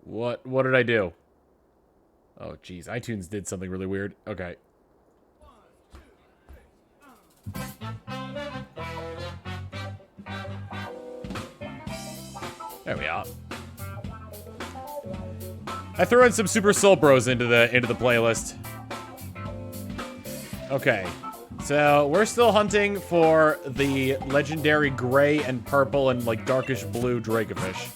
What did I do? Oh, jeez. iTunes did something really weird. Okay. There we are. I threw in some Super Soul Bros into the playlist. Okay. So, we're still hunting for the legendary gray and purple and, like, darkish blue Dracovish.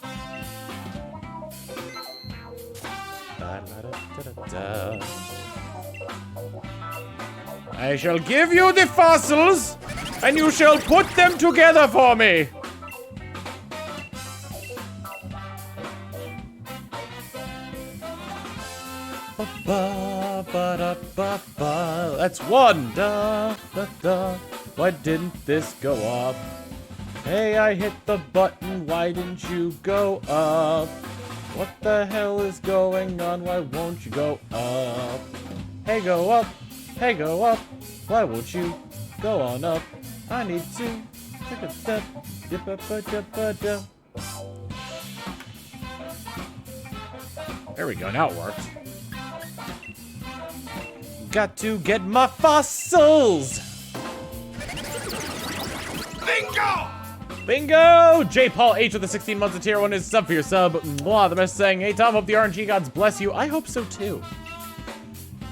I shall give you the fossils, and you shall put them together for me. That's one. Da, da, da. Why didn't this go up? Hey, I hit the button. Why didn't you go up? What the hell is going on? Why won't you go up? Hey, go up. Hey, go up. Why won't you go on up? I need to take a step. There we go. Now it worked. Got to get my fossils! Bingo! Bingo! J. Paul H with the 16 months of tier 1 is sub for your sub. Mwah, the best saying, hey Tom, hope the RNG gods bless you. I hope so too.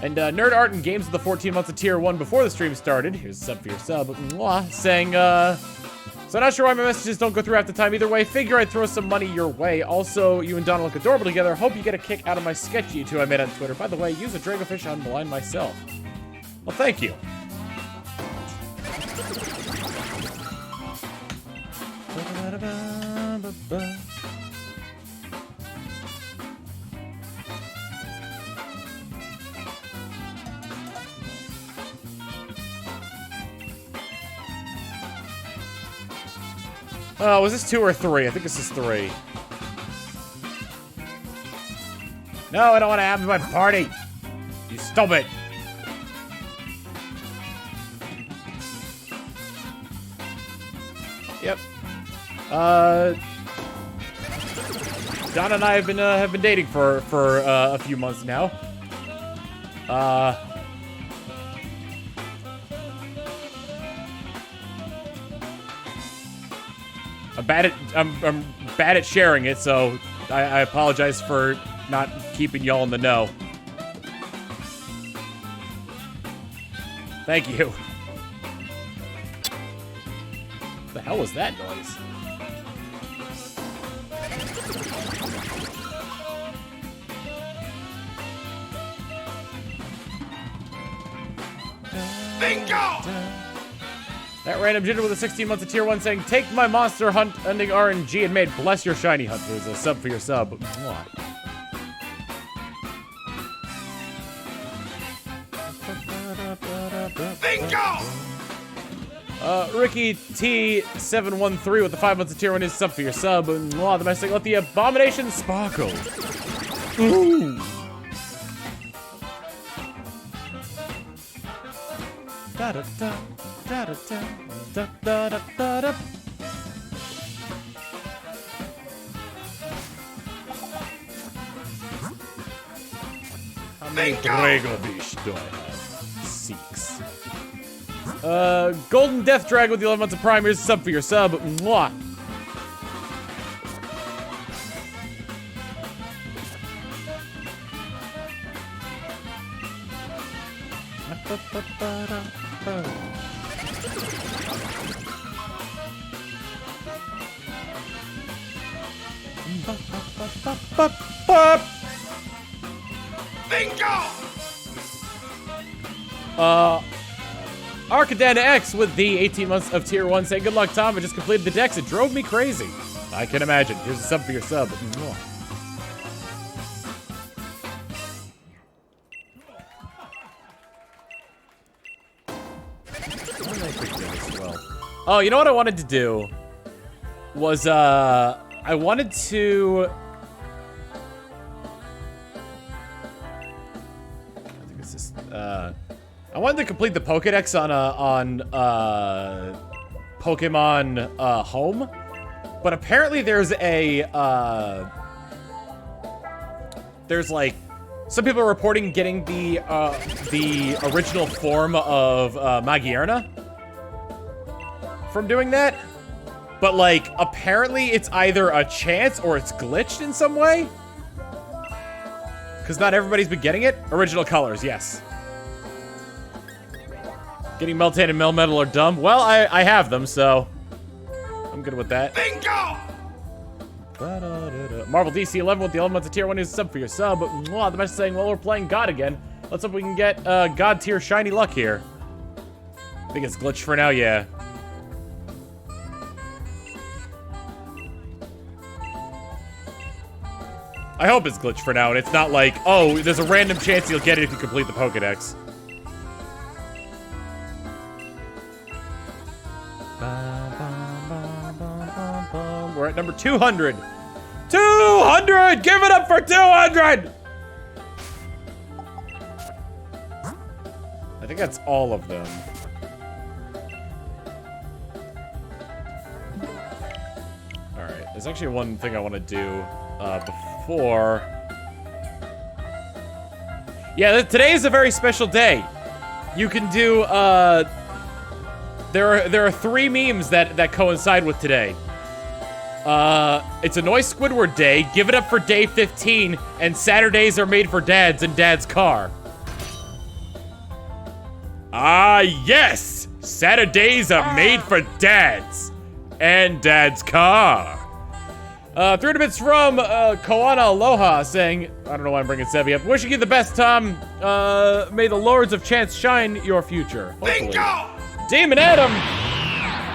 And Nerd Art and Games with the 14 months of tier 1 before the stream started. Here's a sub for your sub. Mwah, saying, so not sure why my messages don't go through half the time. Either way, figure I'd throw some money your way. Also, you and Donna look adorable together. Hope you get a kick out of my sketch you two I made on Twitter. By the way, use a Dracovish on Blind myself. Well, thank you. Was this 2 or 3? I think this is 3. No, I don't want to have my party. You stupid. Yep. Don and I have been dating for a few months now. I'm bad at sharing it, so I apologize for not keeping y'all in the know. Thank you. What the hell was that noise? Bingo! That random ginger with a 16 months of tier 1 saying, take my monster hunt ending RNG and made bless your shiny hunt. There's a sub for your sub. Mwah. Bingo! Ricky T713 with the 5 months of tier 1 is sub for your sub. Mwah, the message, let the Abomination sparkle. Ooh. Da da da. Da, da, da, da, da, da, da, da. How many Dracovish do I have? 6. Golden Death Drag with the 11 months of Prime. Here's a sub for your sub. Mwah. Bingo! Arcadana X with the 18 months of tier 1 saying, good luck, Tom. I just completed the dex. It drove me crazy. I can imagine. Here's a sub for your sub. Oh, you know what I wanted to do? Was, I wanted to... I think it's just, I wanted to complete the Pokédex on Pokemon, Home. But apparently there's a there's like some people are reporting getting the original form of Magierna from doing that. But like apparently it's either a chance or it's glitched in some way. Because not everybody's been getting it. Original colors, yes. Getting Meltan and Melmetal are dumb. Well, I have them, so I'm good with that. Bingo! Marvel DC 11 with the 11 months of tier 1 is sub for your sub. Mwah, the best saying, well, we're playing God again. Let's hope we can get God tier shiny luck here. I think it's glitched for now, yeah. I hope it's glitched for now, and it's not like, oh, there's a random chance you'll get it if you complete the Pokédex. We're at number 200. 200! Give it up for 200! I think that's all of them. Alright, there's actually one thing I want to do before. Yeah, today is a very special day. You can do, there are 3 memes that coincide with today. It's Annoy Squidward Day, Give It Up for Day 15, and Saturdays are made for dads in Dad's car. Ah, yes! Saturdays are made for dads and Dad's car. 300 bits from Koana Aloha saying, I don't know why I'm bringing Sevi up. Wishing you the best, Tom. May the Lords of Chance shine your future. Hopefully. Bingo! Demon Adam!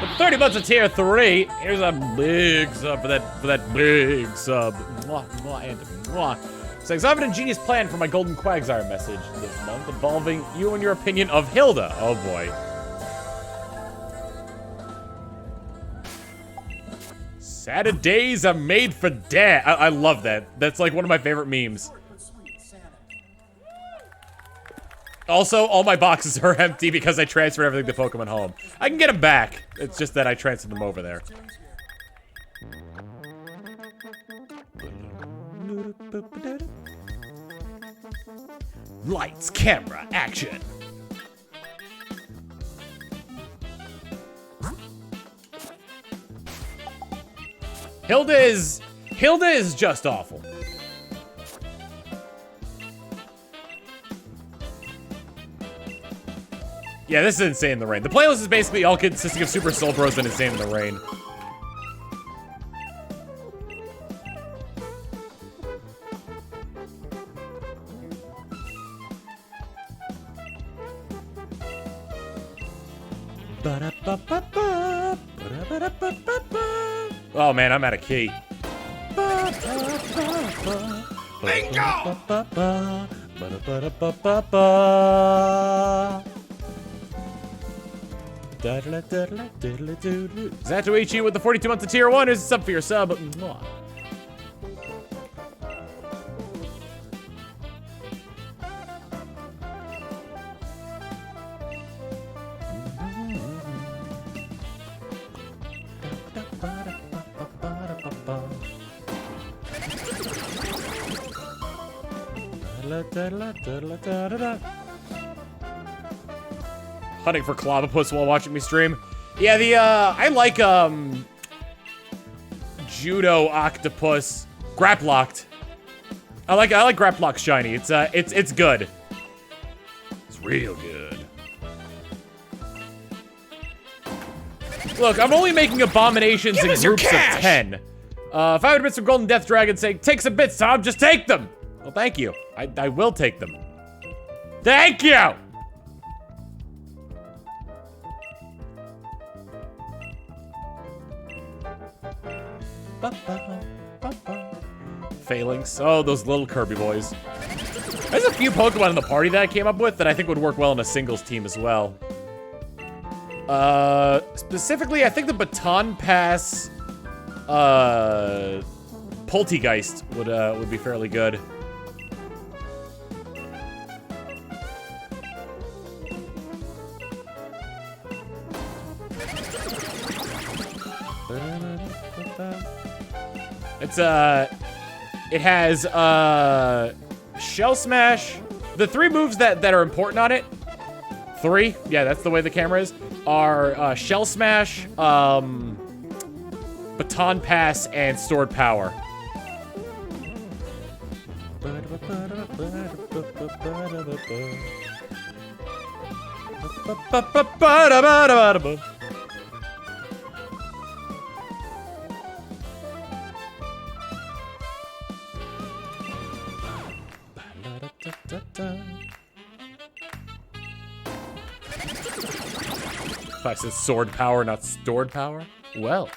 With 30 months of tier 3, here's a big sub for that big sub. Mwah, mwah, and mwah. Saying, I have an ingenious plan for my Golden Quagsire message this month involving you and your opinion of Hilda. Oh boy. Saturdays are made for dad. I love that. That's like one of my favorite memes. Also, all my boxes are empty because I transferred everything to Pokemon Home. I can get them back. It's just that I transferred them over there. Lights, camera, action. Hilda is just awful. Yeah, this is Insane in the Rain. The playlist is basically all consisting of Super Soul Bros and Insane in the Rain. Oh man, I'm out of key. Bingo! Zatoichi with the 42 months of tier 1 is a sub for your sub. Mwah. Hunting for Clobopus while watching me stream. Yeah, I like Judo Octopus Graplocked. I like Graplock shiny. It's good. It's real good. Look, I'm only making abominations in groups of 10. 500 bits from Golden Death Dragon saying, take some bits, Tom, just take them. Well, thank you. I will take them. Thank you! Phalanx. Oh, those little Kirby boys. There's a few Pokemon in the party that I came up with that I think would work well in a singles team as well. Specifically, I think the Baton Pass, Poltegeist would be fairly good. It has Shell Smash. The 3 moves that are important on it, 3, yeah, that's the way the camera is, are Shell Smash, Baton Pass, and Stored Power. I said sword power, not stored power. Well.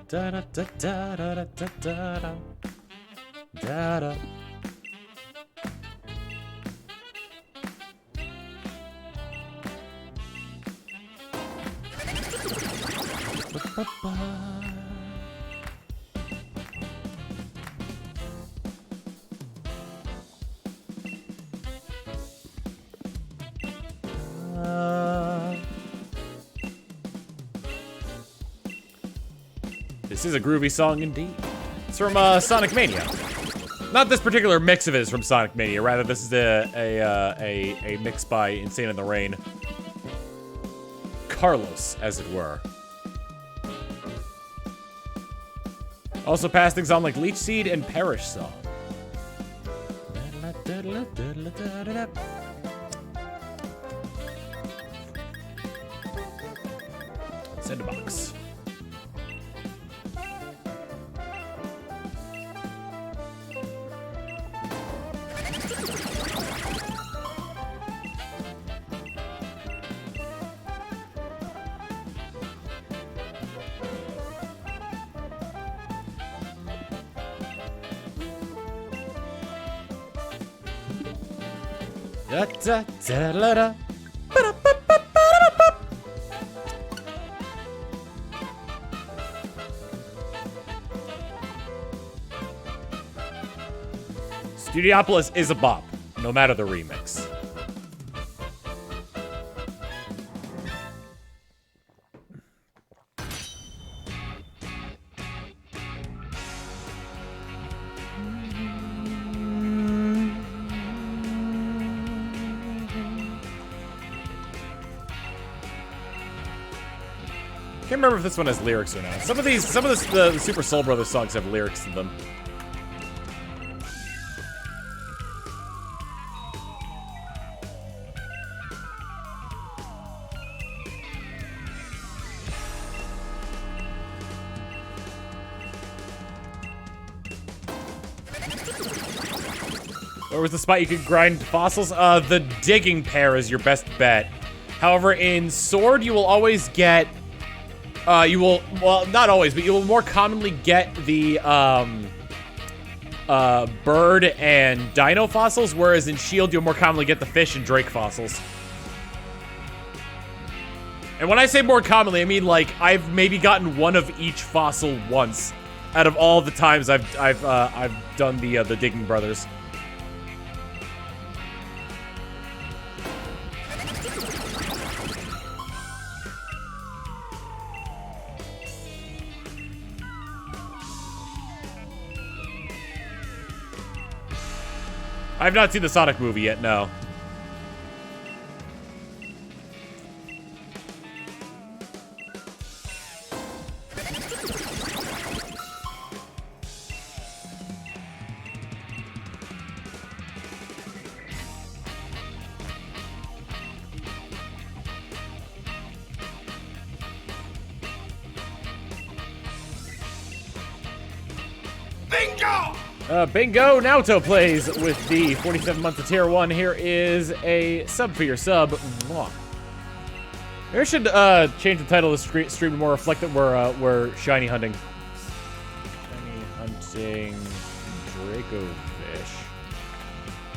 Da da da da da da da da da da. This is a groovy song indeed. It's from Sonic Mania. Not this particular mix of it is from Sonic Mania. Rather, this is a mix by Insane in the Rain. Carlos, as it were. Also pass things on like Leech Seed and Perish Song. Send a box. Da da da da da. Studiopolis is a bop, no matter the remix. Can't remember if this one has lyrics or not. Some of the Super Soul Brothers songs have lyrics in them. Where was the spot you could grind fossils? The digging pair is your best bet. However, in Sword, you will always get... well, not always, but you will more commonly get the, bird and dino fossils, whereas in Shield, you'll more commonly get the fish and Drake fossils. And when I say more commonly, I mean, like, I've maybe gotten one of each fossil once out of all the times I've done the Digging Brothers. I've not seen the Sonic movie yet, no. Bingo Naoto plays with the 47 months of Tier 1. Here is a sub for your sub. Mwah. Maybe I should change the title of the stream to more reflect that we're shiny hunting. Shiny hunting Dracovish.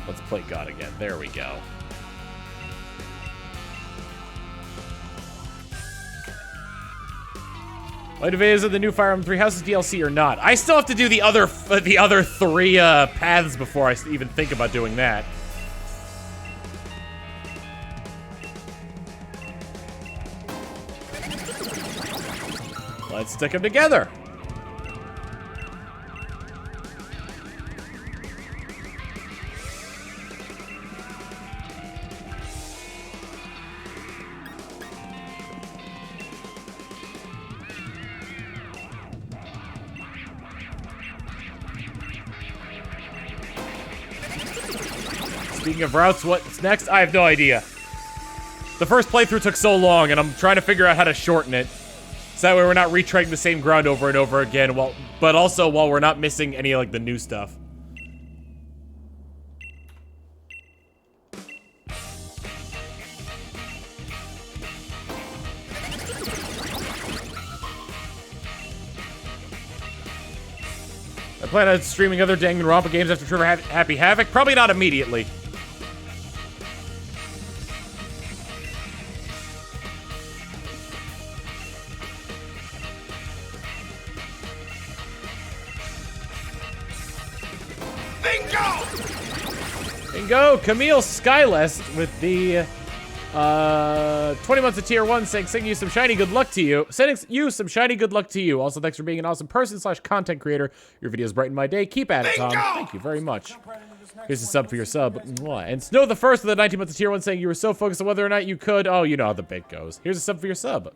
Let's play God again. There we go. Light of is of the new Fire Emblem 3 Houses DLC or not? I still have to do the other 3 paths before I even think about doing that. Let's stick them together. Speaking of routes, what's next? I have no idea. The first playthrough took so long, and I'm trying to figure out how to shorten it. So that way we're not retreading the same ground over and over again, but also while we're not missing any, like, the new stuff. I plan on streaming other Danganronpa games after Trevor Happy Havoc. Probably not immediately. Bingo! Camille Skyless with the 20 months of tier 1 saying, sending you some shiny good luck to you. Sending you some shiny good luck to you. Also, thanks for being an awesome person / content creator. Your videos brighten my day. Keep at it, Tom. Thank you very much. Here's a sub for your sub. And Snow the First of the 19 months of tier 1 saying you were so focused on whether or not you could. Oh, you know how the bit goes. Here's a sub for your sub.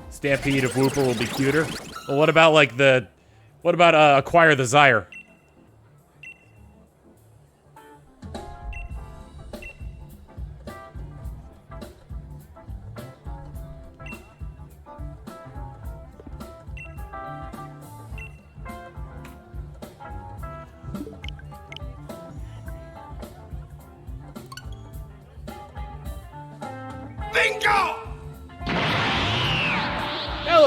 Stampede of Wooper will be cuter. Well, what about, like, Acquire the Zyre? Bingo!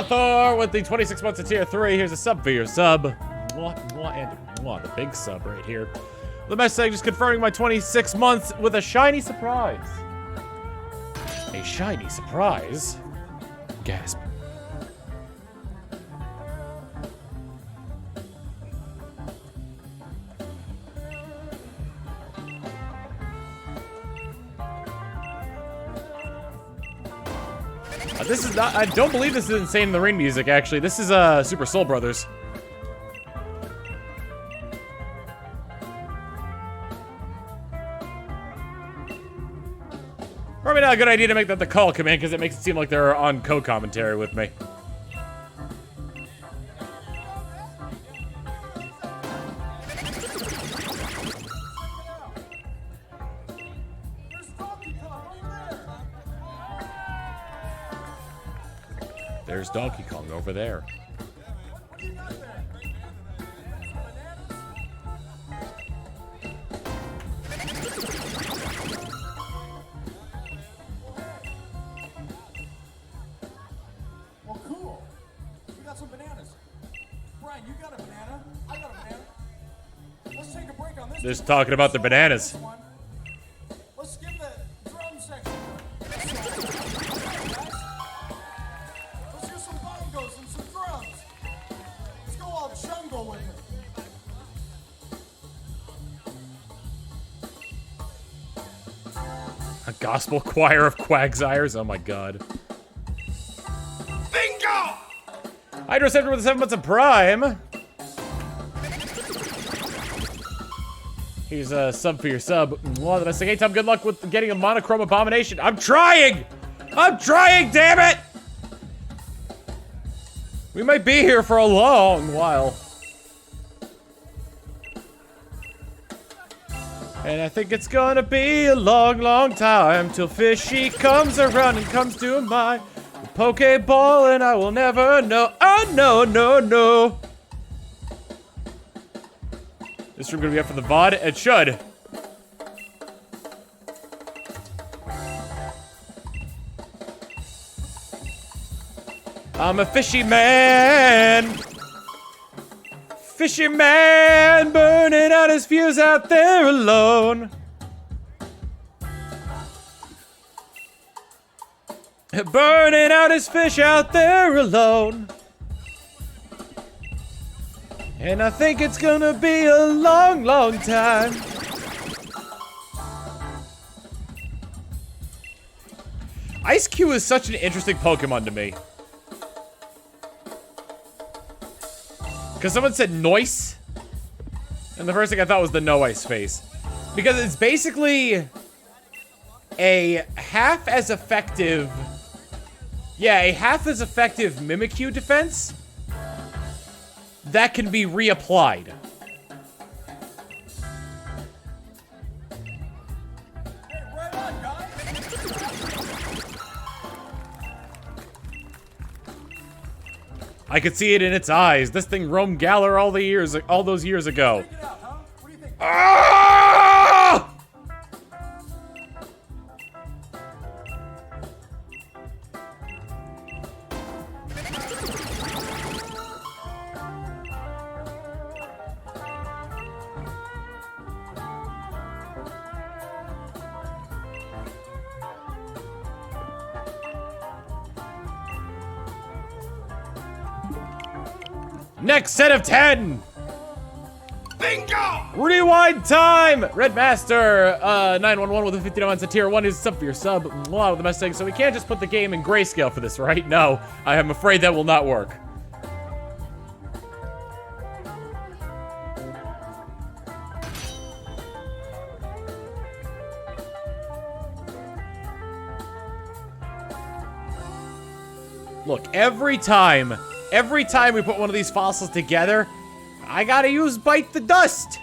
Thor with the 26 months of tier 3. Here's a sub for your sub. The big sub right here. The message saying just confirming my 26 months with a shiny surprise. A shiny surprise? Gasp. This is not, I don't believe this is Insane in the Rain music, actually. This is, Super Soul Brothers. Probably not a good idea to make that the call command, because it makes it seem like they're on co-commentary with me. There's Donkey Kong over there. Well, cool. We got some bananas. Brian, you got a banana. I got a banana. Let's take a break on this. Just talking about the bananas. Let's skip the drum section. And some drums. Let's go all jungle with it. A gospel choir of Quagsires? Oh my god. Bingo! Hydro Scepter with the 7 months of Prime. Here's a sub for your sub. Well, the best thing. Hey, Tom, good luck with getting a monochrome Abomination. I'm trying! I'm trying, damn it! We might be here for a long while. And I think it's gonna be a long, long time till Fishy comes around and comes to my Pokeball, and I will never know. Oh, no, no, no. This room gonna be up for the VOD? It should. I'm a fishy man. Fishy man burning out his fuse out there alone. Burning out his fish out there alone. And I think it's gonna be a long, long time. Ice Cube is such an interesting Pokemon to me. Because someone said noise. And the first thing I thought was the no ice face. Because it's basically a half as effective... Yeah, a half as effective Mimikyu defense that can be reapplied. Hey, right on, guys. I could see it in its eyes. This thing roamed Galar all those years ago. Check it out, huh? What do you think? Ah! Next set of 10! Bingo! Rewind time! Red Master, 911 with a 59 months of tier 1 is sub for your sub. Wow, with the message, so we can't just put the game in grayscale for this, right? No, I am afraid that will not work. Look, every time we put one of these fossils together, I gotta use Bite the Dust.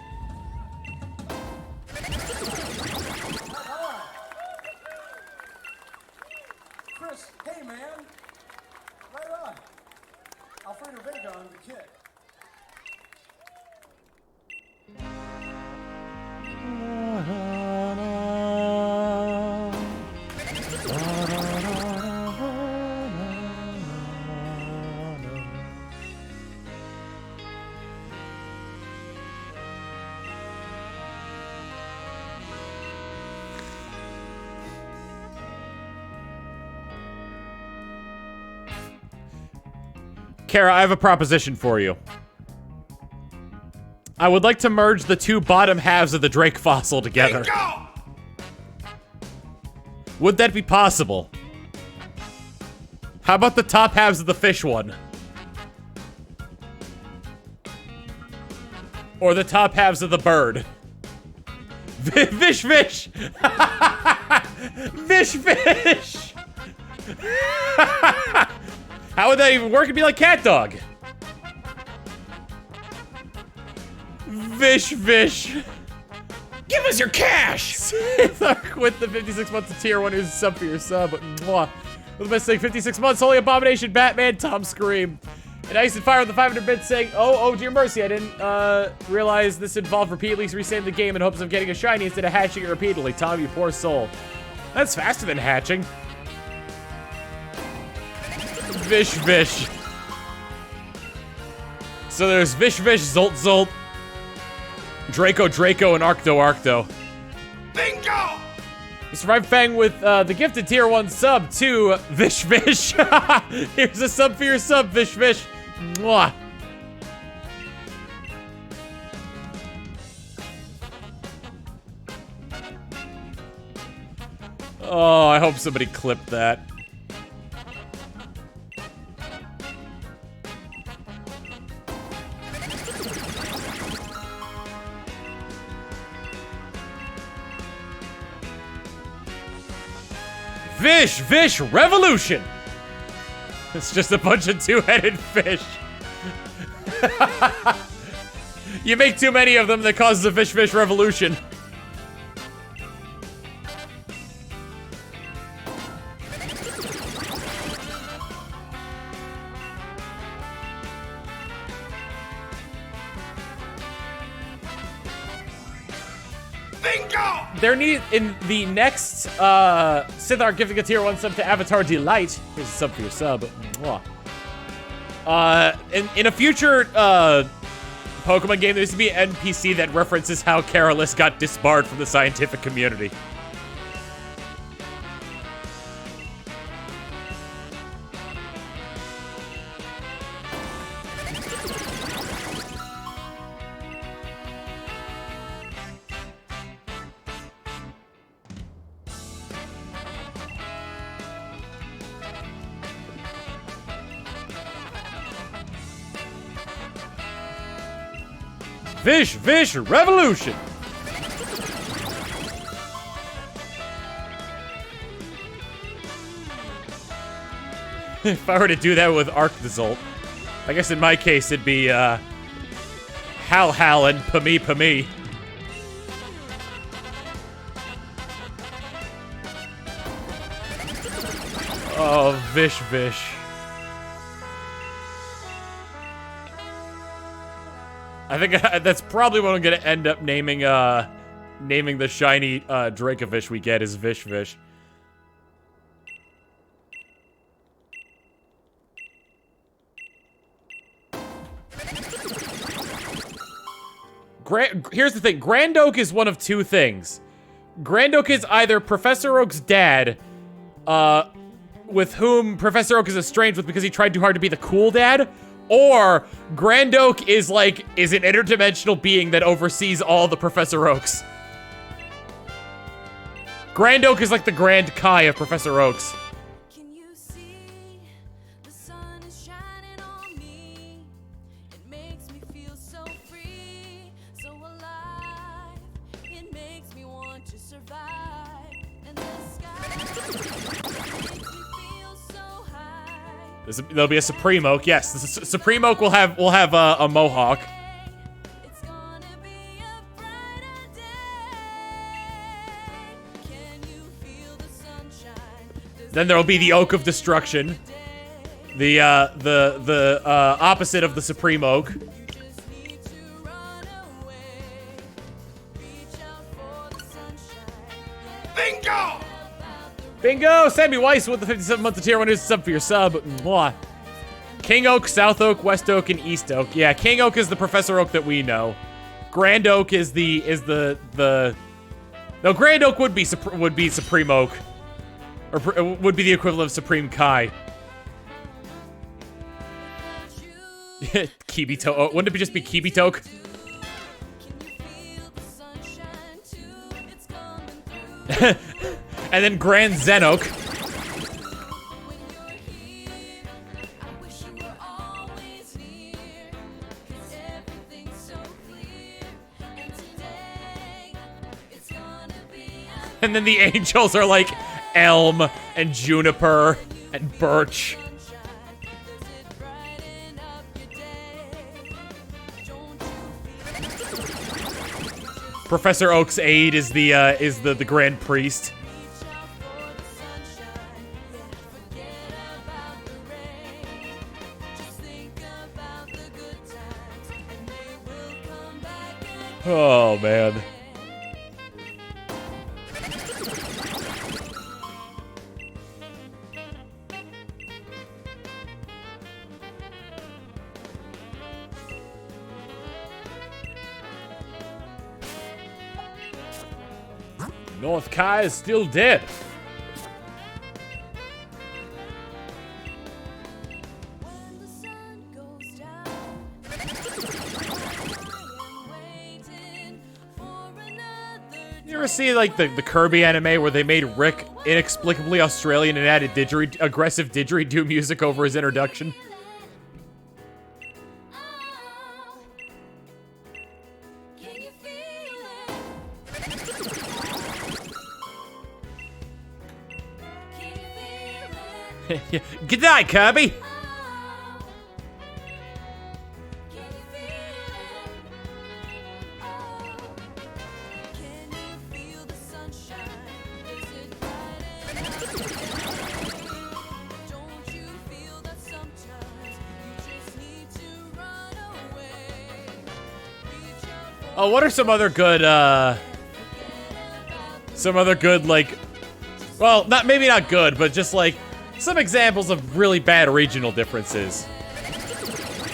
Chris, hey, man. Right on. Alfredo Vega on the kit. Kara, I have a proposition for you. I would like to merge the two bottom halves of the Drake fossil together. Bingo! Would that be possible? How about the top halves of the fish one? Or the top halves of the bird? Fish! Fish! Fish! How would that even work? It'd be like cat dog. Fish. Give us your cash! Sithark with the 56 months of tier 1 who's sub for your sub. Mwah. With the best thing, 56 months, Holy Abomination, Batman, Tom Scream. And Ice and Fire with the 500 bits saying, oh, dear mercy, I didn't realize this involved repeatedly resaving the game in hopes of getting a shiny instead of hatching it repeatedly. Tom, you poor soul. That's faster than hatching. Vish. So there's Vish, Zolt, Draco, and Arcto. Bingo! We survived Fang with the gifted tier 1 sub to Vish. Here's a sub for your sub, Vish. Mwah. Oh, I hope somebody clipped that. Vish Revolution! It's just a bunch of two-headed fish. You make too many of them that causes a Vish Revolution. Bingo! There need in the next Sithark gifting a tier 1 sub to Avatar Delight. Here's a sub for your sub. Mwah. In a future Pokemon game, there used to be an NPC that references how Carolus got disbarred from the scientific community. Vish Revolution! If I were to do that with Arctisol, I guess in my case it'd be, Hal and Pami. Oh, Vish. I think that's probably what I'm gonna end up naming the shiny Dracovish we get is Vish. Here's the thing, Grandoke is one of two things. Grandoke is either Professor Oak's dad, with whom Professor Oak is estranged with because he tried too hard to be the cool dad, or Grandoke is an interdimensional being that oversees all the Professor Oaks. Grandoke is like the Grand Kai of Professor Oaks. Can you see the sun is shining on me? It makes me feel so free, so alive. It makes me want to survive. And the sky makes me feel so high. There'll be a Supreme Oak. Yes, the Supreme Oak will have a mohawk. It's gonna be a brighter day. Can you feel the sunshine? Then there'll be the Oak of Destruction, the opposite of the Supreme Oak. Just need to run away. Reach out for the sunshine. Bingo! Bingo! Sammy Weiss with the 57 months of tier 1 is sub for your sub. Mwah. King Oak, South Oak, West Oak, and East Oak. Yeah, King Oak is the Professor Oak that we know. Grand Oak is the no, Grand Oak would be Supreme Oak, or would be the equivalent of Supreme Kai. Kibito. Oh, wouldn't it just be Kibitoke? Can you feel the sunshine too? It's coming through. And then Grand Zenoke. When you're here, I wish you were always near. 'Cause everything's so clear. And today, it's gonna be a And then the angels are like Elm and Juniper and Birch. sunshine. Does it brighten up your day? Don't you feel Professor Oak's aide is the Grand Priest. reach out for the sunshine? Yeah, forget about the rain. Just think about the good times, and they will come back again. Oh man. North Kai is still dead. When the sun goes down, I am waiting for another You ever see like the Kirby anime where they made Rick inexplicably Australian and added aggressive didgeridoo music over his introduction? Can you feel it? Can you feel it? G'day, Kirby. Can you feel it? Can you feel the sunshine? Does it brighten up your day? Don't you feel that sometimes you just need to run away? Reach out for Oh, what are some other good like, well, maybe not good, but just like some examples of really bad regional differences.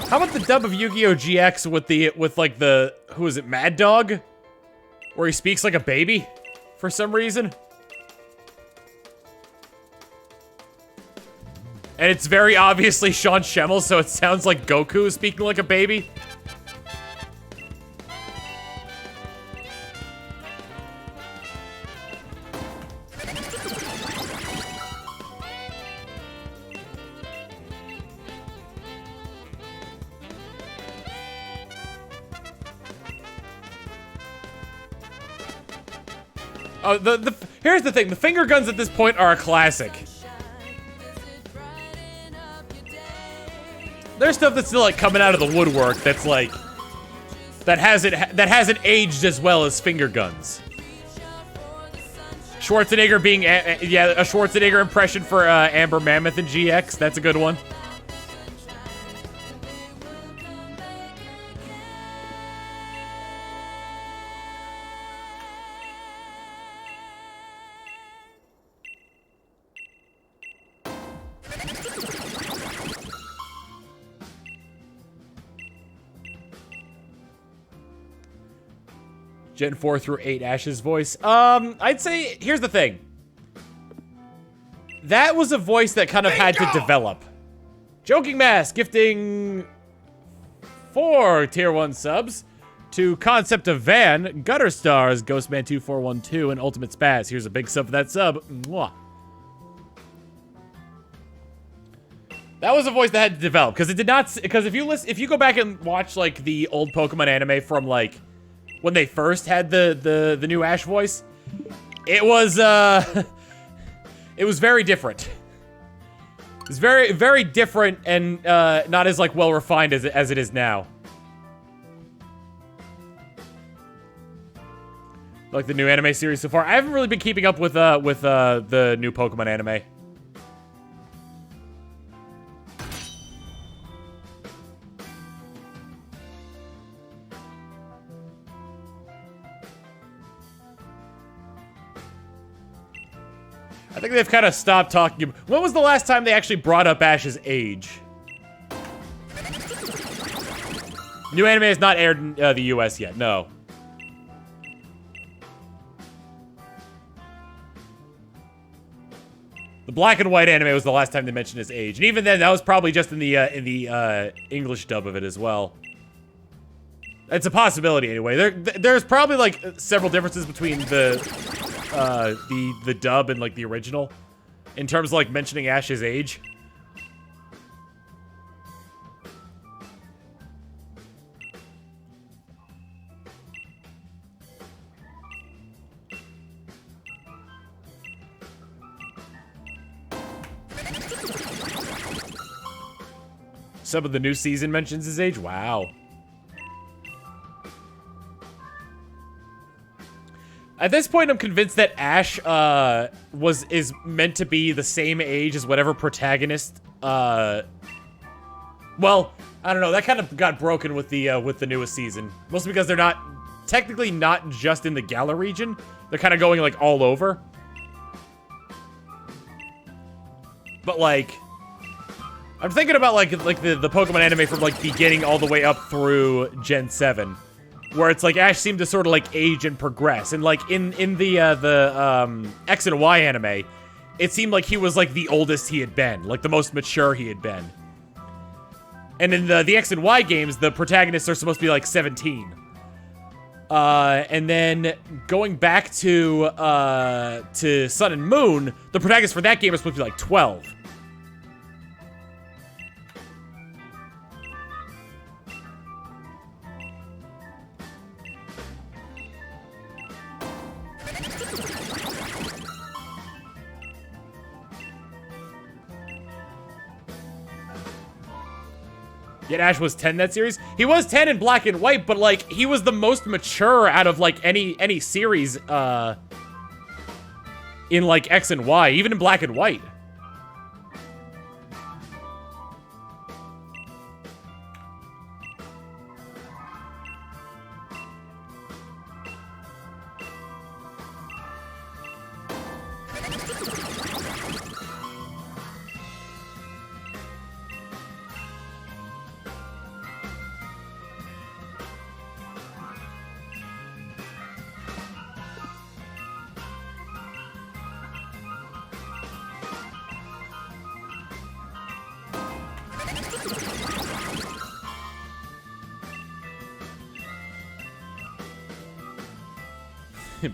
How about the dub of Yu-Gi-Oh! GX with like the, who is it, Mad Dog? Where he speaks like a baby for some reason? And it's very obviously Sean Schemmel, so it sounds like Goku speaking like a baby. Oh, here's the thing. The finger guns at this point are a classic. There's stuff that's still like coming out of the woodwork that's like that hasn't aged as well as finger guns. Schwarzenegger being a Schwarzenegger impression for Amber Mammoth and GX. That's a good one. Gen 4 through 8 Ash's voice. I'd say, here's the thing. That was a voice that kind of had to develop. Joking Mask gifting 4 tier 1 subs to Concept of Van, Gutter Stars, Ghostman2412, and Ultimate Spaz. Here's a big sub for that sub. Mwah. That was a voice that had to develop because it did not. Because if you go back and watch like the old Pokemon anime from like when they first had the new Ash voice, it was it was very different. It was very, very different and not as like well refined as it is now. Like the new anime series so far. I haven't really been keeping up with the new Pokemon anime. I think they've kind of stopped talking. When was the last time they actually brought up Ash's age? New anime has not aired in the US yet, no. The black and white anime was the last time they mentioned his age. And even then, that was probably just in the English dub of it as well. It's a possibility anyway. There's probably like several differences between the dub and like the original in terms of like mentioning Ash's age. Some of the new season mentions his age. Wow. At this point, I'm convinced that Ash is meant to be the same age as whatever protagonist. Well, I don't know. That kind of got broken with the newest season, mostly because they're technically not just in the Galar region. They're kind of going like all over. But like, I'm thinking about like the Pokemon anime from like beginning all the way up through Gen 7. Where it's like Ash seemed to sort of like age and progress, and like in the X and Y anime, it seemed like he was like the oldest he had been, like the most mature he had been. And in the X and Y games, the protagonists are supposed to be like 17. And then going back to Sun and Moon, the protagonist for that game is supposed to be like 12. Yet Ash was 10 that series. He was 10 in Black and White, but like he was the most mature out of like any series in like X and Y, even in Black and White.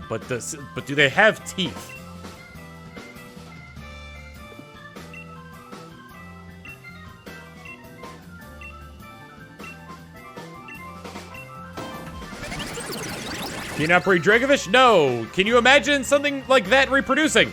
But do they have teeth? you not breed Dracovish? No. Can you imagine something like that reproducing?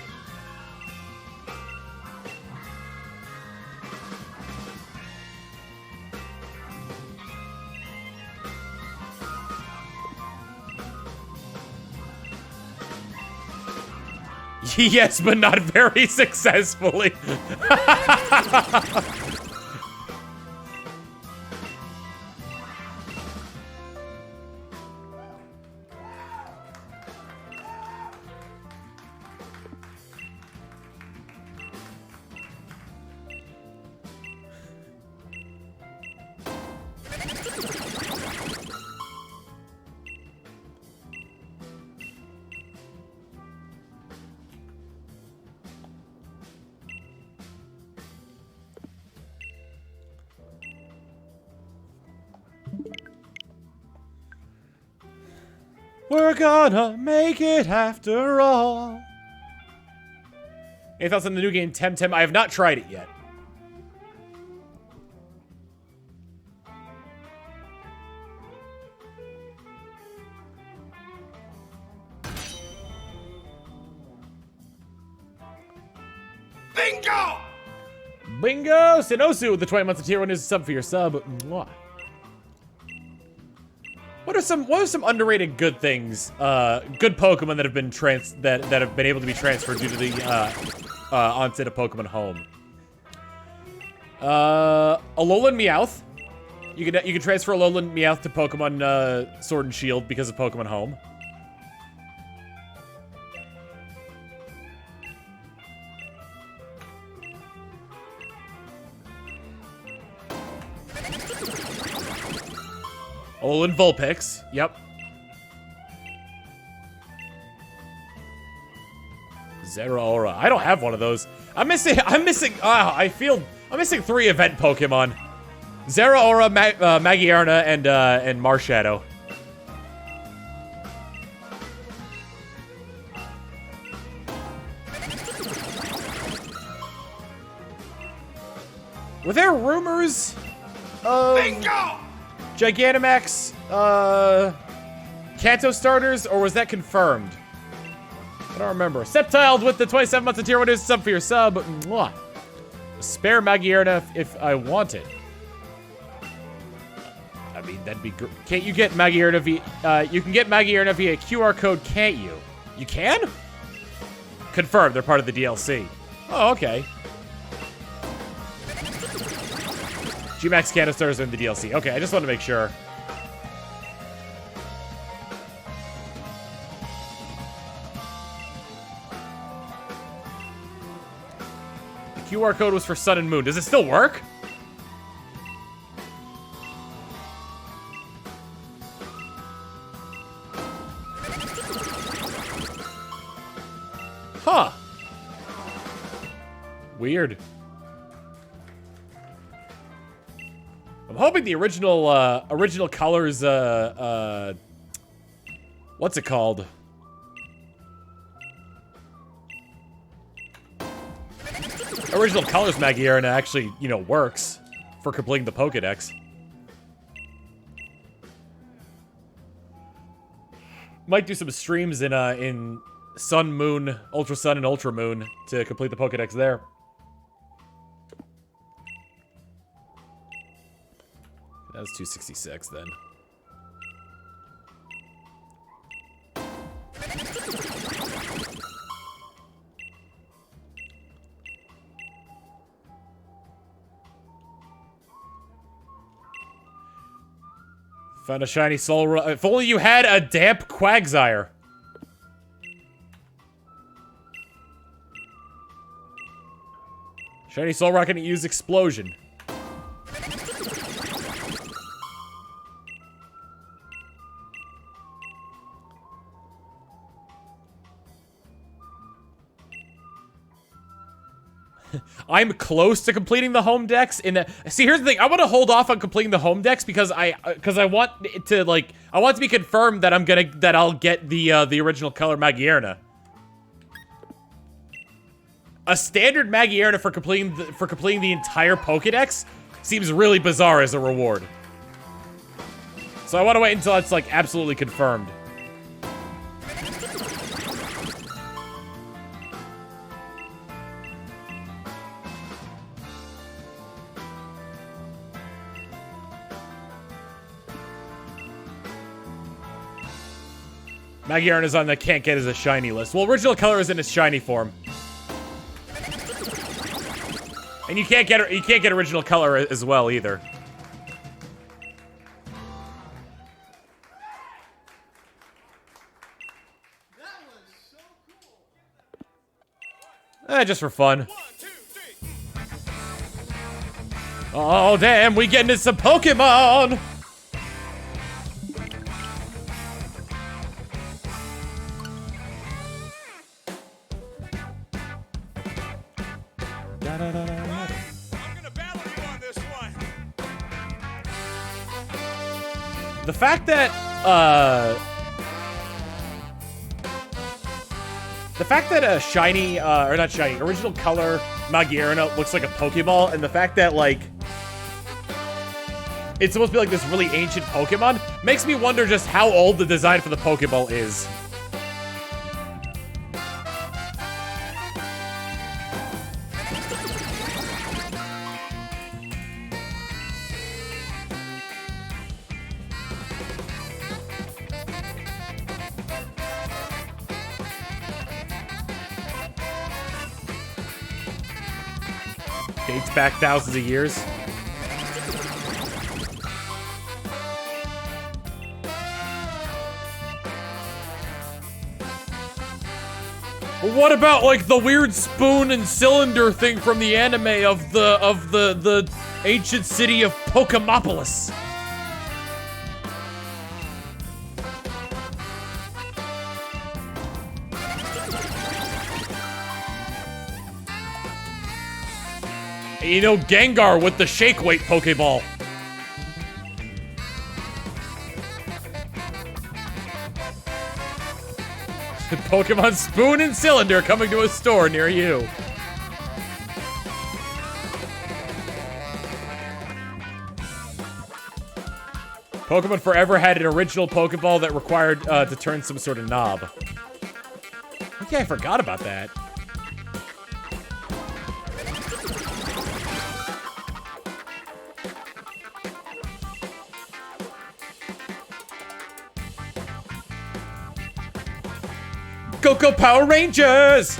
Yes, but not very successfully. We're gonna make it after all. Any thoughts on the new game, Temtem? I have not tried it yet. Bingo! Bingo! Sinosu with the 20 months of tier 1 is a sub for your sub. Mwah. What are some underrated good things, good Pokemon that have been that have been able to be transferred due to the onset of Pokemon Home? Alolan Meowth. You can transfer Alolan Meowth to Pokemon Sword and Shield because of Pokemon Home. Alolan Vulpix, yep. Zeraora. I don't have one of those. I'm missing 3 event Pokemon. Zeraora, Magiarna, and Marshadow. Were there rumors of Bingo! Gigantamax, Kanto starters, or was that confirmed? I don't remember. Sceptiled with the 27 months of tier 1 is sub for your sub. Mwah. Spare Magiarna if I want it. I mean, that'd be great. Can't you get Magiarna via, you can get Magiarna via QR code, can't you? You can? Confirmed, they're part of the DLC. Oh, okay. G-Max Kanto starters are in the DLC. Okay, I just want to make sure. The QR code was for Sun and Moon. Does it still work? Huh. Weird. I'm hoping the original colors, what's it called? Original colors Magiarna actually, you know, works for completing the Pokédex. Might do some streams in Sun, Moon, Ultra Sun, and Ultra Moon to complete the Pokédex there. That was 266 then. Found a shiny soul. If only you had a damp Quagsire. Shiny Soul Rock can use Explosion. I'm close to completing the home decks. See, here's the thing. I want to hold off on completing the home decks because I want it to I want it to be confirmed that I'll get the original color Magiarna. A standard Magiarna for completing the entire Pokédex seems really bizarre as a reward. So I want to wait until it's like absolutely confirmed. Magyar is on the can't get as a shiny list. Well, original color is in its shiny form. And you can't get original color as well either. Just for fun. Oh, damn, we getting into some Pokemon! I'm gonna battle you on this one. The fact that, shiny, or not shiny, original color Magyarna looks like a Pokeball, and the fact that, like, it's supposed to be like this really ancient Pokemon makes me wonder just how old the design for the Pokeball is. Dates back thousands of years. What about like the weird spoon and cylinder thing from the anime of the ancient city of Pokemopolis? You know, Gengar with the shake weight Pokeball. Pokemon Spoon and Cylinder coming to a store near you. Pokemon Forever had an original Pokeball that required to turn some sort of knob. Okay, I forgot about that. Go Power Rangers!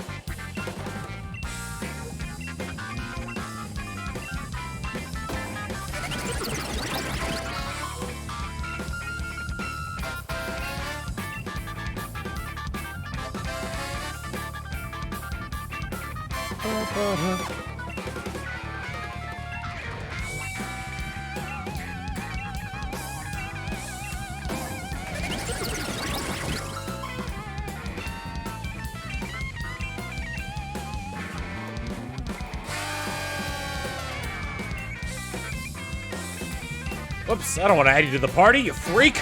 Whoops, I don't want to add you to the party, you freak!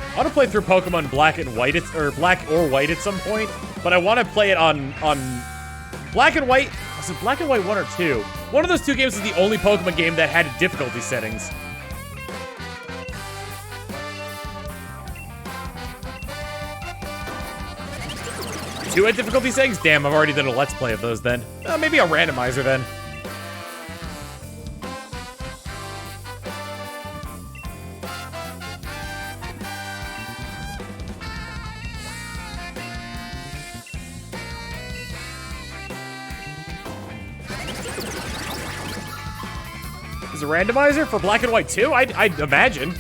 I want to play through Pokemon Black and White, or Black or White at some point, but I want to play it on Black and White. Was it Black and White 1 or 2? One of those two games is the only Pokemon game that had difficulty settings. Two had difficulty settings? Damn, I've already done a Let's Play of those then. Maybe a randomizer then. A randomizer for Black and White 2? I'd imagine.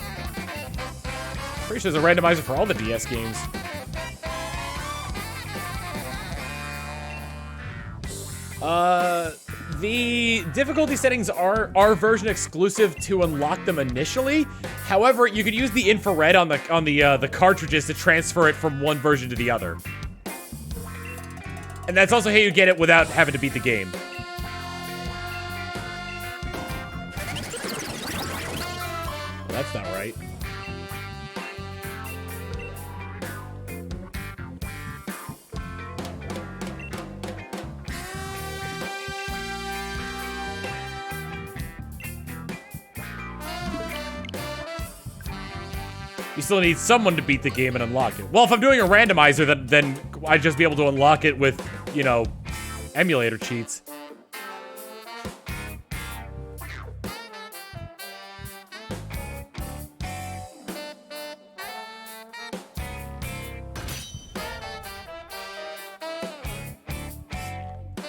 Pretty sure there's a randomizer for all the DS games. The difficulty settings are version exclusive to unlock them initially. However, you could use the infrared on the cartridges to transfer it from one version to the other. And that's also how you get it without having to beat the game. That's not right. You still need someone to beat the game and unlock it. Well, if I'm doing a randomizer, then I'd just be able to unlock it with, you know, emulator cheats.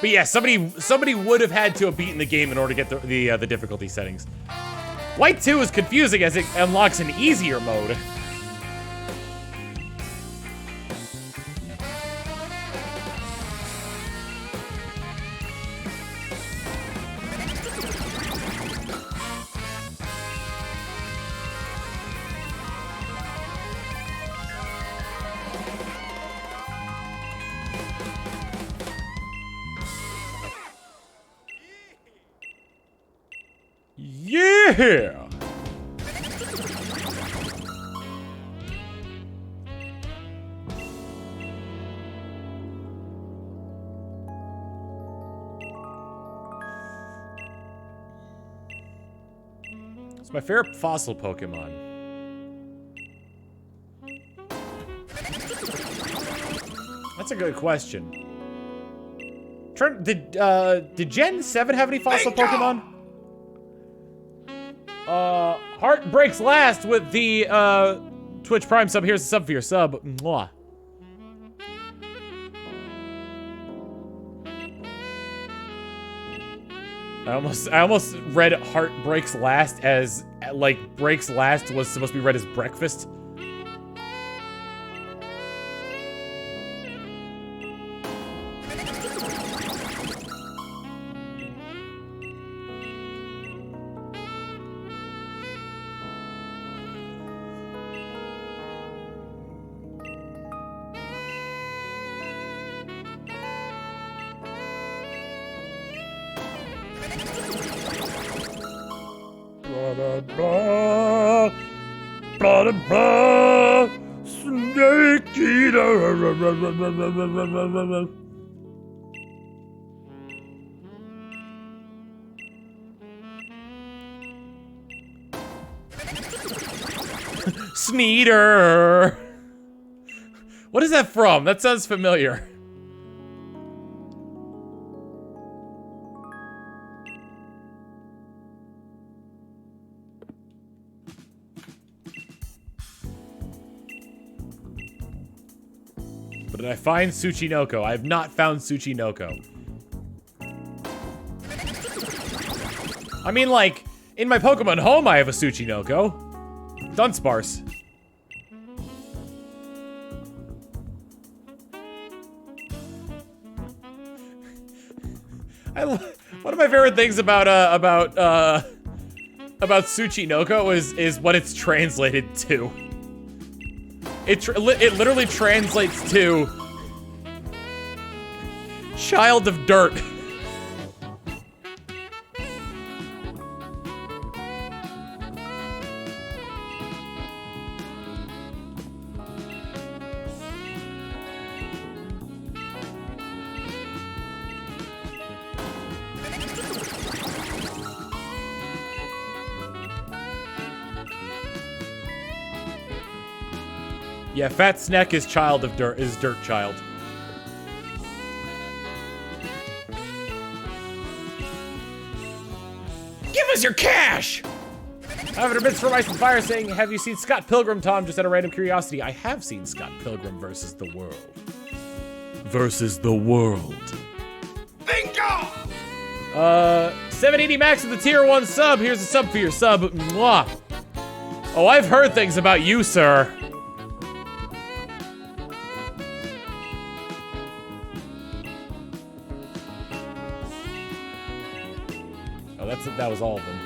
But yeah, somebody would have had to have beaten the game in order to get the difficulty settings. White 2 is confusing as it unlocks an easier mode. Yeah! It's my favorite fossil Pokemon. That's a good question. Did Gen 7 have any fossil Pokemon? Heart breaks last with the Twitch Prime sub. Here's a sub for your sub. Mwah. I almost read Heart breaks last as like breaks last was supposed to be read as breakfast. Snake eater. Sneeder. What is that from? That sounds familiar. But did I find Tsuchinoko? I have not found Tsuchinoko. I mean, like, in my Pokemon home, I have a Tsuchinoko. Dunsparce. One of my favorite things about Tsuchinoko is what it's translated to. It literally translates to child of dirt. Yeah, Fat Snack is child of dirt, is dirt child. Give us your cash! 500 bits from Ice and Fire saying, have you seen Scott Pilgrim, Tom? Just out of random curiosity. I have seen Scott Pilgrim versus the world. Versus the world. Bingo! 780 Max with the tier 1 sub. Here's a sub for your sub. Mwah. Oh, I've heard things about you, sir. That was all of them.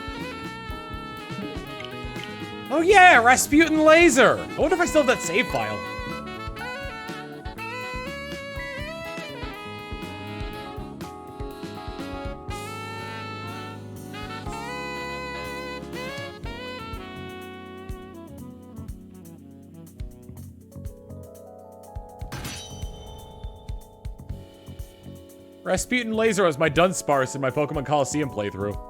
Oh yeah, Rasputin Laser! I wonder if I still have that save file. Rasputin Laser was my Dunsparce in my Pokemon Coliseum playthrough.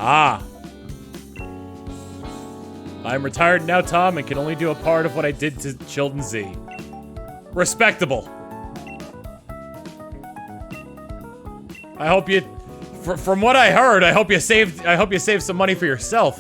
Ah. I'm retired now, Tom, and can only do a part of what I did to Chilton Z. Respectable. I hope you, from what I heard, I hope you saved some money for yourself.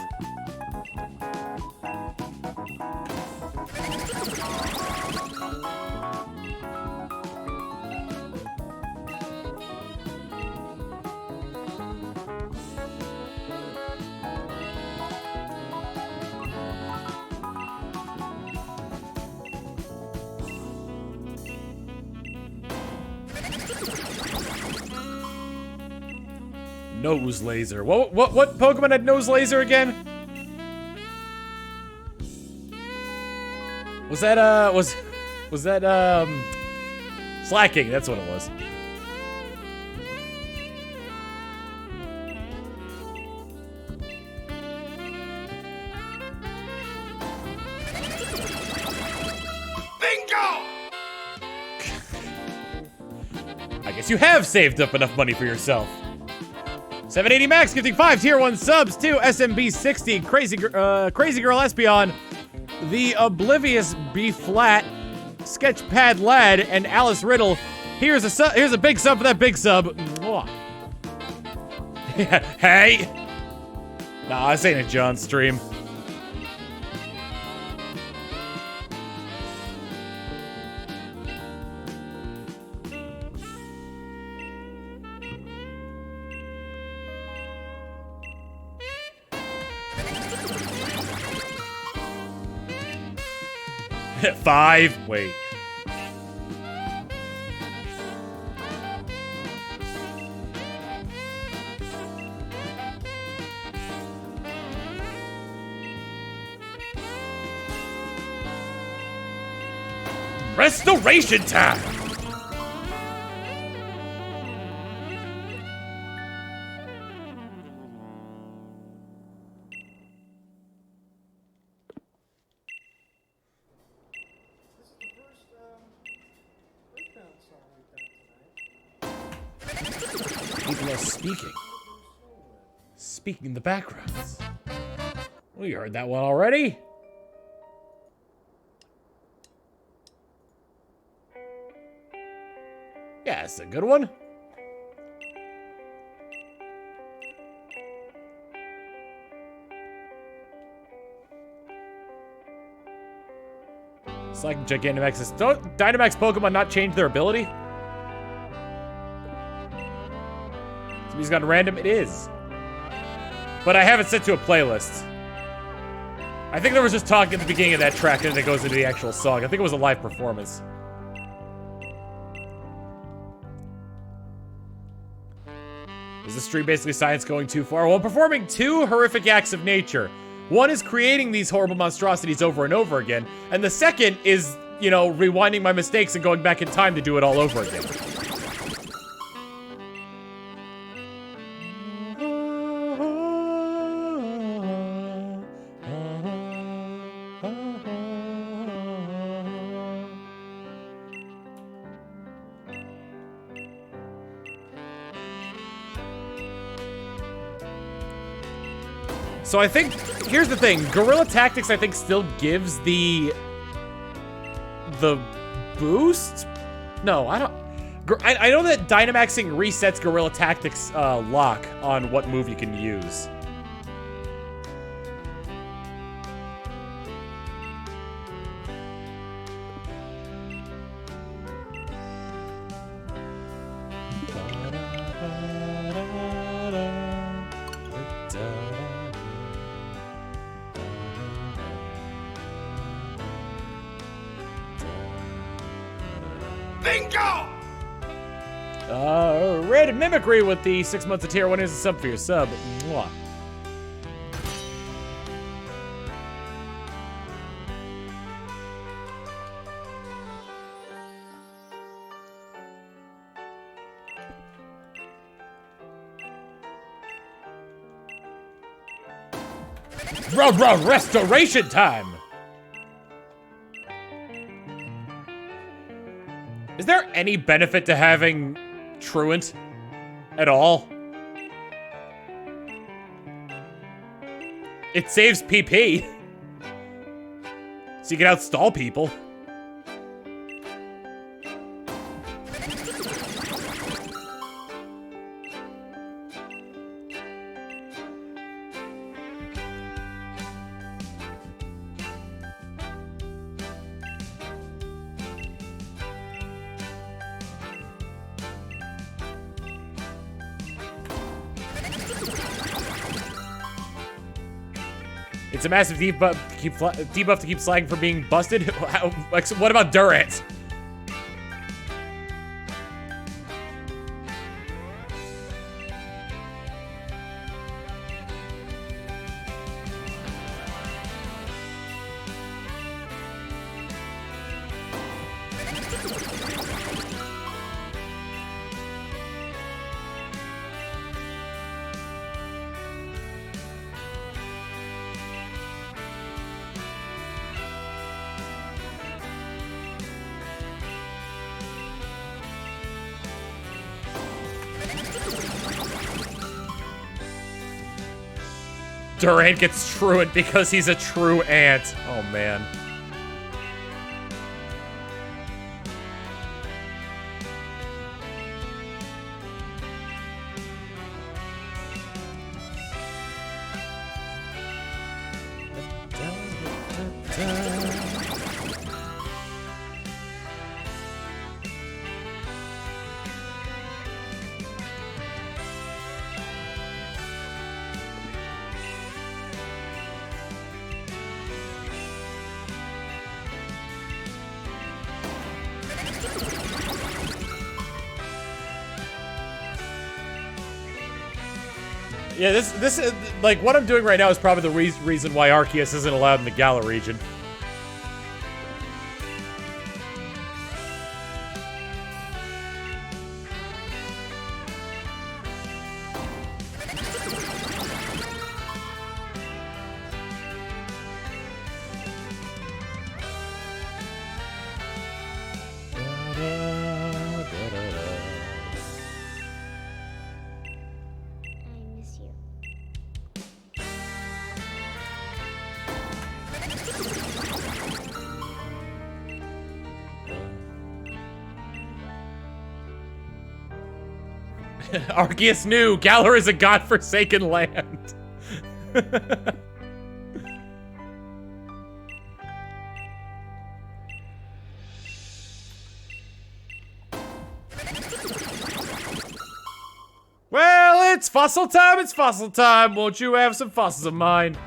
Nose laser. What Pokemon had nose laser again? Was that was that Slaking? That's what it was. Bingo! I guess you have saved up enough money for yourself. 780 Max gifting 5 tier 1 subs to SMB 60 Crazy Girl Espeon, the Oblivious B Flat, Sketchpad Lad, and Alice Riddle. Here's a big sub for that big sub. Hey. Nah, this ain't a John stream. Five. Wait. Restoration time. People are speaking in the backgrounds. We heard that one already. Yeah, it's a good one. It's like Gigantamax. Don't Dynamax Pokemon not change their ability? He's got random. It is. But I have it set to a playlist. I think there was just talk at the beginning of that track and then it goes into the actual song. I think it was a live performance. Is the stream basically science going too far? Well, I'm performing two horrific acts of nature. One is creating these horrible monstrosities over and over again. And the second is, you know, rewinding my mistakes and going back in time to do it all over again. So I think, here's the thing, Guerrilla Tactics I think still gives the boost? No, I don't, I know that Dynamaxing resets Guerrilla Tactics lock on what move you can use. Bingo! Red Mimicry with the 6 months of tier 1 is a sub for your sub. Mwah. Restoration time! Is there any benefit to having Truant at all? It saves PP. So you can outstall people. It's a massive debuff to keep Slaking from being busted. What about Durant? Durant gets Truant because he's a true ant. Oh, man. Yeah, this is, like, what I'm doing right now is probably the reason why Arceus isn't allowed in the Galar region. I miss you. Arceus knew Galar is a godforsaken land. Well, it's fossil time, it's fossil time. Won't you have some fossils of mine?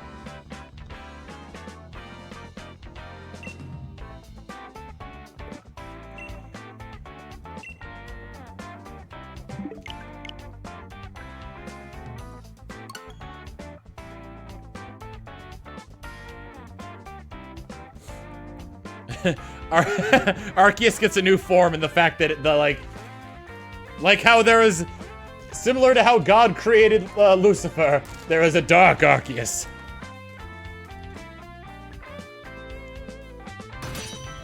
Arceus gets a new form, and the fact that like how there is, similar to how God created Lucifer, there is a dark Arceus.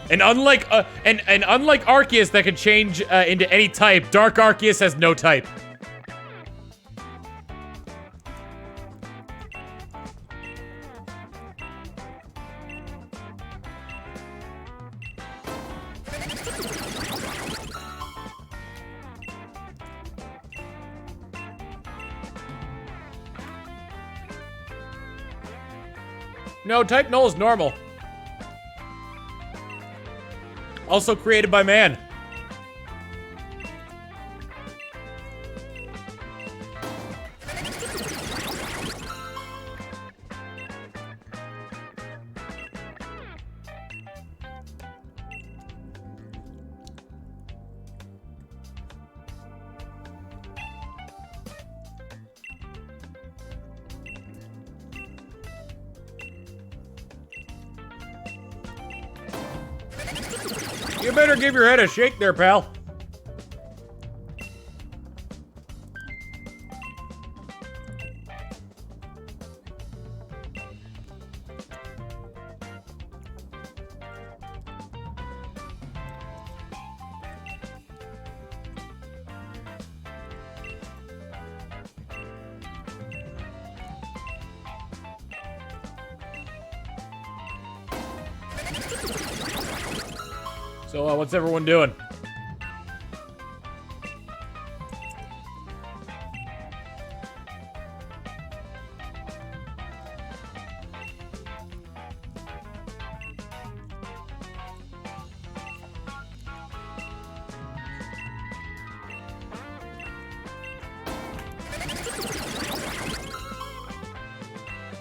And unlike unlike Arceus that can change into any type, Dark Arceus has no type. No, type null is normal. Also created by man. You better give your head a shake there, pal. So, what's everyone doing?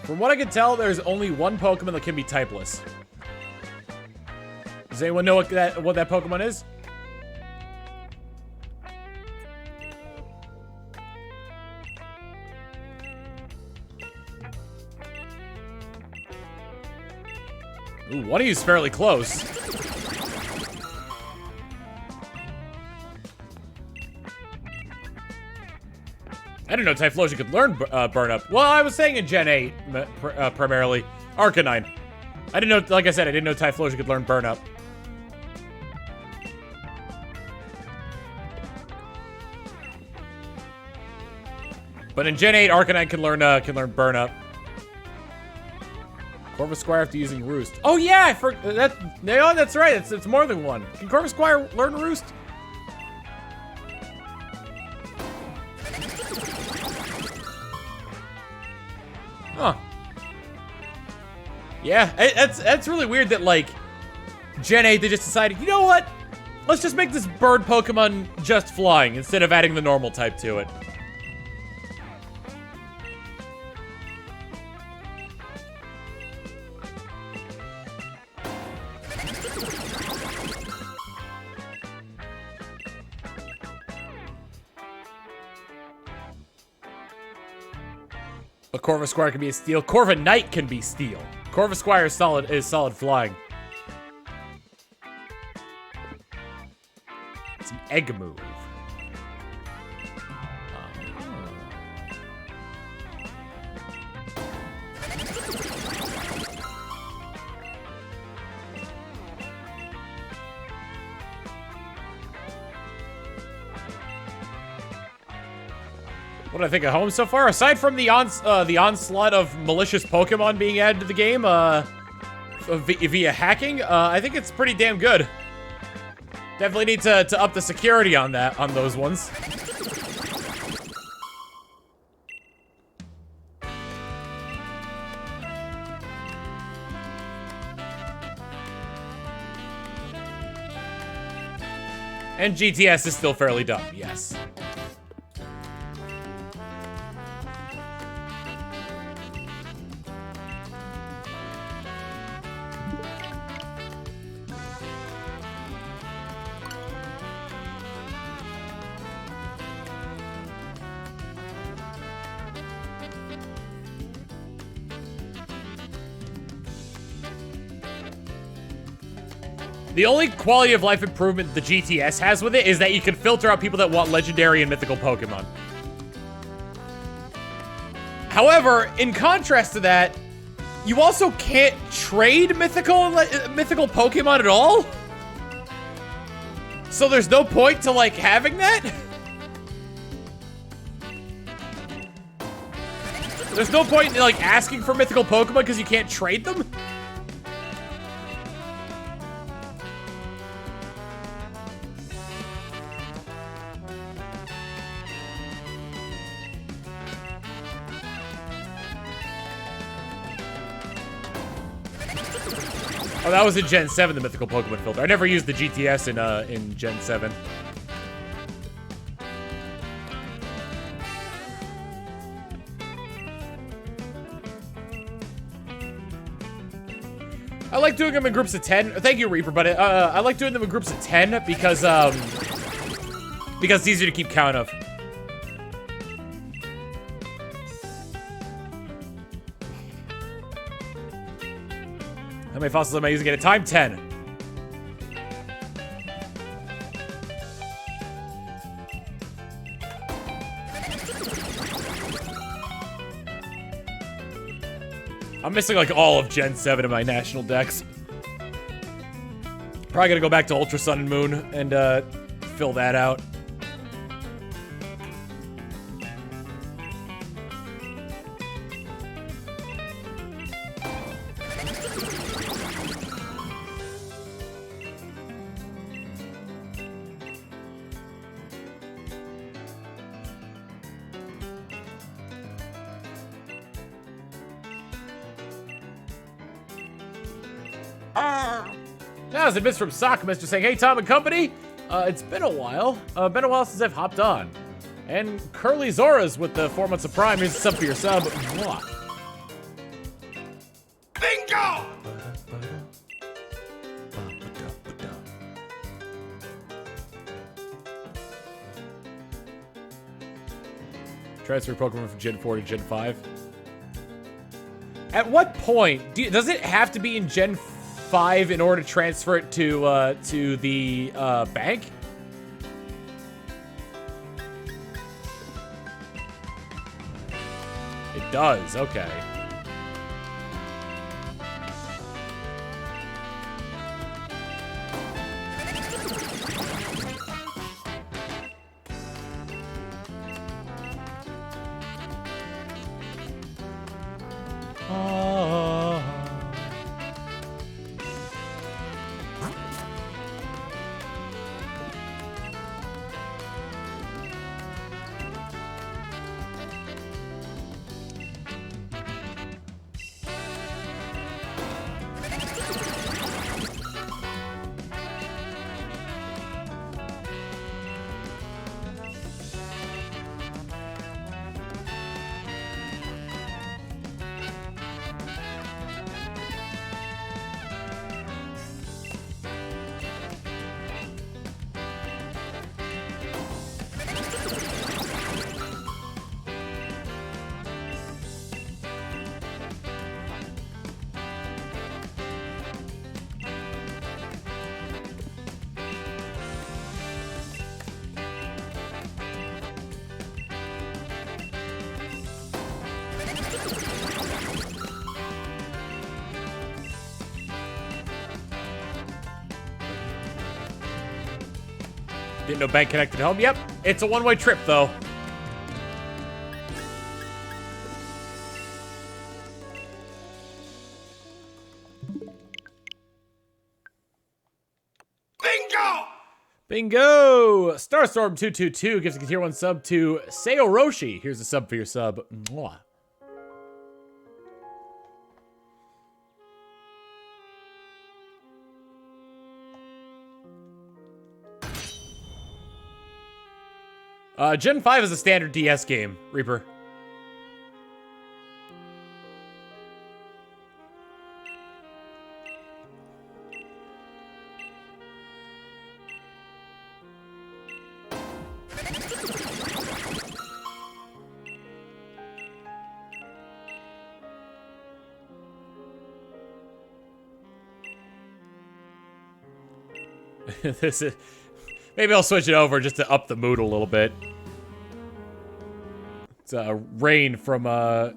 From what I can tell, there's only one Pokemon that can be typeless. Does anyone know what that Pokemon is? Ooh, one of you's fairly close. I didn't know Typhlosion could learn Burn Up. Well, I was saying in Gen 8, primarily. Arcanine. I didn't know, like I said, I didn't know Typhlosion could learn Burn Up. But in Gen 8, Arcanine can learn Burn Up. Corvisquire after using Roost. Oh yeah, I forgot that. No, that's right. It's more than one. Can Corvisquire learn Roost? Huh. Yeah, that's really weird that, like, Gen 8, they just decided, you know what? Let's just make this bird Pokemon just flying instead of adding the normal type to it. A Corvisquire can be a steel. Corviknight can be steel. Corvisquire is solid flying. It's an egg move. What do I think of home so far? Aside from the onslaught of malicious Pokemon being added to the game via hacking, I think it's pretty damn good. Definitely need to up the security on those ones. And GTS is still fairly dumb, yes. The only quality of life improvement the GTS has with it is that you can filter out people that want legendary and mythical Pokemon. However, in contrast to that, you also can't trade mythical Pokemon at all. So there's no point to, like, having that. There's no point in, like, asking for mythical Pokemon because you can't trade them. Oh, that was in Gen 7, the mythical Pokemon filter. I never used the GTS in Gen 7. I like doing them in groups of 10. Thank you, Reaper, but I like doing them in groups of 10 because it's easier to keep count of. How many fossils am I using at a time? 10. I'm missing, like, all of Gen 7 in my national decks. Probably gonna go back to Ultra Sun and Moon and fill that out. Now, as a bit from Sockmister saying, hey, Tom and company. It's been a while. Since I've hopped on. And Curly Zora's with the 4 months of Prime. Here's a sub for your sub. Mwah. Bingo! Transfer Pokemon from Gen 4 to Gen 5. At what point does it have to be in Gen 5 in order to transfer it to the bank? It does. Okay. Didn't know bank connected home. Yep, it's a one-way trip though. Bingo! Bingo! Starstorm222 gives a tier 1 sub to Seo Roshi. Here's a sub for your sub. Mwah. Gen 5 is a standard DS game, Reaper. This is, maybe I'll switch it over just to up the mood a little bit. It's Rain from ODST.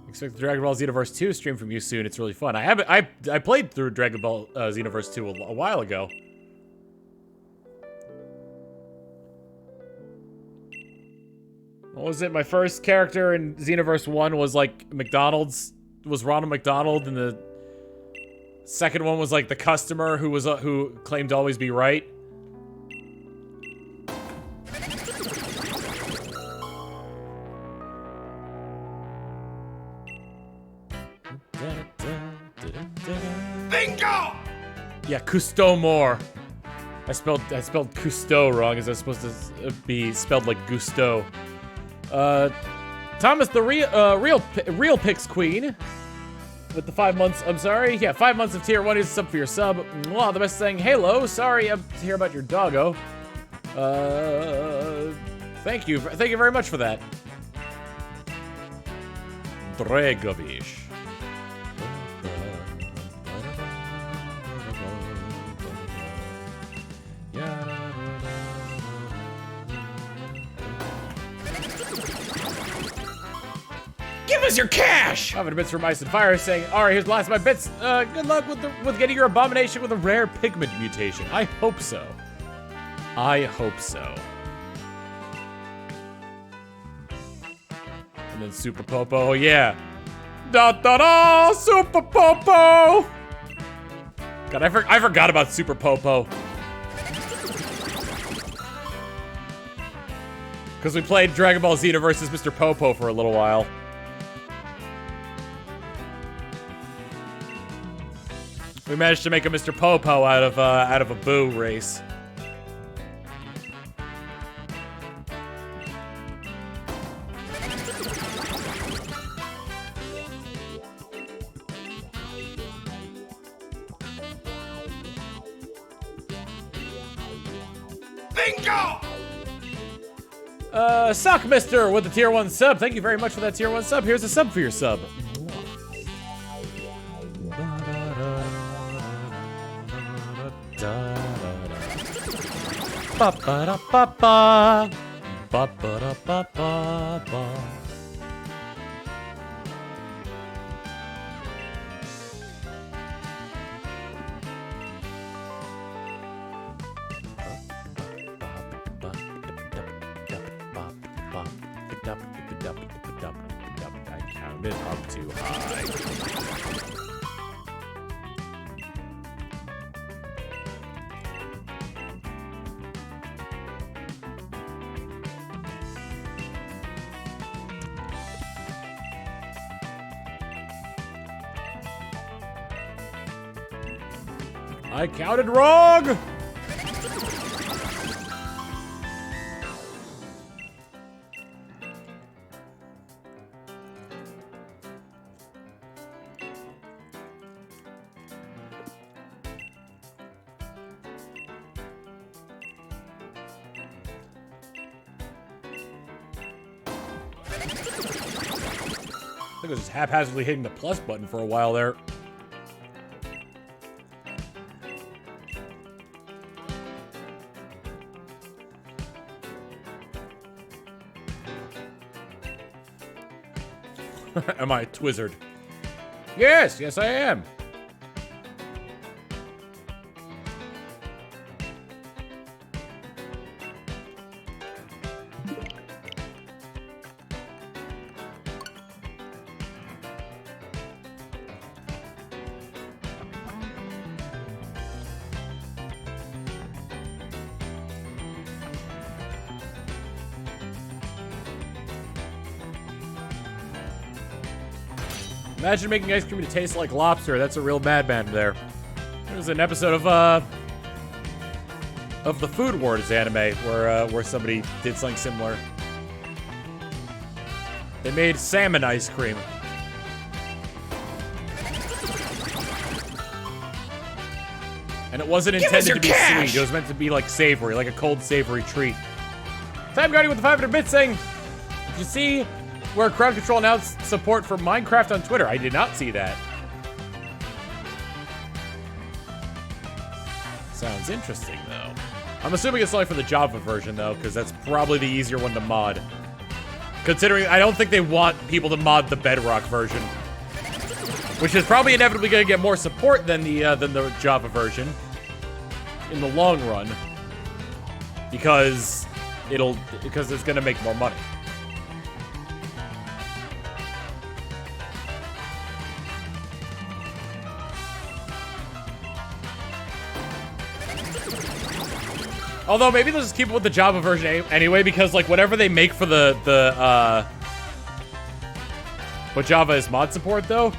Expect the Dragon Ball Xenoverse 2 stream from you soon. It's really fun. I played through Dragon Ball Xenoverse 2 a while ago. What was it? My first character in Xenoverse 1 was like McDonald's, was Ronald McDonald, and the second one was like the customer who was who claimed to always be right. Bingo! Yeah, Cousteau more. I spelled Cousteau wrong, as I was supposed to be spelled like Gusteau. Thomas, the real Pix Queen, with the 5 months. I'm sorry, yeah, 5 months of tier 1 is sub for your sub. Mwah, the best saying halo. Sorry to hear about your doggo. Thank you very much for that. Dracovish. Give us your cash! 500 bits from Ice and Fire saying, alright, here's the last of my bits. Good luck with getting your Abomination with a rare pigment mutation. I hope so. I hope so. And then Super Popo, yeah. Da da da! Super Popo! God, I forgot about Super Popo. Because we played Dragon Ball Xenoverse as Mr. Popo for a little while. We managed to make a Mr. Popo out of a Boo race. Bingo! Sockmister with the tier 1 sub. Thank you very much for that tier 1 sub. Here's a sub for your sub. Ba-ba-da-ba-ba. Ba-ba-da-ba-ba-ba. I counted up too high. I counted wrong! I think I was just haphazardly hitting the plus button for a while there. Am I a Twizzard? Yes, yes I am. Imagine making ice cream to taste like lobster. That's a real madman there. There's an episode of the Food Wars anime where somebody did something similar. They made salmon ice cream. And it wasn't intended to be sweet. It was meant to be like savory, like a cold savory treat. Time Guardian with the 500 bits saying, did you see where Crowd Control announced support for Minecraft on Twitter? I did not see that. Sounds interesting, though. I'm assuming it's only for the Java version, though, because that's probably the easier one to mod. Considering I don't think they want people to mod the Bedrock version, which is probably inevitably going to get more support than the Java version in the long run, because it's going to make more money. Although maybe they'll just keep it with the Java version anyway, because like whatever they make for but Java is mod support though.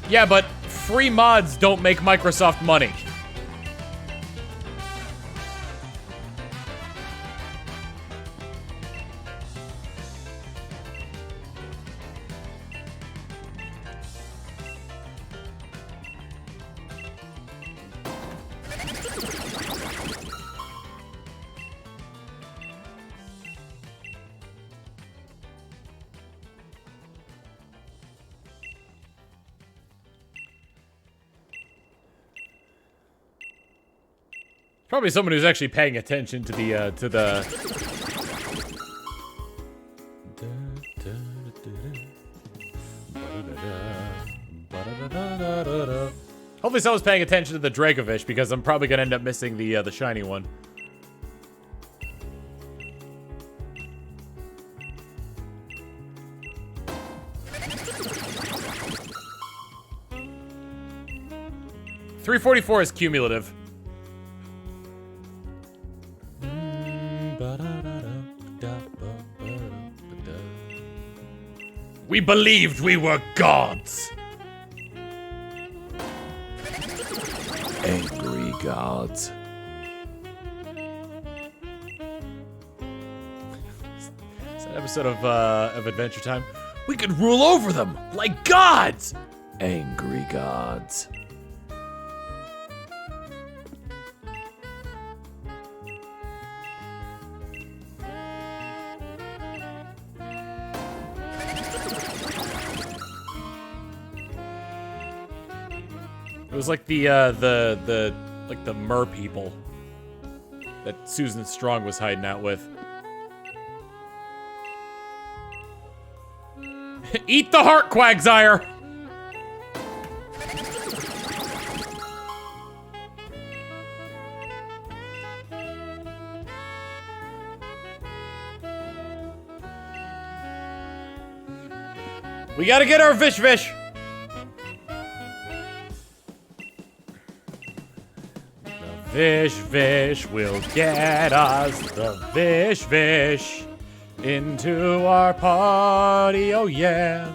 Yeah, but free mods don't make Microsoft money. Probably someone who's actually paying attention to the Hopefully someone's paying attention to the Dracovish, because I'm probably gonna end up missing the shiny one. $344 is cumulative. We believed we were gods. Angry gods. It's an episode of Adventure Time. We could rule over them like gods. Angry gods. It was like the mer people that Susan Strong was hiding out with. Eat the heart, Quagsire! We gotta get our Vish Vish! Vish Vish will get us the Vish Vish into our party, oh yeah.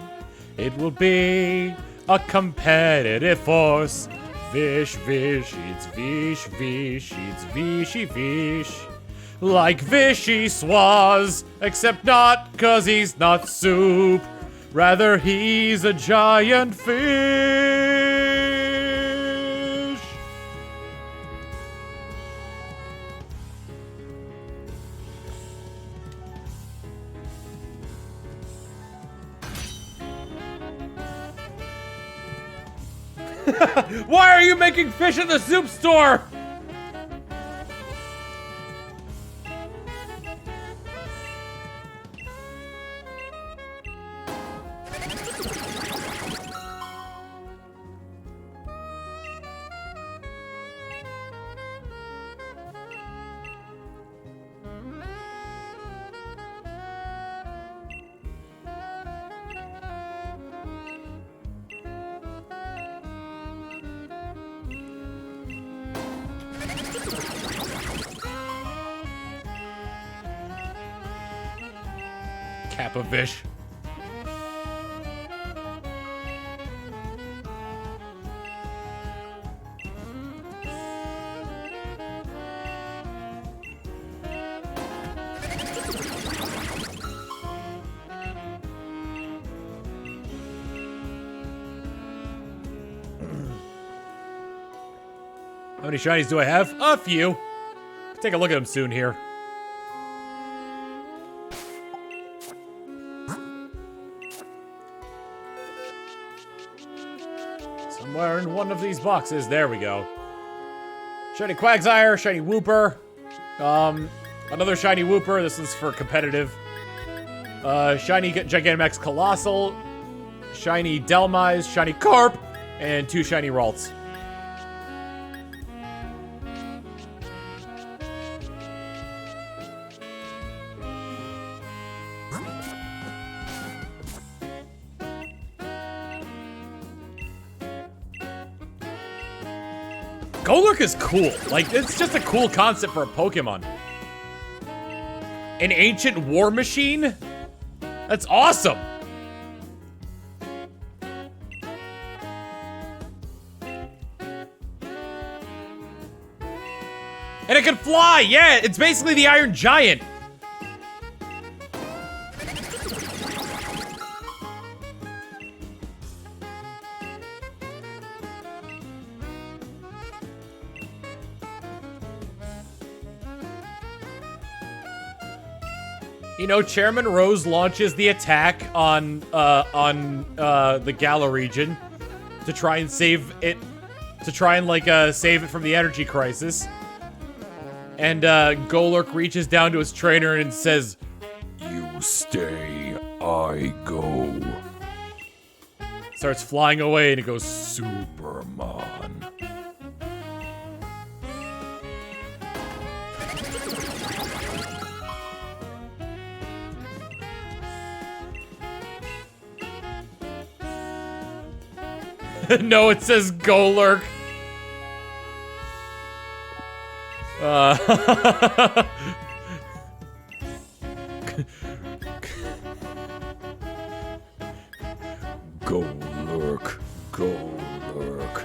It will be a competitive force. Vish Vish, it's Vish Vish, it's Vishy Vish. Like Vishy Swaz, except not 'cause he's not soup. Rather, he's a giant fish. Why are you making fish at the soup store? Capavish. How many shinies do I have? A few. Take a look at them soon here. Somewhere in one of these boxes. There we go. Shiny Quagsire, shiny Wooper. Another shiny Wooper. This is for competitive. Shiny Gigantamax Colossal. Shiny Delmise, shiny Carp, and 2 shiny Ralts. Golurk is cool. Like, it's just a cool concept for a Pokemon. An ancient war machine? That's awesome. And it can fly, yeah! It's basically the Iron Giant. You know, Chairman Rose launches the attack on the Galar region to try and save it, save it from the energy crisis. And Golurk reaches down to his trainer and says, "You stay, I go." Starts flying away and it goes, Superman. No, it says Golurk. Golurk. Golurk.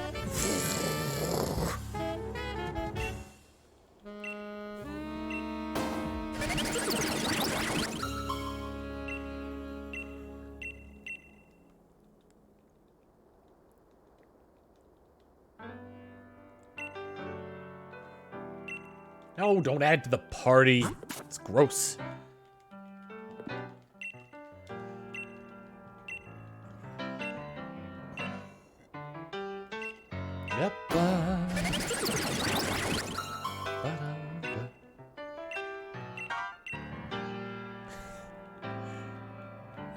No, don't add to the party. It's gross. Yep.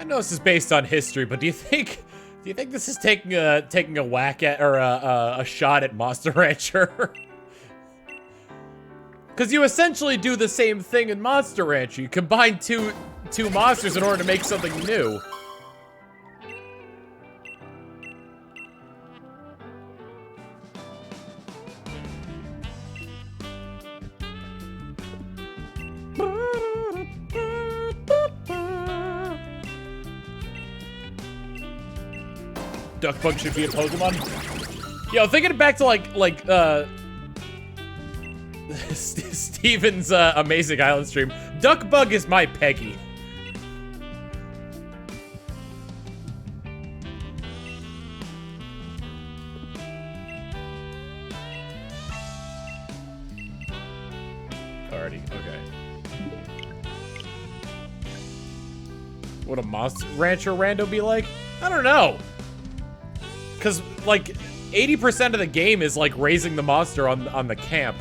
I know this is based on history, but do you think this is taking a whack at or a shot at Monster Rancher? Because you essentially do the same thing in Monster Rancher. You combine two monsters in order to make something new. Duckbug should be a Pokemon. Yo, thinking back to Steven's Amazing Island stream, Duckbug is my Peggy. Alrighty, okay. Would a Monster Rancher rando be like? I don't know. Cause like 80% of the game is like raising the monster on the camp.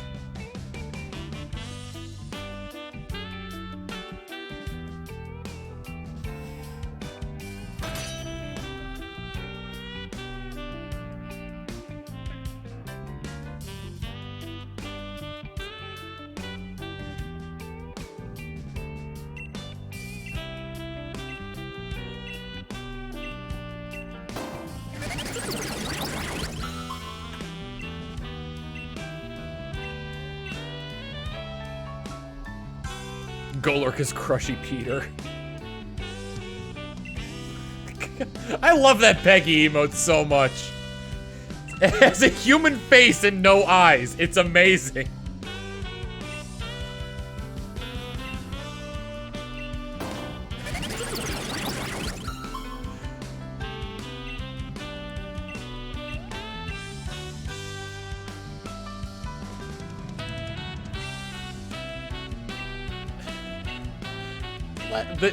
Golurk is Crushy Peter. I love that Peggy emote so much. It has a human face and no eyes. It's amazing.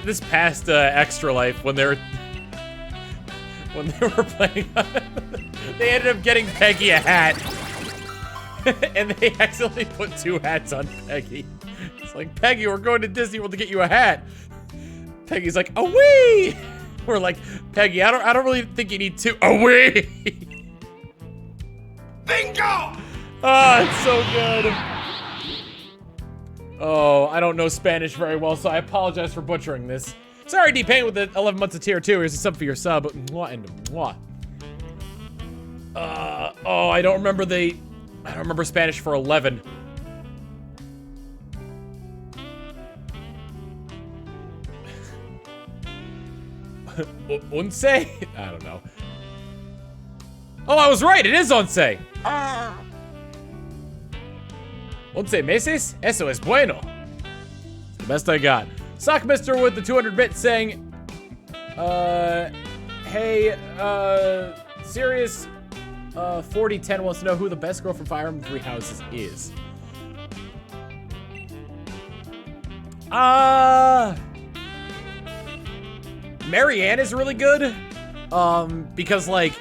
This past Extra Life, when they were playing, they ended up getting Peggy a hat, and they accidentally put 2 hats on Peggy. It's like, Peggy, we're going to Disney World to get you a hat. Peggy's like, away. We're like, Peggy, I don't really think you need 2. Away. Bingo! Oh, it's so good. Oh, I don't know Spanish very well, so I apologize for butchering this. Sorry, D-Pain, with the 11 months of tier 2. Here's a sub for your sub. Mwah and mwah. Oh, I don't remember Spanish for 11. Once? I don't know. Oh, I was right. It is once. 11 meses? Eso es bueno. It's the best I got. Sockmister with the 200 bits saying, hey, Sirius 4010 wants to know who the best girl from Fire Emblem 3 Houses is. Marianne is really good. Because like,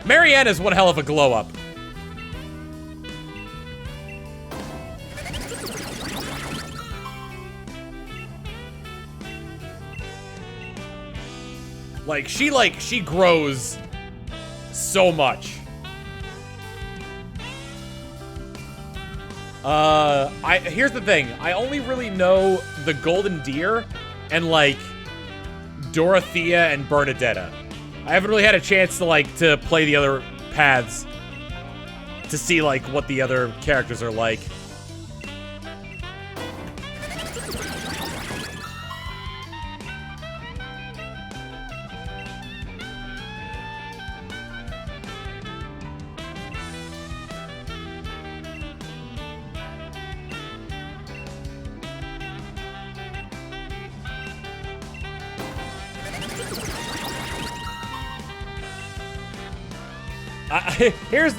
Marianne is one hell of a glow up. She grows so much. Here's the thing. I only really know the Golden Deer and like Dorothea and Bernadetta. I haven't really had a chance to play the other paths to see like what the other characters are like.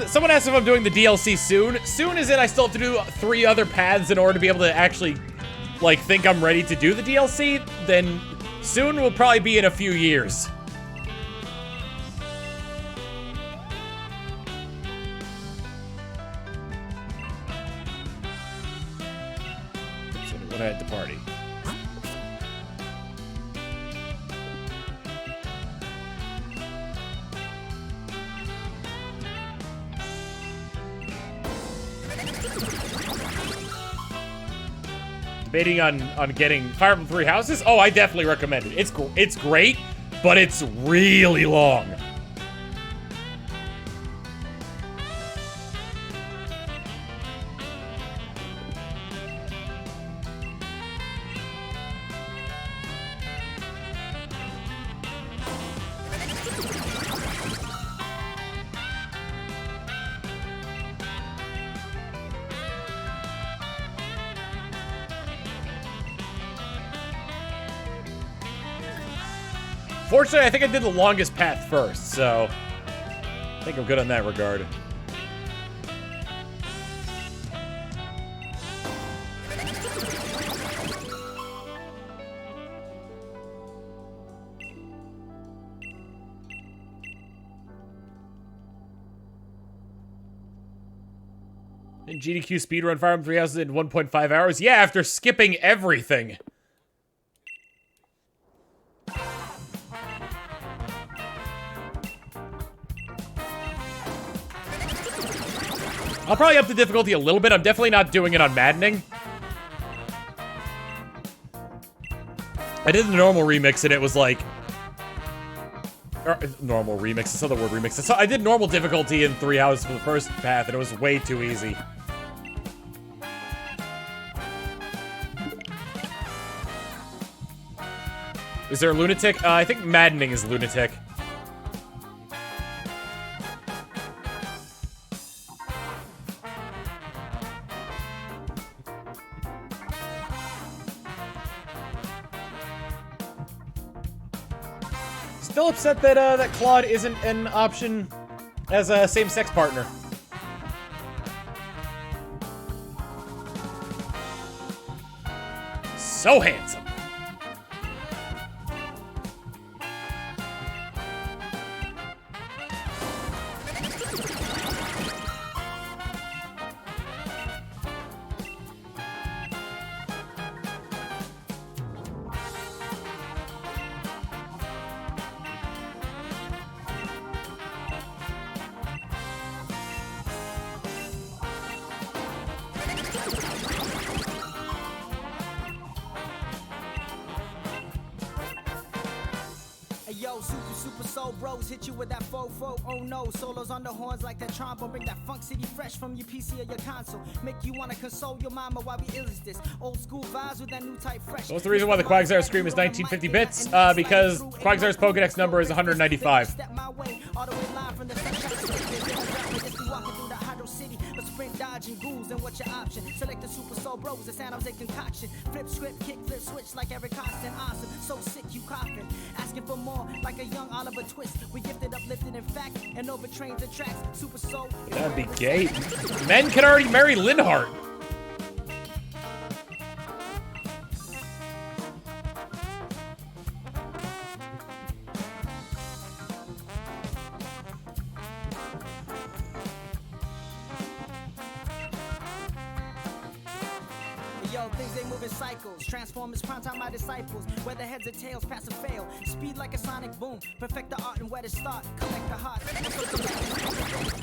Someone asked if I'm doing the DLC soon. Soon is in I still have to do 3 other paths in order to be able to actually, like, think I'm ready to do the DLC. Then soon will probably be in a few years. When I had the party. Debating on getting Fire Emblem 3 Houses? Oh, I definitely recommend it. It's great, but it's really long. Fortunately, I think I did the longest path first, so I think I'm good on that regard. And GDQ speedrun Fire Emblem 3 Houses in 1.5 hours? Yeah, after skipping everything. I'll probably up the difficulty a little bit. I'm definitely not doing it on Maddening. I did the normal remix and it was like... normal remix, it's not the word remix. So I did normal difficulty in 3 Houses for the first path and it was way too easy. Is there a Lunatic? I think Maddening is Lunatic. Still upset that that Claude isn't an option as a same-sex partner. So handsome. Super soul bros hit you with that fofo. Oh no, solos on the horns like that trombone. Bring that funk city fresh from your PC or your console. Make you wanna console your mama while we ill is this. Old school vibes with that new type fresh. So what's the reason why the Quagsire scream is 1950 bits? Because Quagsire's Pokédex number is 195. Step my way, all the way live from the sunshine state. Walking through the hydro city, but sprint dodging ghouls and what's your option? Select the super soul bros, the San Jose concoction. Flip script, kick, flip switch like every constant. Awesome, so sick you coughing. Asking for more like a young Oliver Twist. We gifted, uplifted in fact, and overtrained the tracks. Super soul. That'd be gay. Men can already marry Linhart. Things they move in cycles. Transformers, prime time my disciples. Whether heads or tails, pass or fail. Speed like a sonic boom. Perfect the art and where to start. Collect the heart.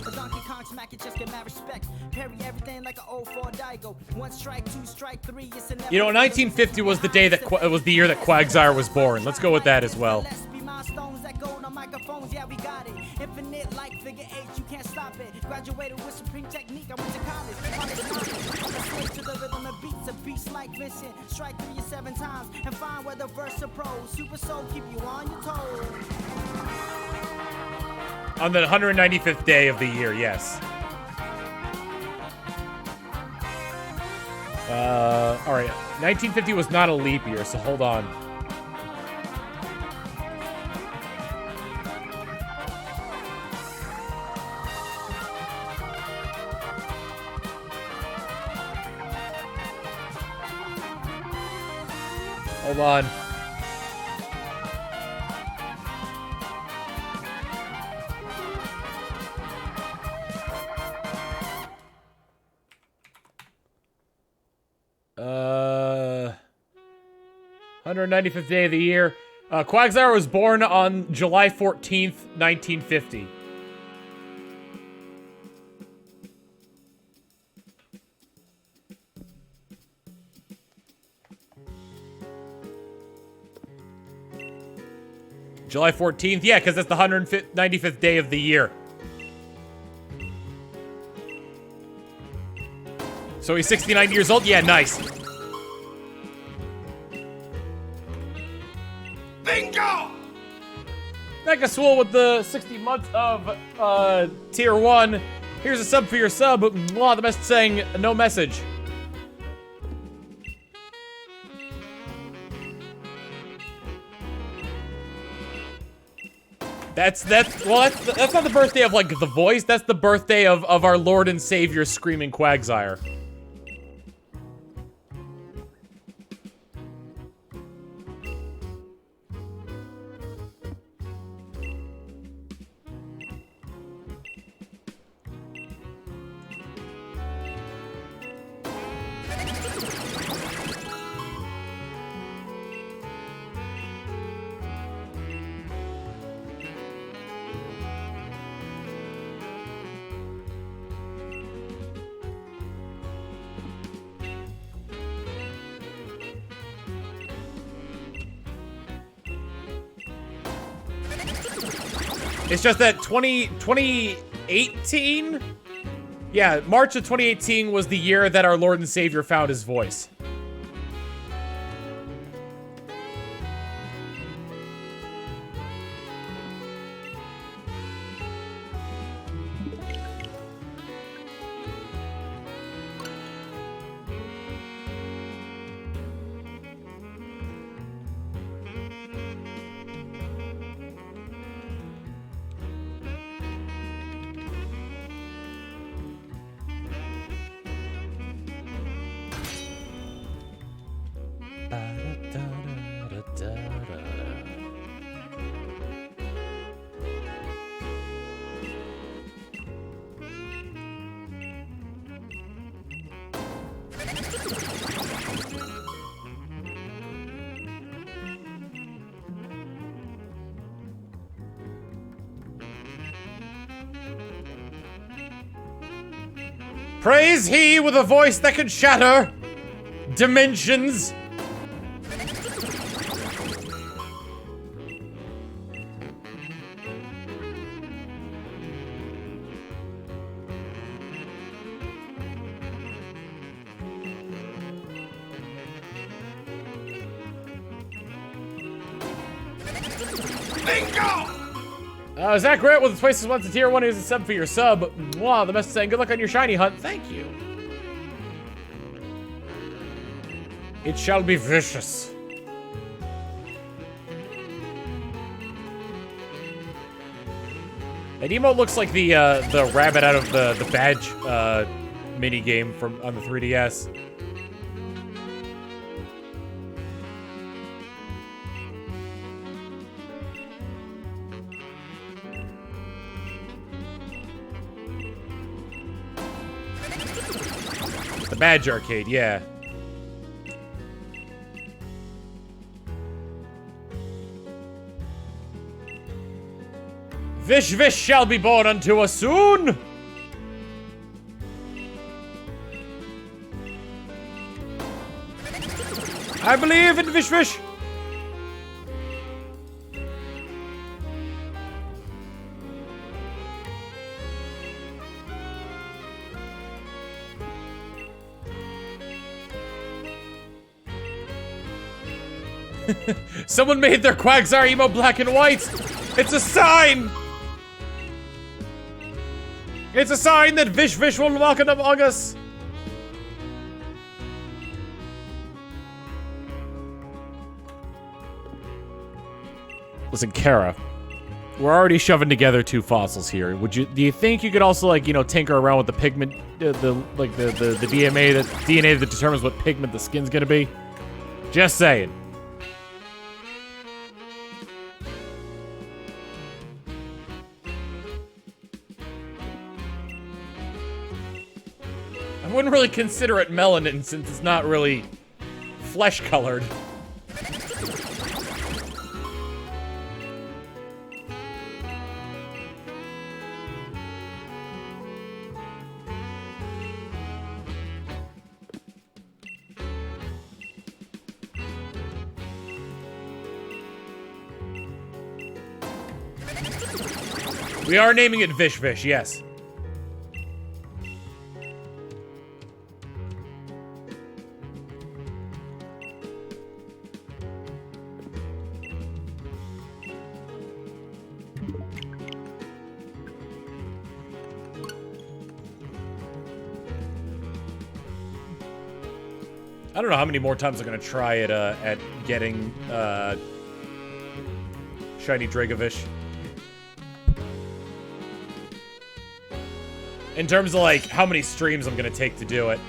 A Donkey Kong smack it, just get mad respect. Parry everything like an 04 Daigo. 1 strike, 2 strike, 3. It's a never. You know, 1950 was the day that was the year that Quagsire was born. Let's go with that as well. Milestones that go on microphones, yeah, we got it. Infinite like figure 8, you can't stop it. Graduated with supreme technique, I went to college. Slave to the rhythm of beats, a beast like Vincent. Strike 3 or 7 times and find where the verse are pros. Super soul keep you on your toes. On the 195th day of the year, yes. Alright. 1950 was not a leap year, so hold on. Hold on. Uh, 195th day of the year. Quagsire was born on July 14th, 1950. July 14th? Yeah, because that's the 195th day of the year. So he's 69 years old? Yeah, nice. Bingo! Mega Swole with the 60 months of tier 1. Here's a sub for your sub. Mwah, the message saying no message. That's not the birthday of like the voice. That's the birthday of our Lord and Savior Screaming Quagsire. It's just that 2018? Yeah, March of 2018 was the year that our Lord and Savior found his voice. Praise he with a voice that can shatter dimensions. Zach Grant with the twice as once a tier 1. Here's a sub for your sub. Wow, the message saying good luck on your shiny hunt. Thank you. It shall be vicious. That emote looks like the rabbit out of the badge mini game from on the 3DS. Badge arcade, yeah. Vish Vish shall be born unto us soon! I believe in Vish Vish! Someone made their Quagsire emo black and white! It's a sign! It's a sign that Vish Vish will walk among us! Listen, Kara, we're already shoving together 2 fossils here. Do you think you could also, like, you know, tinker around with the pigment, the DNA that determines what pigment the skin's gonna be? Just saying. I wouldn't really consider it melanin since it's not really flesh-colored. We are naming it Vish Vish, yes. I don't know how many more times I'm gonna try it at getting shiny Dracovish. In terms of like how many streams I'm gonna take to do it.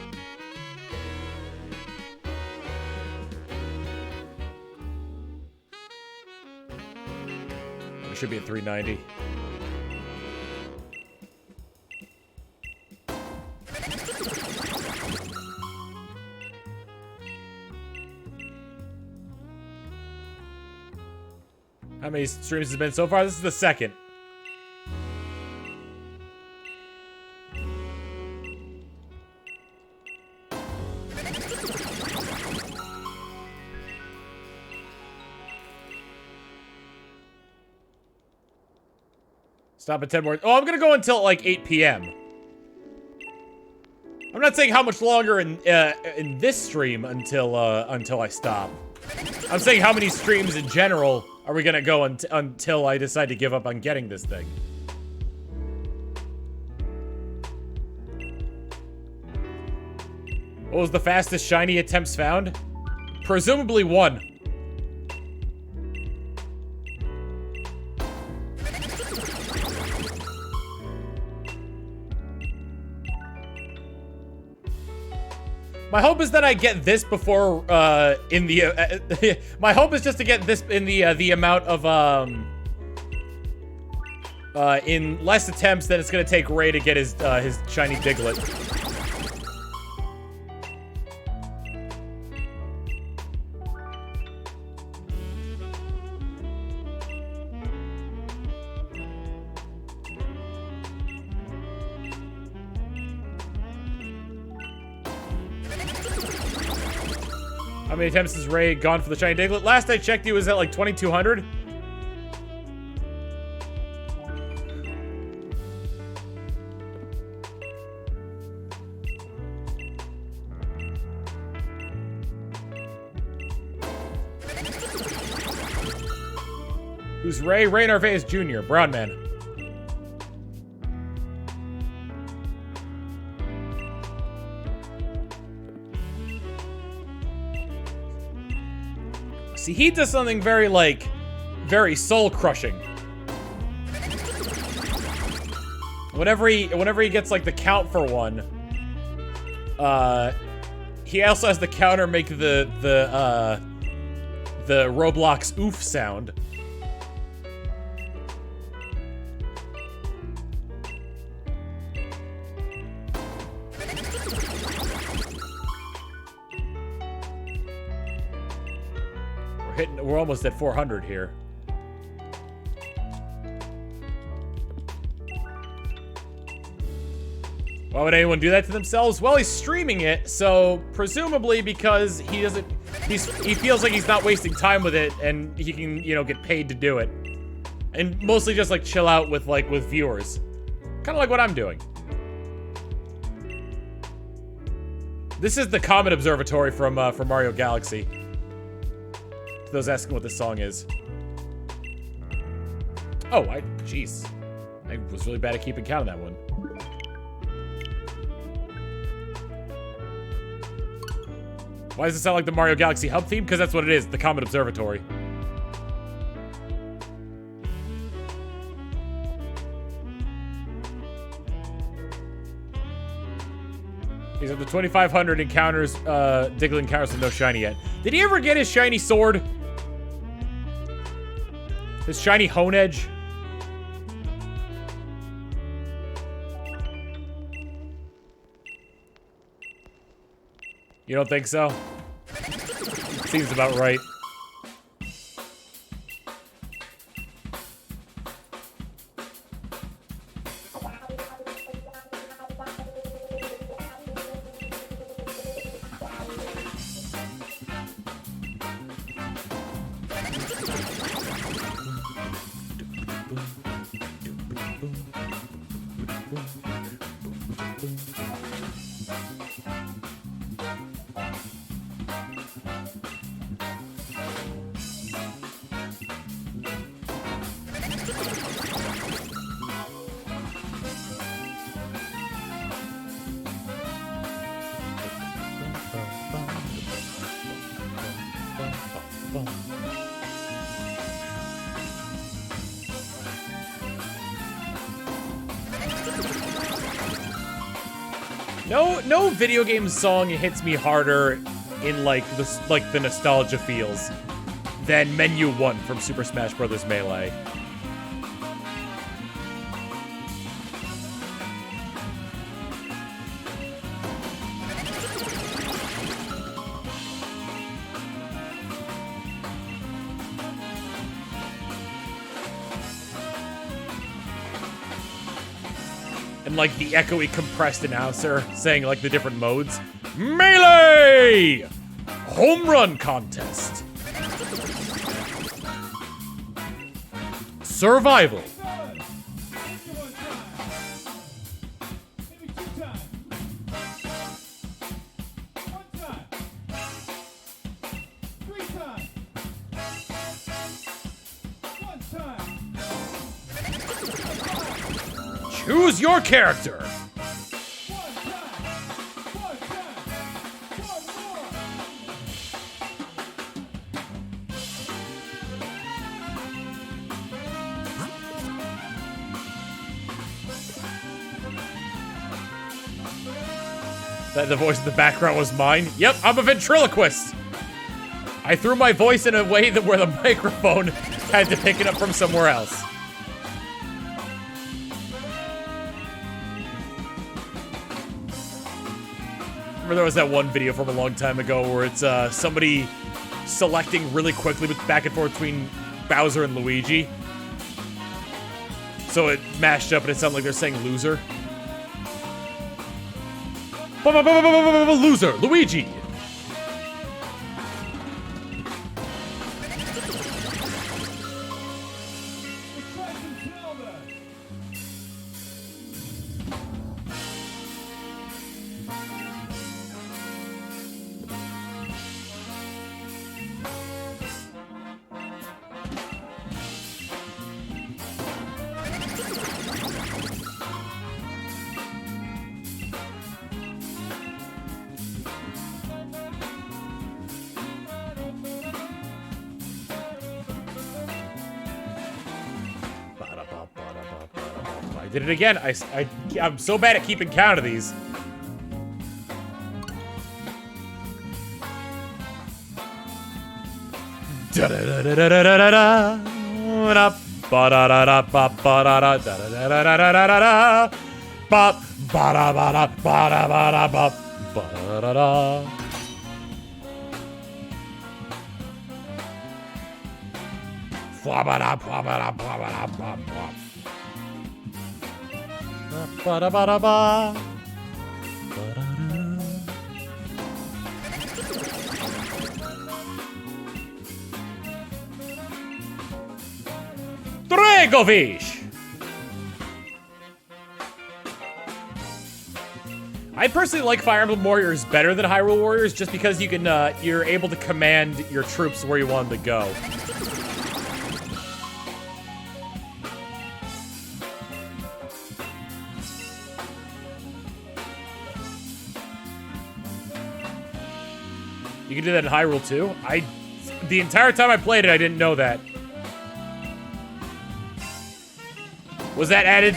We should be at 390. How many streams has it been so far? This is the second. Stop at 10 more. Oh, I'm gonna go until like 8 p.m. I'm not saying how much longer in this stream until I stop. I'm saying how many streams in general are we gonna go until I decide to give up on getting this thing. What was the fastest shiny attempts found? Presumably 1. My hope is that I get this before, in the, my hope is just to get this in the amount of, in less attempts than it's gonna take Ray to get his shiny Diglett. How many attempts has Ray gone for the shiny Diglett? Last I checked, he was at like 2,200. Who's Ray? Ray Narvaez Jr., Brown Man. See, he does something very, like, very soul-crushing. Whenever he gets, like, the count for one, he also has the counter make the Roblox oof sound. We're almost at 400 here. Why would anyone do that to themselves? Well, he's streaming it, so presumably because he feels like he's not wasting time with it, and he can, you know, get paid to do it, and mostly just like chill out with viewers, kind of like what I'm doing. This is the Comet Observatory from Mario Galaxy. To those asking what this song is. Oh, jeez. I was really bad at keeping count of that one. Why does it sound like the Mario Galaxy Hub theme? Because that's what it is, the Comet Observatory. He's at the 2,500 encounters, Diglett encounters with no shiny yet. Did he ever get his shiny sword? His shiny Hone Edge? You don't think so? Seems about right. No video game song hits me harder in like the nostalgia feels than Menu 1 from Super Smash Bros. Melee. And like the echoey compressed announcer saying like the different modes. Melee! Home run contest. Survival. Choose your character. That the voice in the background was mine? Yep, I'm a ventriloquist. I threw my voice in a way that where the microphone had to pick it up from somewhere else. Remember there was that one video from a long time ago where it's somebody selecting really quickly back and forth between Bowser and Luigi. So it mashed up and it sounded like they're saying loser. Loser, Luigi. I did it again. I'm so bad at keeping count of these. Dracovish! I personally like Fire Emblem Warriors better than Hyrule Warriors just because you can, you're able to command your troops where you want them to go. You can do that in Hyrule too? The entire time I played it, I didn't know that. Was that added?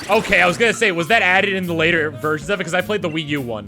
Okay, I was gonna say, was that added in the later versions of it? Because I played the Wii U one.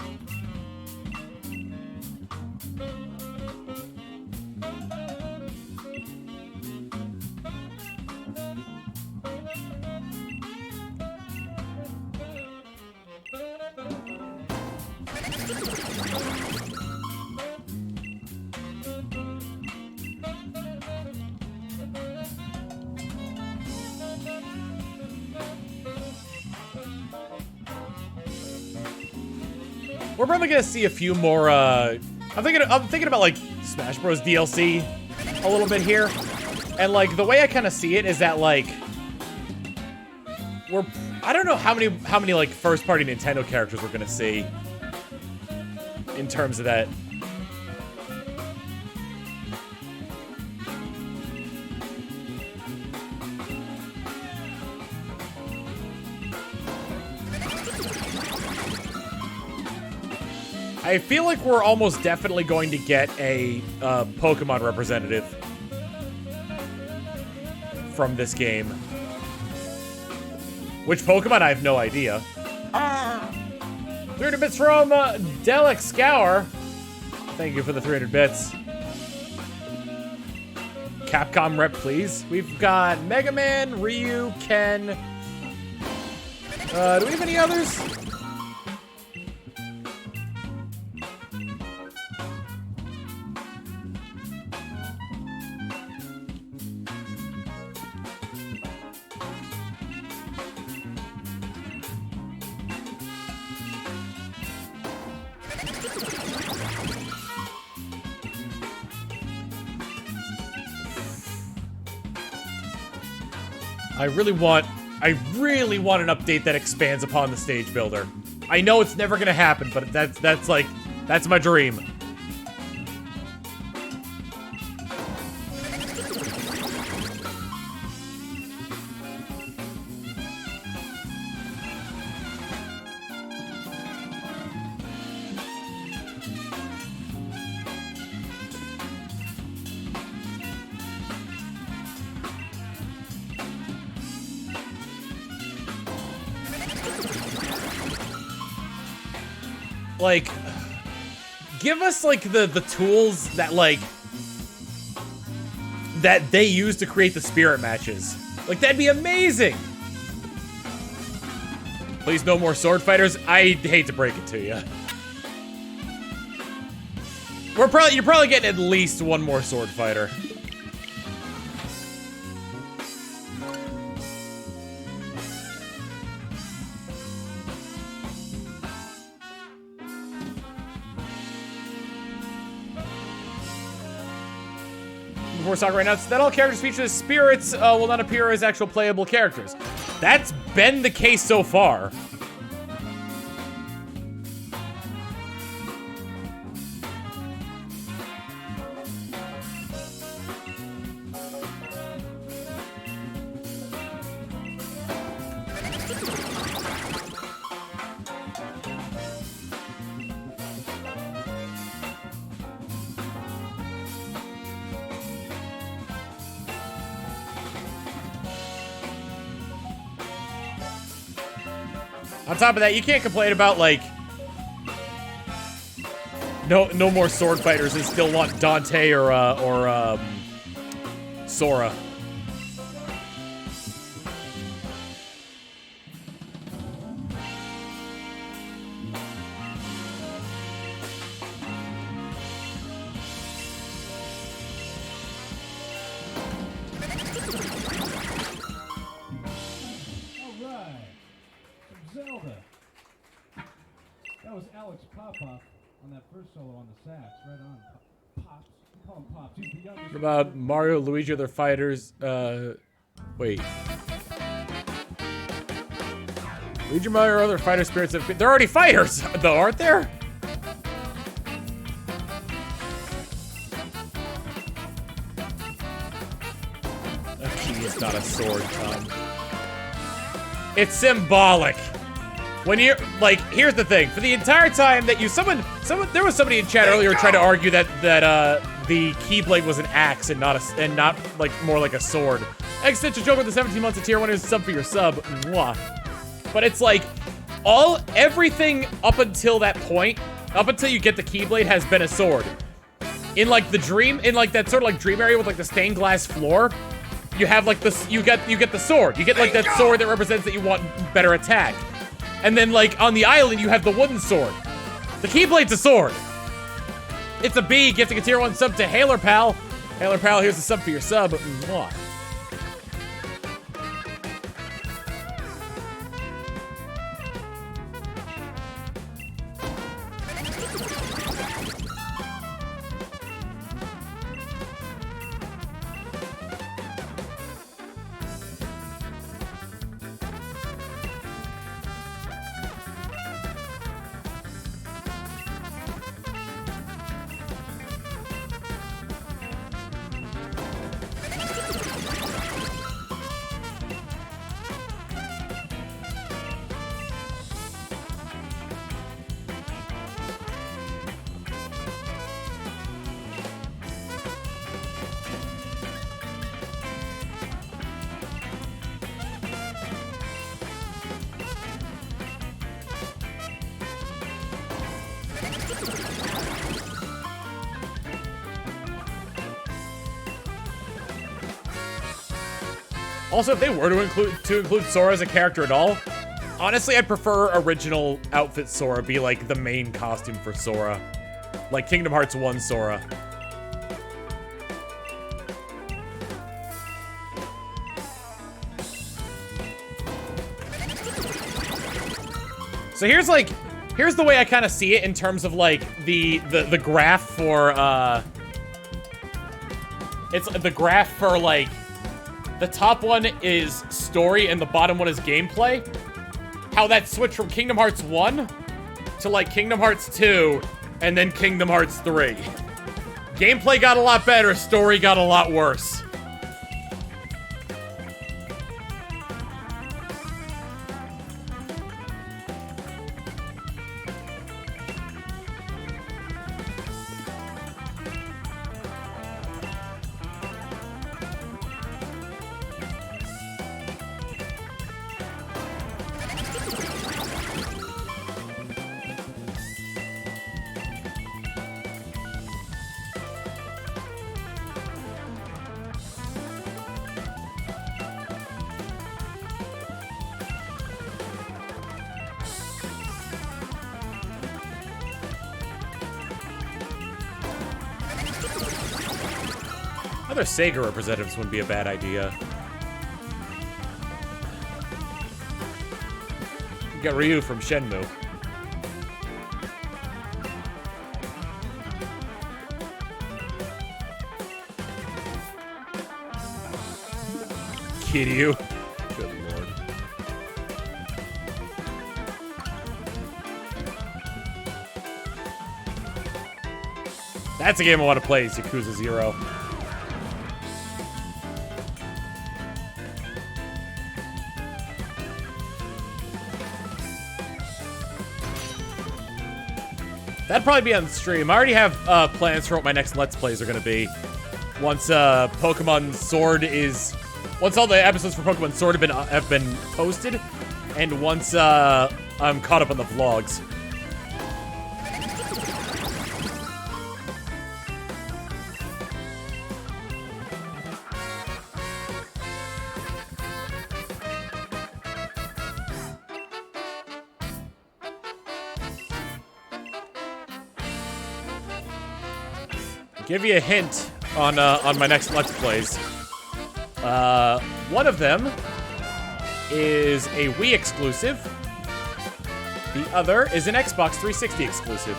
we're probably gonna see a few more, I'm thinking about, like, Smash Bros. DLC a little bit here. And, like, the way I kind of see it is that, like, I don't know how many, like, first-party Nintendo characters we're gonna see in terms of that. I feel like we're almost definitely going to get a Pokemon representative from this game. Which Pokemon? I have no idea. 300 bits from Delic Scour. Thank you for the 300 bits. Capcom rep, please. We've got Mega Man, Ryu, Ken. Do we have any others? I really want an update that expands upon the stage builder. I know it's never gonna happen, but that's my dream. Like, give us, like, the tools that, like, that they use to create the spirit matches. Like, that'd be amazing! Please, no more sword fighters. I hate to break it to you. You're probably getting at least one more sword fighter. Before Soccer right now, that all characters featured as spirits will not appear as actual playable characters. That's been the case so far. On top of that, you can't complain about, like, no more sword fighters and still want Dante or Sora. Zelda. That was Alex Popoff on that first solo on the sax. Right on. Pops. We call him Pops. He's the youngest. What about Mario, Luigi, other fighters? Wait. Luigi, Mario, other fighter spirits. They're already fighters, though, aren't there? A key is not a sword, Tom. It's symbolic. When you're, like, here's the thing. For the entire time that you, there was somebody in chat earlier trying to argue that the Keyblade was an axe and not like more like a sword. Extension joke with the 17 months of tier 1 is sub for your sub. Mwah. But it's like, everything up until that point, up until you get the Keyblade, has been a sword. In like the dream, in like that sort of like dream area with like the stained glass floor, you have like this, you get the sword. You get like that sword that represents that you want better attack. And then, like, on the island, you have the wooden sword. The Keyblade's a sword. It's a B, gifting a tier 1 sub to Hailer Pal. Hailer Pal, here's a sub for your sub. Mwah. Also, if they were to include Sora as a character at all, honestly, I'd prefer original outfit Sora be like the main costume for Sora. Like Kingdom Hearts 1 Sora. So here's the way I kind of see it in terms of like the graph for it's the graph for like the top one is story and the bottom one is gameplay. How that switched from Kingdom Hearts 1 to like Kingdom Hearts 2 and then Kingdom Hearts 3. Gameplay got a lot better, story got a lot worse. Other Sega representatives wouldn't be a bad idea. You got Ryu from Shenmue. Kiryu. Good lord. That's a game I want to play, is Yakuza 0. That'd probably be on stream. I already have plans for what my next Let's Plays are going to be. Once Pokemon Sword is... Once all the episodes for Pokemon Sword have been posted, and once I'm caught up on the vlogs. Give you a hint on my next Let's Plays. One of them is a Wii exclusive. The other is an Xbox 360 exclusive.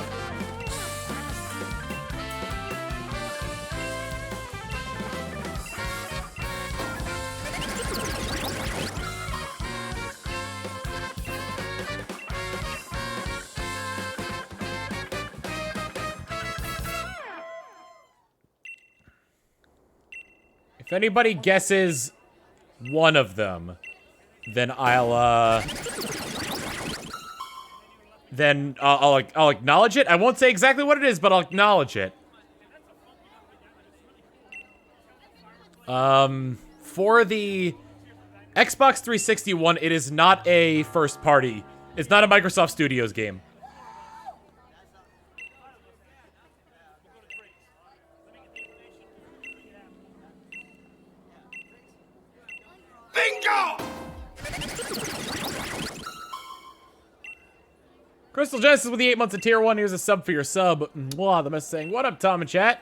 If anybody guesses one of them, then I'll acknowledge it. I won't say exactly what it is, but I'll acknowledge it. For the Xbox 360 one, it is not a first party. It's not a Microsoft Studios game. Crystal Genesis with the 8 months of tier 1. Here's a sub for your sub. Mwah, the mess saying, what up, Tom and chat?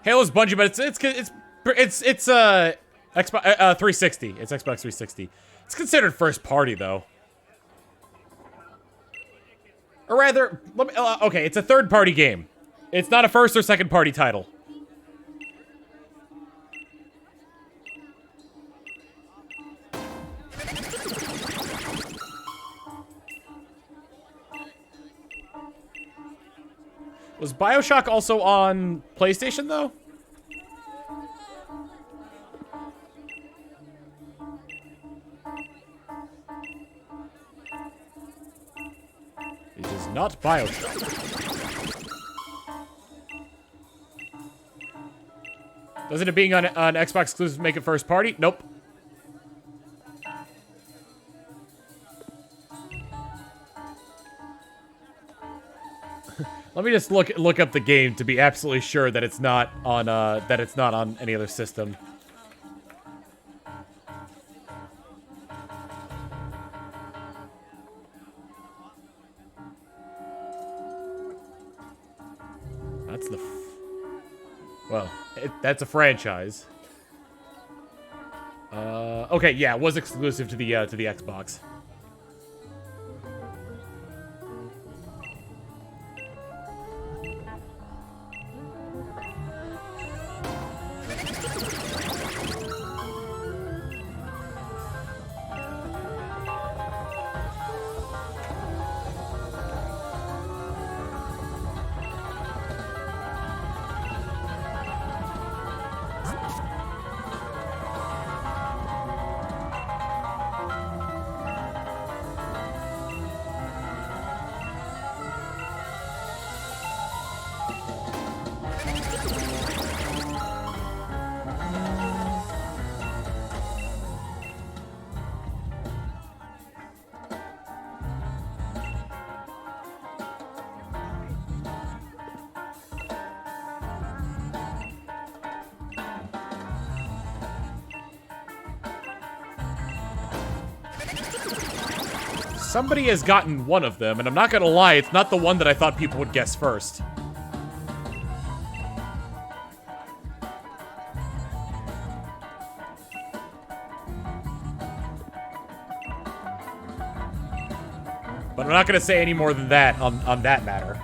Halo's Bungie, but it's Xbox 360. It's Xbox 360. It's considered first party though. Or rather, let me, okay, it's a third party game. It's not a first or second party title. Was BioShock also on PlayStation, though? It is not BioShock. Doesn't it being on Xbox exclusive make it first party? Nope. Let Let me just look up the game to be absolutely sure that it's not on any other system. That's the well, that's a franchise. Okay, yeah, it was exclusive to the Xbox. Somebody has gotten one of them, and I'm not gonna lie, it's not the one that I thought people would guess first. But I'm not gonna say any more than that on that matter.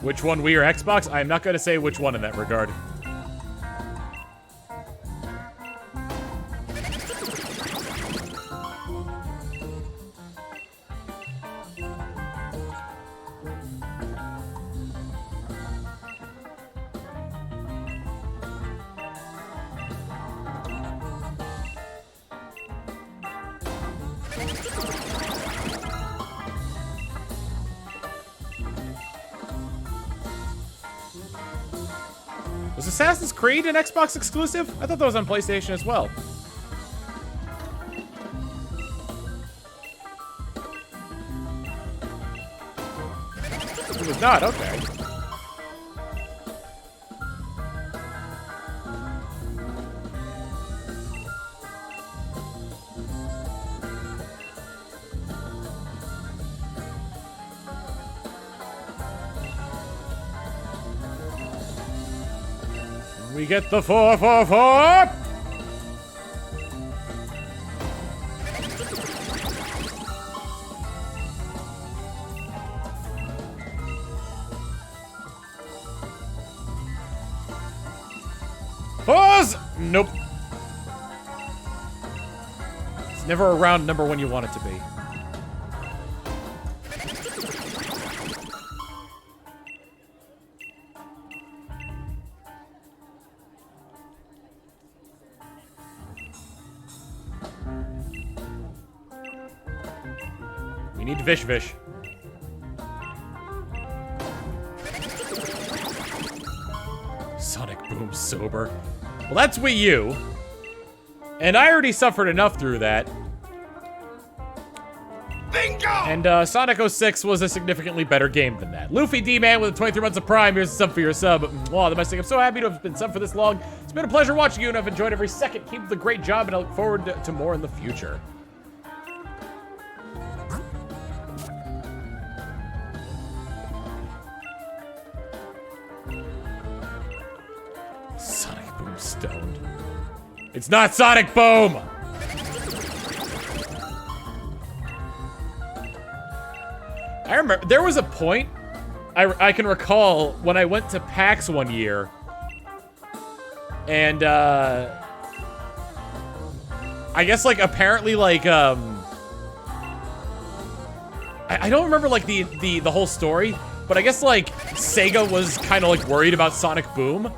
Which one, Wii or Xbox? I'm not going to say which one in that regard. Was Assassin's Creed an Xbox exclusive? I thought that was on PlayStation as well. It was not, okay. We get the 444. Pause! Nope. It's never a round number when you want it to be. We need Vish. Sonic Boom Sober. Well, that's Wii U. And I already suffered enough through that. Bingo! And Sonic 06 was a significantly better game than that. Luffy D-Man with 23 months of Prime. Here's a sub for your sub. Wow, the best thing. I'm so happy to have been subbed for this long. It's been a pleasure watching you, and I've enjoyed every second. Keep up the great job, and I look forward to more in the future. Sonic Boom stoned. It's not Sonic Boom! I remember, there was a point, I can recall, when I went to PAX one year, and, I guess, like, apparently, like, I don't remember, like, the whole story, but I guess, like, Sega was kind of, like, worried about Sonic Boom.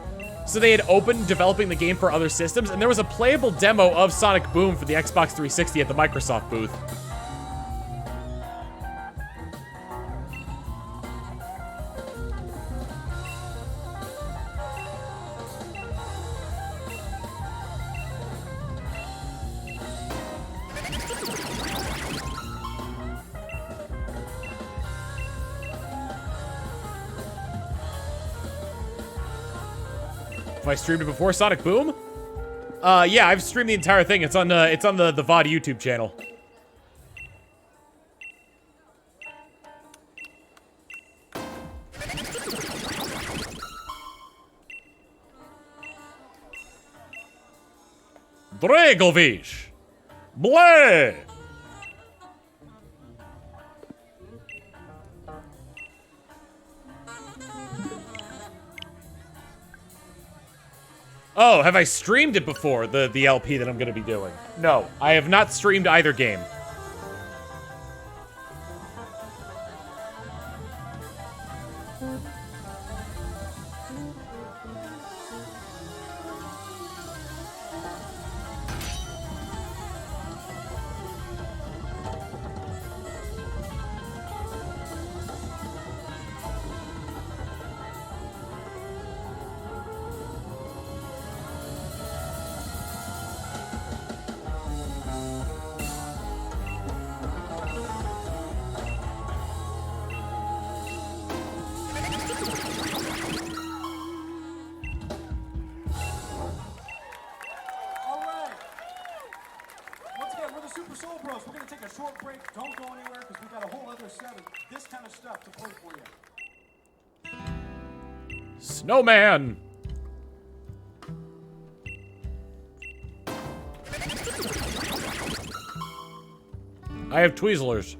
So they had opened developing the game for other systems, and there was a playable demo of Sonic Boom for the Xbox 360 at the Microsoft booth. Have I streamed it before Sonic Boom? Yeah, I've streamed the entire thing. It's on the VOD YouTube channel. Dracovish! Bleh! Oh, have I streamed it before, the LP that I'm going to be doing? No, I have not streamed either game. All right. Once again, we're the Super Soul Bros. We're going to take a short break. Don't go anywhere because we've got a whole other set of this kind of stuff to play for you. Snowman! I have Tweezlers.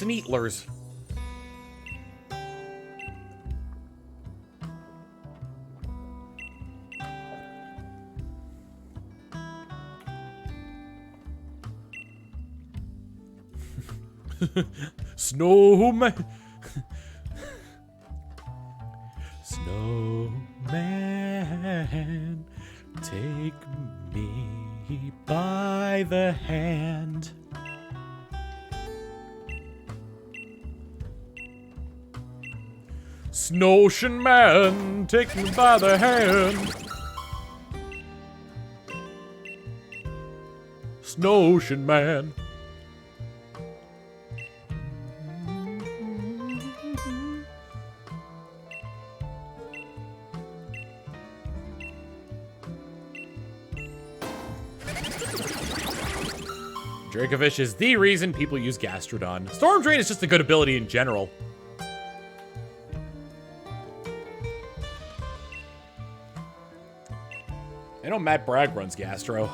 Sneetlers. Snowman. Snowman, take me by the hand. Snowshin' man, take me by the hand. Snowshin' man. Dracovish is the reason people use Gastrodon. Storm Drain is just a good ability in general. I know Matt Bragg runs Gastro.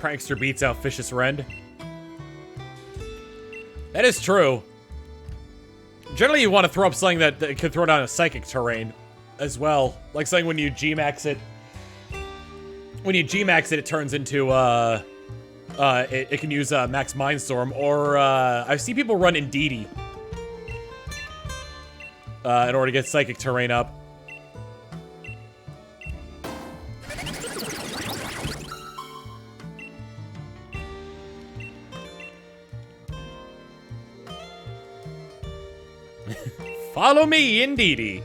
Prankster beats out Vicious Rend. That is true. Generally, you want to throw up something that can throw down a psychic terrain as well. Like something when you G-Max it. When you G-Max it, it turns into, it can use Max Mindstorm. Or, I've seen people run Indeedee in order to get psychic terrain up. Follow me, Indeedee.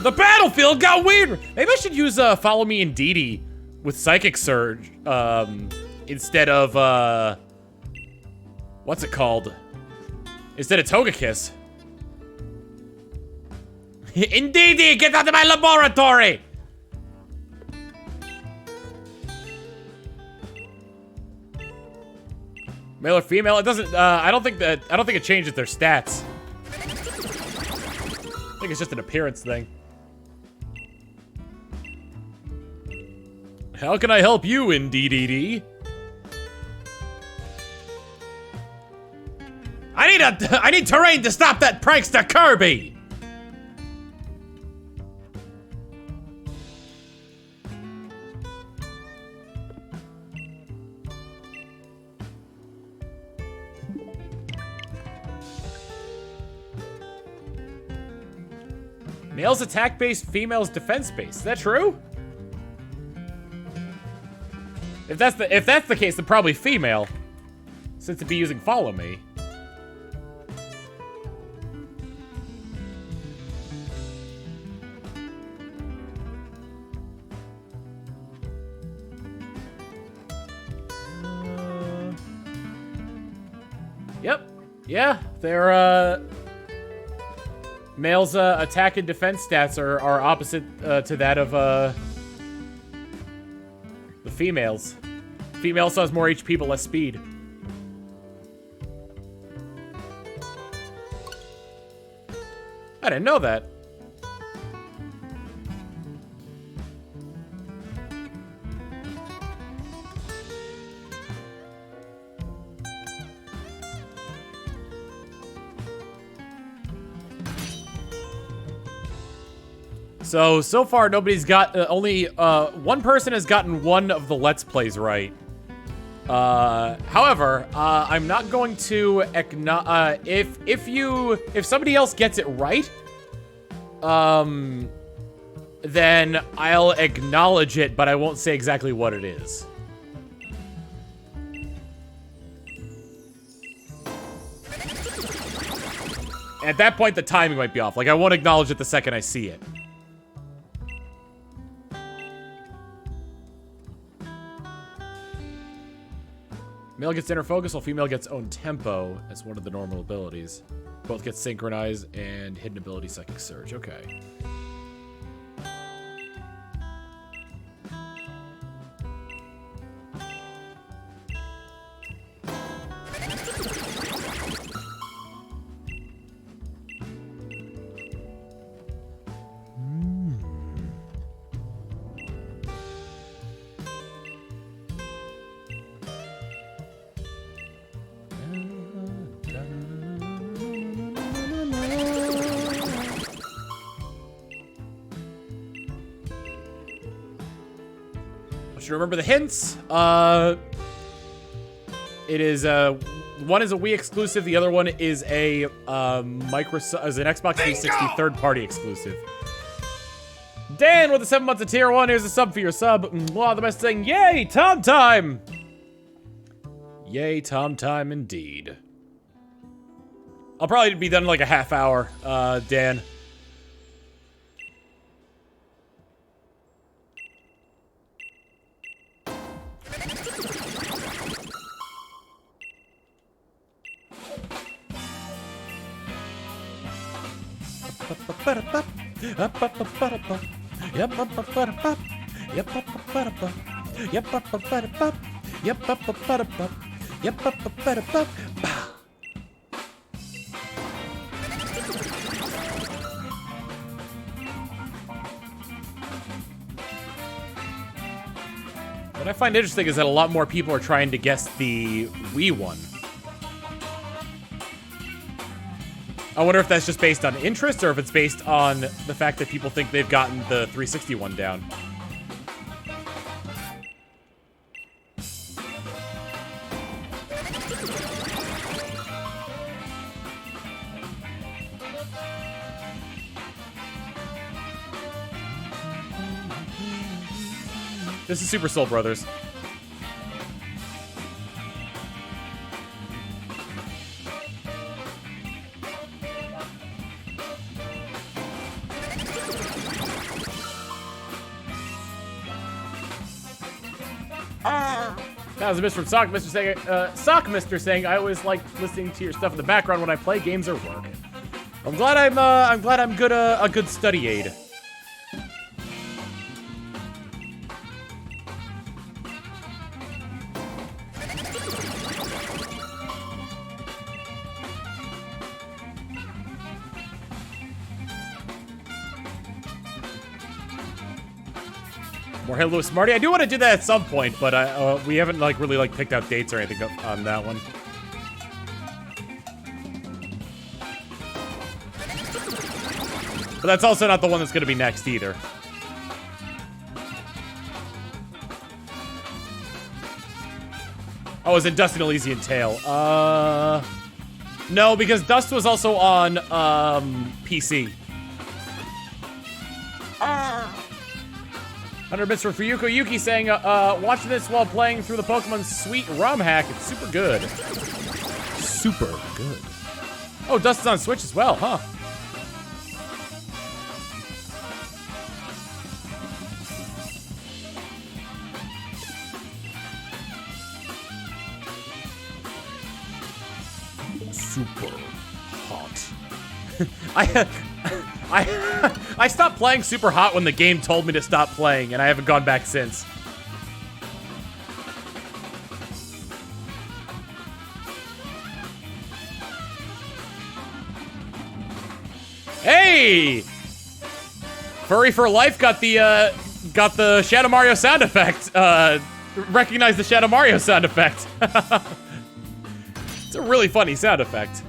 The battlefield got weird! Maybe I should use Follow Me Indeedee with Psychic Surge, instead of, what's it called? Instead of Togekiss. Indeedee, get out of my laboratory! Male or female? It doesn't, I don't think it changes their stats. I think it's just an appearance thing. How can I help you, Indeedee? I need terrain to stop that prankster Kirby! Male's attack-based, female's defense-based. Is that true? If that's the case, then probably female, since it'd be using Follow Me. Yep. Yeah, they're male's attack and defense stats are opposite to that of the females. Female also has more HP but less speed. I didn't know that. So far, nobody's got, only one person has gotten one of the Let's Plays right. However, I'm not going to if somebody else gets it right, then I'll acknowledge it, but I won't say exactly what it is. At that point, the timing might be off. Like, I won't acknowledge it the second I see it. Male gets inner focus, while female gets own tempo as one of the normal abilities. Both get synchronized and hidden ability psychic surge. Okay. Should remember the hints. It is one is a Wii exclusive, the other one is a Microsoft, is an Xbox 360 third-party exclusive. Dan with the 7 months of tier 1. Here's a sub for your sub. Mwah, the best thing. Yay, Tom time! Yay, Tom time indeed. I'll probably be done in like a half hour, Dan. What I find interesting is that a lot more people are trying to guess the Wii one. I wonder if that's just based on interest or if it's based on the fact that people think they've gotten the 360 one down. This is Super Soul Brothers. That was a miss from Sockmister saying, I always like listening to your stuff in the background when I play games or work. I'm glad I'm good, a good study aid. More Halo with Smarty. I do want to do that at some point, but we haven't really picked out dates or anything on that one. But that's also not the one that's going to be next either. Oh, is it Dust and Elysian Tail? No, because Dust was also on PC. 100 bits for Fuyuko Yuki saying, watching this while playing through the Pokemon Sweet ROM hack. It's super good. Super good. Oh, Dust is on Switch as well, huh? Super hot. I stopped playing Super Hot when the game told me to stop playing, and I haven't gone back since. Hey! Furry for Life got the Shadow Mario sound effect. Recognize the Shadow Mario sound effect. It's a really funny sound effect.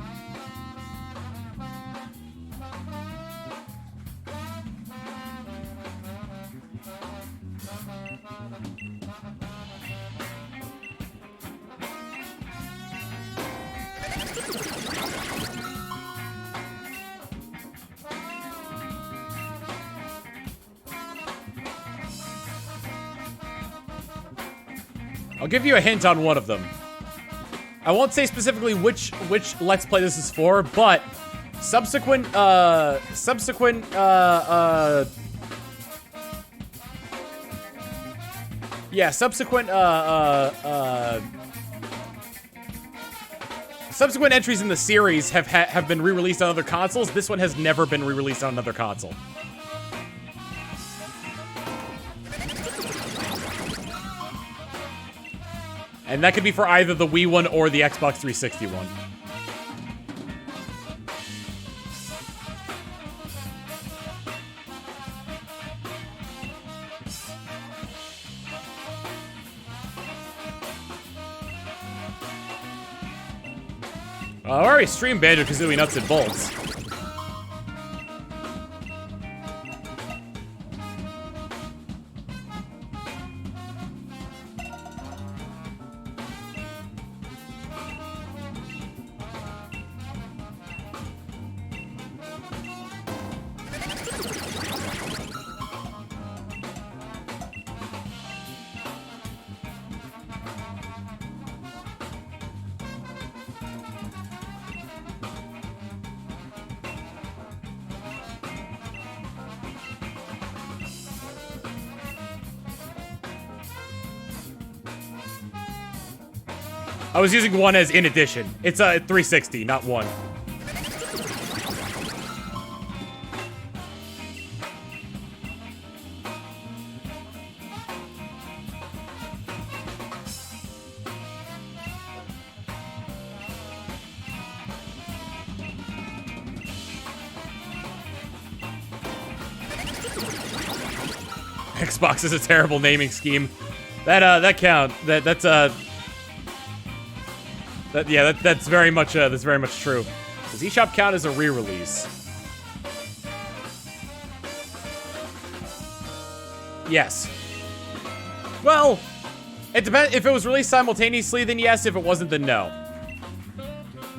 I'll give you a hint on one of them. I won't say specifically which Let's Play this is for, but subsequent subsequent entries in the series have been re-released on other consoles. This one has never been re-released on another console. And that could be for either the Wii one or the Xbox 360 one. I already streamed Banjo-Kazooie Nuts and Bolts. I was using one as in addition. It's a 360, not one. Xbox is a terrible naming scheme. That's very much true. Does eShop count as a re-release? Yes. Well, it depends. If it was released simultaneously, then yes. If it wasn't, then no.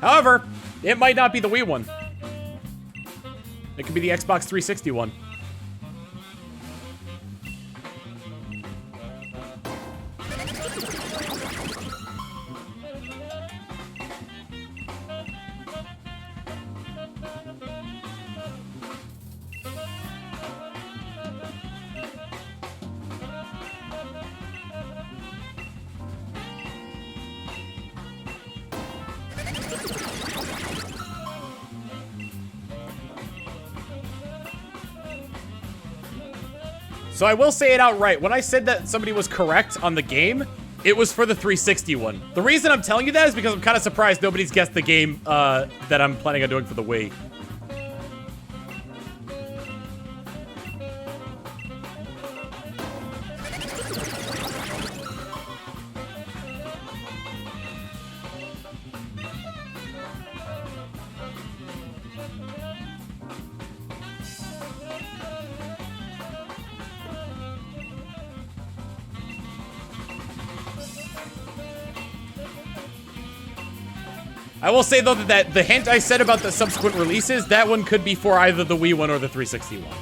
However, it might not be the Wii one. It could be the Xbox 360 one. So I will say it outright. When I said that somebody was correct on the game, it was for the 360 one. The reason I'm telling you that is because I'm kind of surprised nobody's guessed the game that I'm planning on doing for the Wii. I will say, though, that the hint I said about the subsequent releases, that one could be for either the Wii one or the 360 one.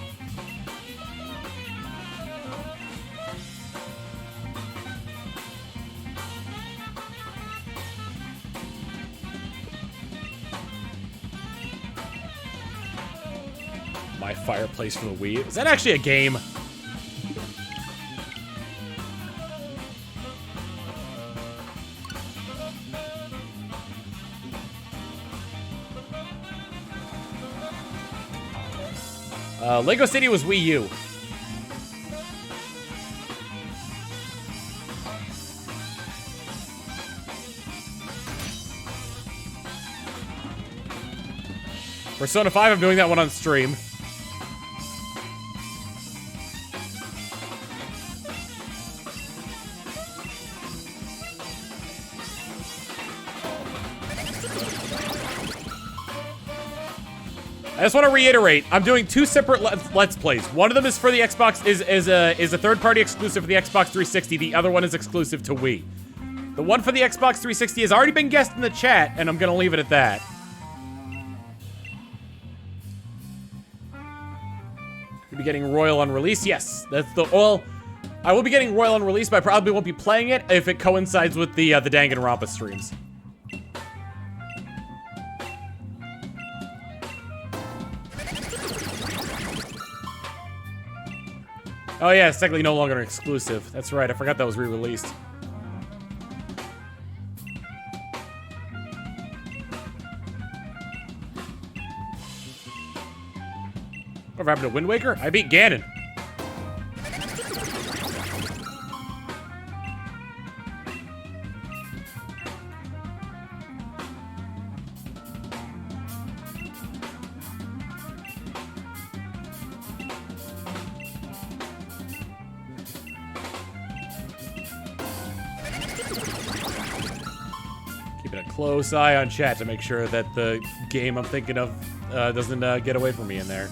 My Fireplace for the Wii. Is that actually a game? Lego City was Wii U. Persona 5, I'm doing that one on stream. I just want to reiterate, I'm doing two separate Let's Plays. One of them is for the Xbox, is a third-party exclusive for the Xbox 360. The other one is exclusive to Wii. The one for the Xbox 360 has already been guessed in the chat, and I'm going to leave it at that. You'll be getting Royal on release? Yes, that's the... Well, I will be getting Royal on release, but I probably won't be playing it if it coincides with the Danganronpa streams. Oh yeah, it's technically no longer an exclusive. That's right, I forgot that was re-released. What happened to Wind Waker? I beat Ganon. Close eye on chat to make sure that the game I'm thinking of doesn't get away from me in there.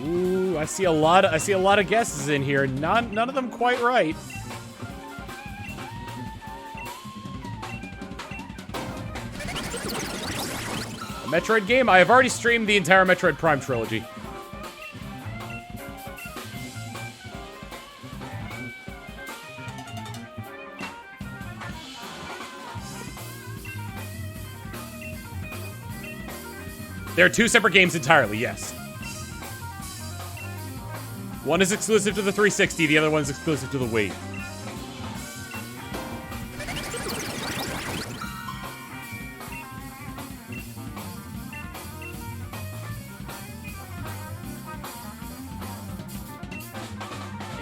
Ooh, I see a lot of guesses in here. None of them quite right. Metroid game? I have already streamed the entire Metroid Prime trilogy. They're two separate games entirely, yes. One is exclusive to the 360, the other one's exclusive to the Wii.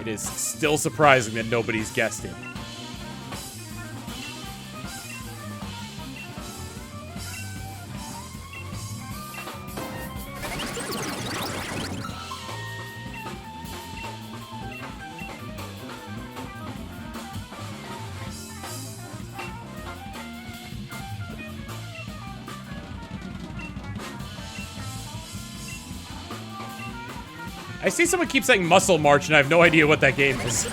It is still surprising that nobody's guessed it. I see someone keep saying Muscle March, and I have no idea what that game is.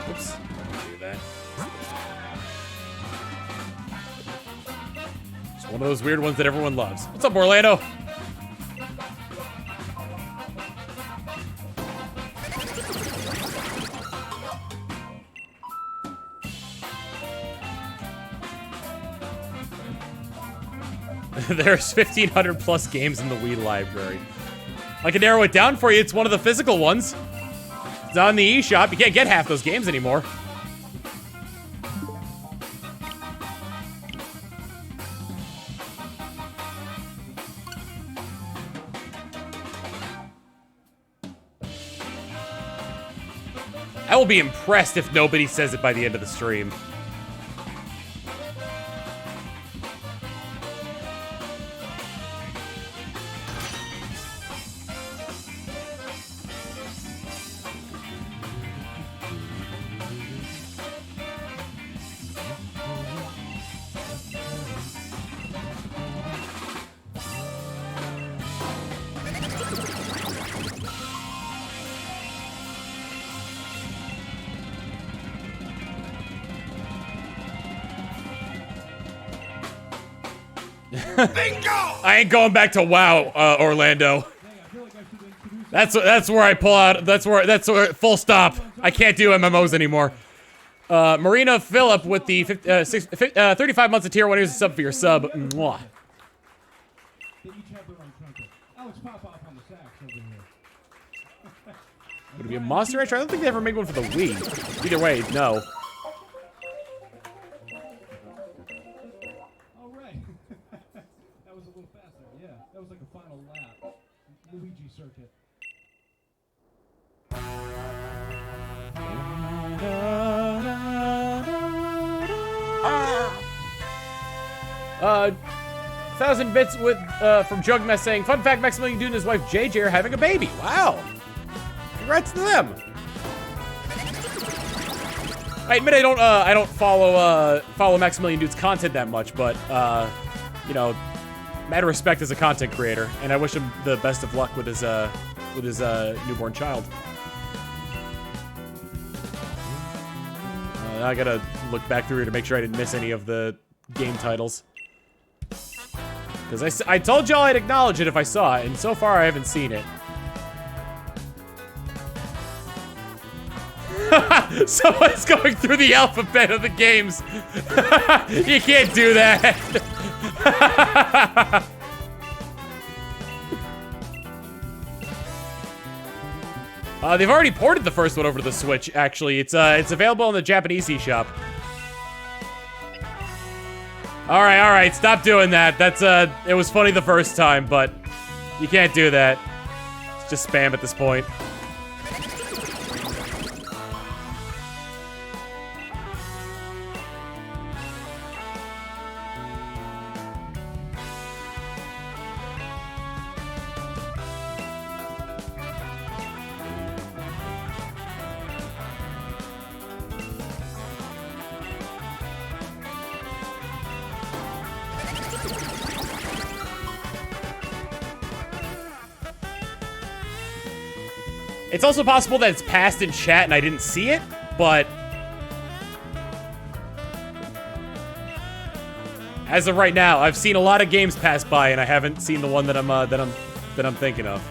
Oops. Do that. It's one of those weird ones that everyone loves. What's up, Orlando? There's 1,500 plus games in the Wii library. I can narrow it down for you. It's one of the physical ones. It's on the eShop. You can't get half those games anymore. I will be impressed if nobody says it by the end of the stream. I ain't going back to WoW, Orlando. That's where I pull out. That's where full stop. I can't do MMOs anymore. Marina Phillip with the 35 months of tier 1. Here's a sub for your sub. Mwah. Would it be a Monster Rancher? I don't think they ever made one for the Wii. Either way, no. Thousand bits with from Jugmess saying, fun fact, Maximilian Dude and his wife JJ are having a baby. Wow. Congrats to them. I admit I don't follow Maximilian Dude's content that much, but you know, mad respect as a content creator, and I wish him the best of luck with his newborn child. I gotta look back through here to make sure I didn't miss any of the game titles. Because I told y'all I'd acknowledge it if I saw it, and so far I haven't seen it. Someone's going through the alphabet of the games. You can't do that. They've already ported the first one over to the Switch, actually. It's available in the Japanese eShop. All right, stop doing that. That's, it was funny the first time, but you can't do that. It's just spam at this point. It's also possible that it's passed in chat and I didn't see it, but as of right now, I've seen a lot of games pass by and I haven't seen the one that I'm thinking of.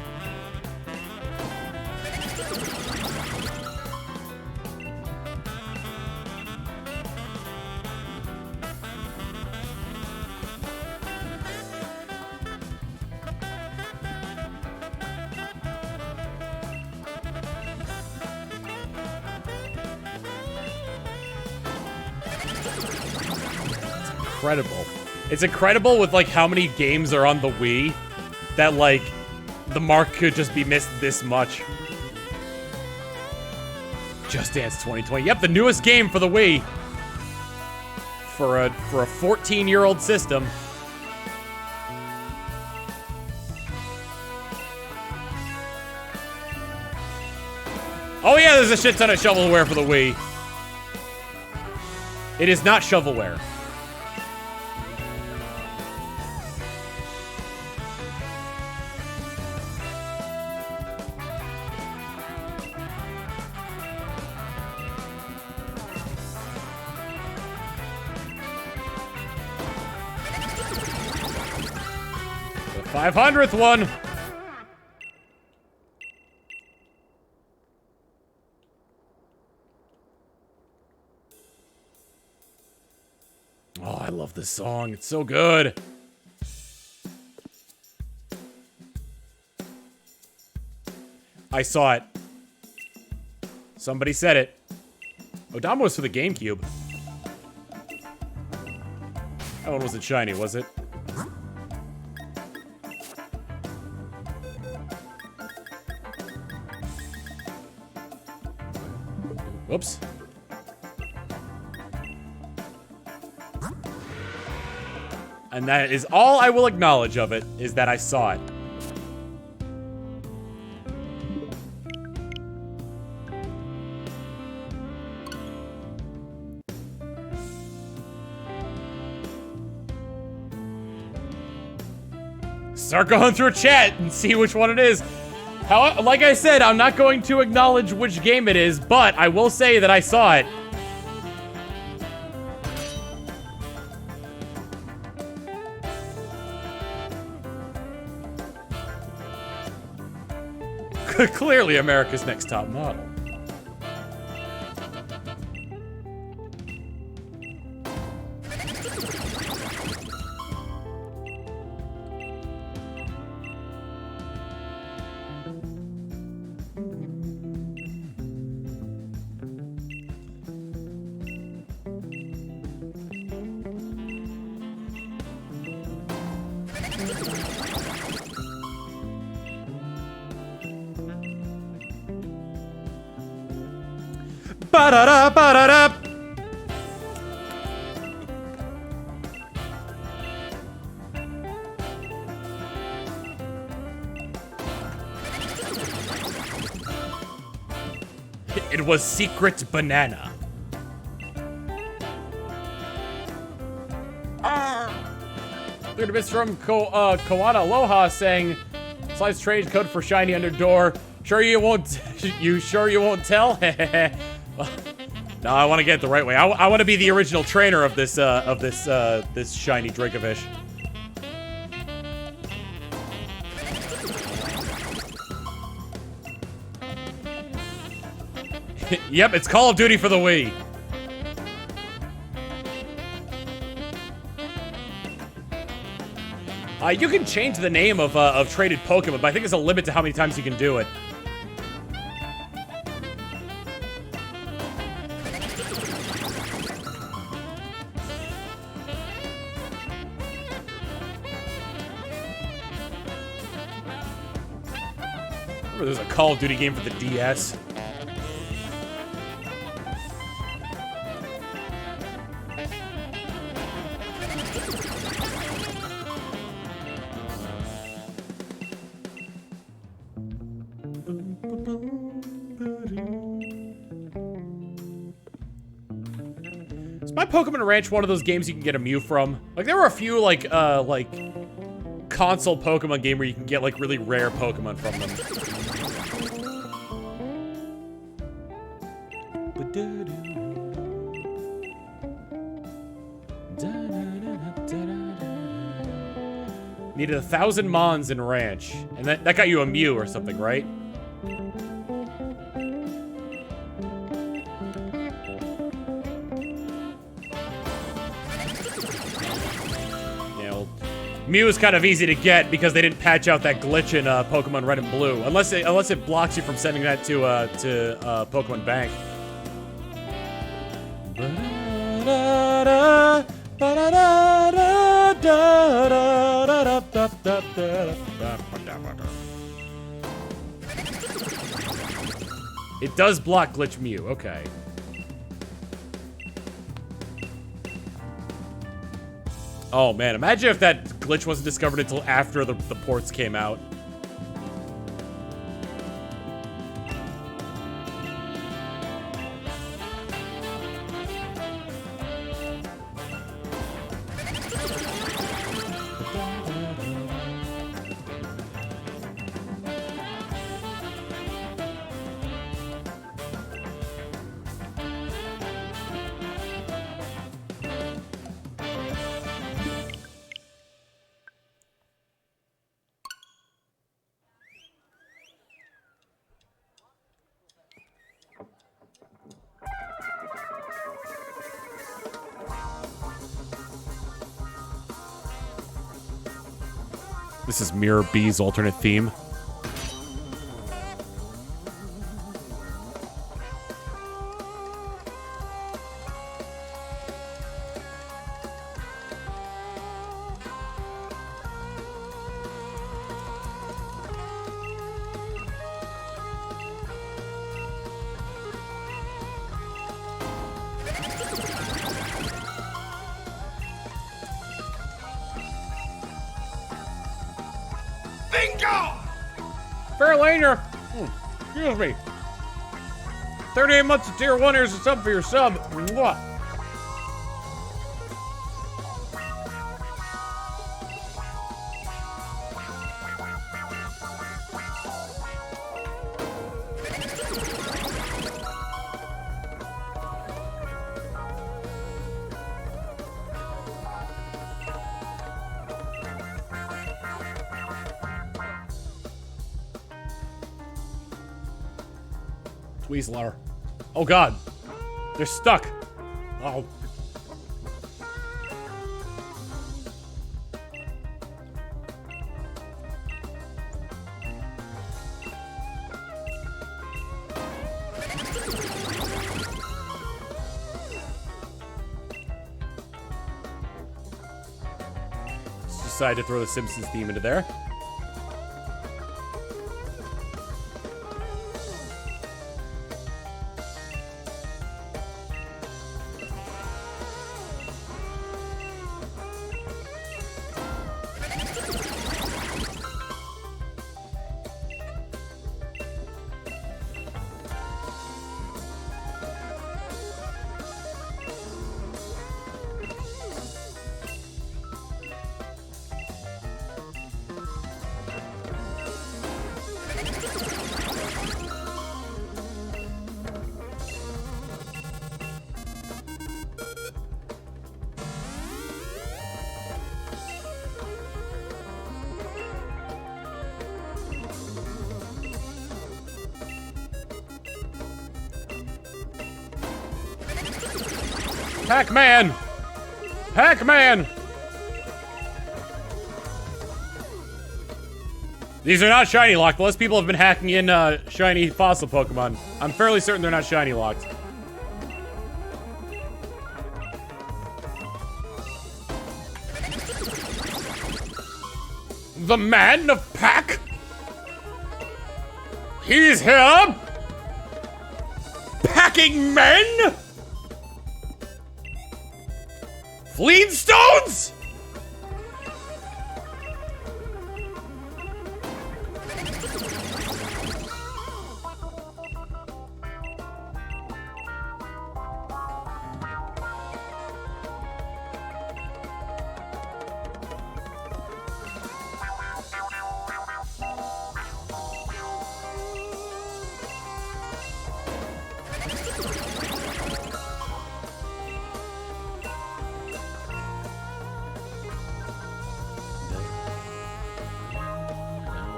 Incredible. It's incredible with like how many games are on the Wii that like the mark could just be missed this much. Just Dance 2020. Yep, the newest game for the Wii. For a 14-year-old system. Oh yeah, there's a shit ton of shovelware for the Wii. It is not shovelware. The 500th one. Oh, I love this song. It's so good. I saw it. Somebody said it. Odama was for the GameCube. That one wasn't shiny, was it? Whoops. And that is all I will acknowledge of it, is that I saw it. Start going through chat and see which one it is. How, like I said, I'm not going to acknowledge which game it is, but I will say that I saw it. Clearly America's Next Top Model. Ba-da-da, ba-da-da. It was Secret Banana. Third abyss from Koana Aloha saying, "Slice trade code for shiny under door. Sure you won't. You sure you won't tell?" No, I want to get it the right way. I want to be the original trainer of this this shiny Dracovish. Yep, it's Call of Duty for the Wii. You can change the name of traded Pokemon, but I think there's a limit to how many times you can do it. There's a Call of Duty game for the DS. Is my Pokemon Ranch one of those games you can get a Mew from? Like, there were a few, like console Pokemon game where you can get, like, really rare Pokemon from them. Needed 1,000 Mons in Ranch. And that got you a Mew or something, right? Yeah, well, Mew is kind of easy to get because they didn't patch out that glitch in Pokemon Red and Blue. Unless it blocks you from sending that to Pokemon Bank. It does block glitch Mew, okay. Oh man, imagine if that glitch wasn't discovered until after the ports came out. This is Mirror B's alternate theme. Fairlaner. Excuse me. 38 months of tier 1. Here's a sub for your sub. Mwah. Weasler. Oh god. They're stuck. Oh. Just decided to throw the Simpsons theme into there. Pac-Man! Pac-Man! These are not shiny locked. Less people have been hacking in shiny fossil Pokemon. I'm fairly certain they're not shiny locked. The man of Pack? He's here? Packing men? Fleetstones?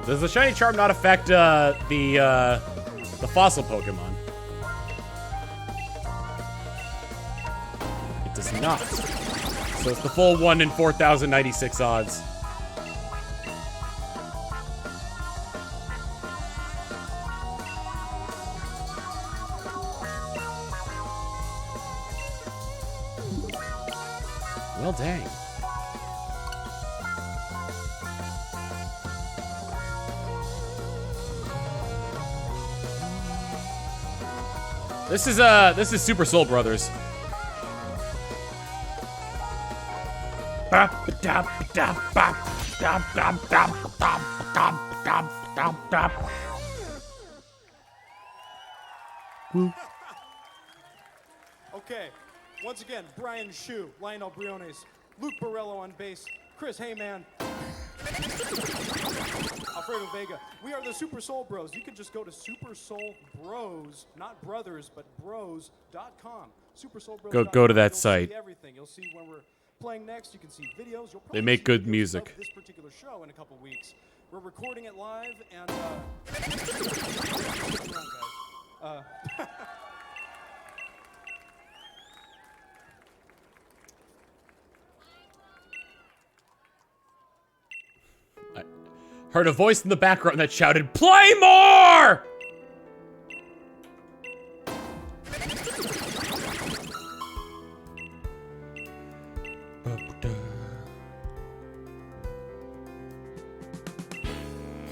Does the shiny charm not affect the fossil Pokemon? It does not. So it's the full 1 in 4,096 odds. Well, dang. This is Super Soul Brothers. Okay, once again, Brian Shu, Lionel Briones, Luke Borello on bass, Chris Heyman, Alfredo Vega. We are the Super Soul Bros. You can just go to Super Soul Bros, not brothers, but bros.com. Super Soul Bros. Go to that You'll site. See everything. You'll see when we're playing next. You can see videos. You'll They probably make see good videos music. of this particular show in a couple weeks. We're recording it live and stick around, guys. I heard a voice in the background that shouted, "Play more!"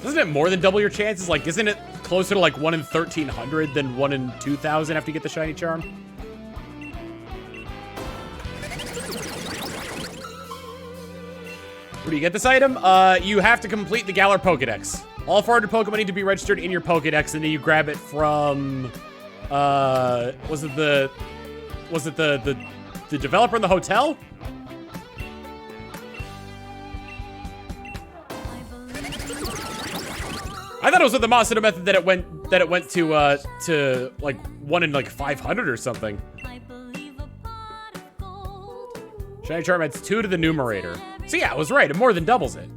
Isn't it more than double your chances? Like, isn't it closer to like 1 in 1,300 than 1 in 2,000 after you get the shiny charm? Where do you get this item? You have to complete the Galar Pokédex. All 400 Pokemon need to be registered in your Pokédex, and then you grab it from, was it the developer in the hotel? I thought it was with the Masanuda method that it went to like 1 in like 500 or something. Shiny Charm adds 2 to the numerator. So yeah, I was right. It more than doubles it.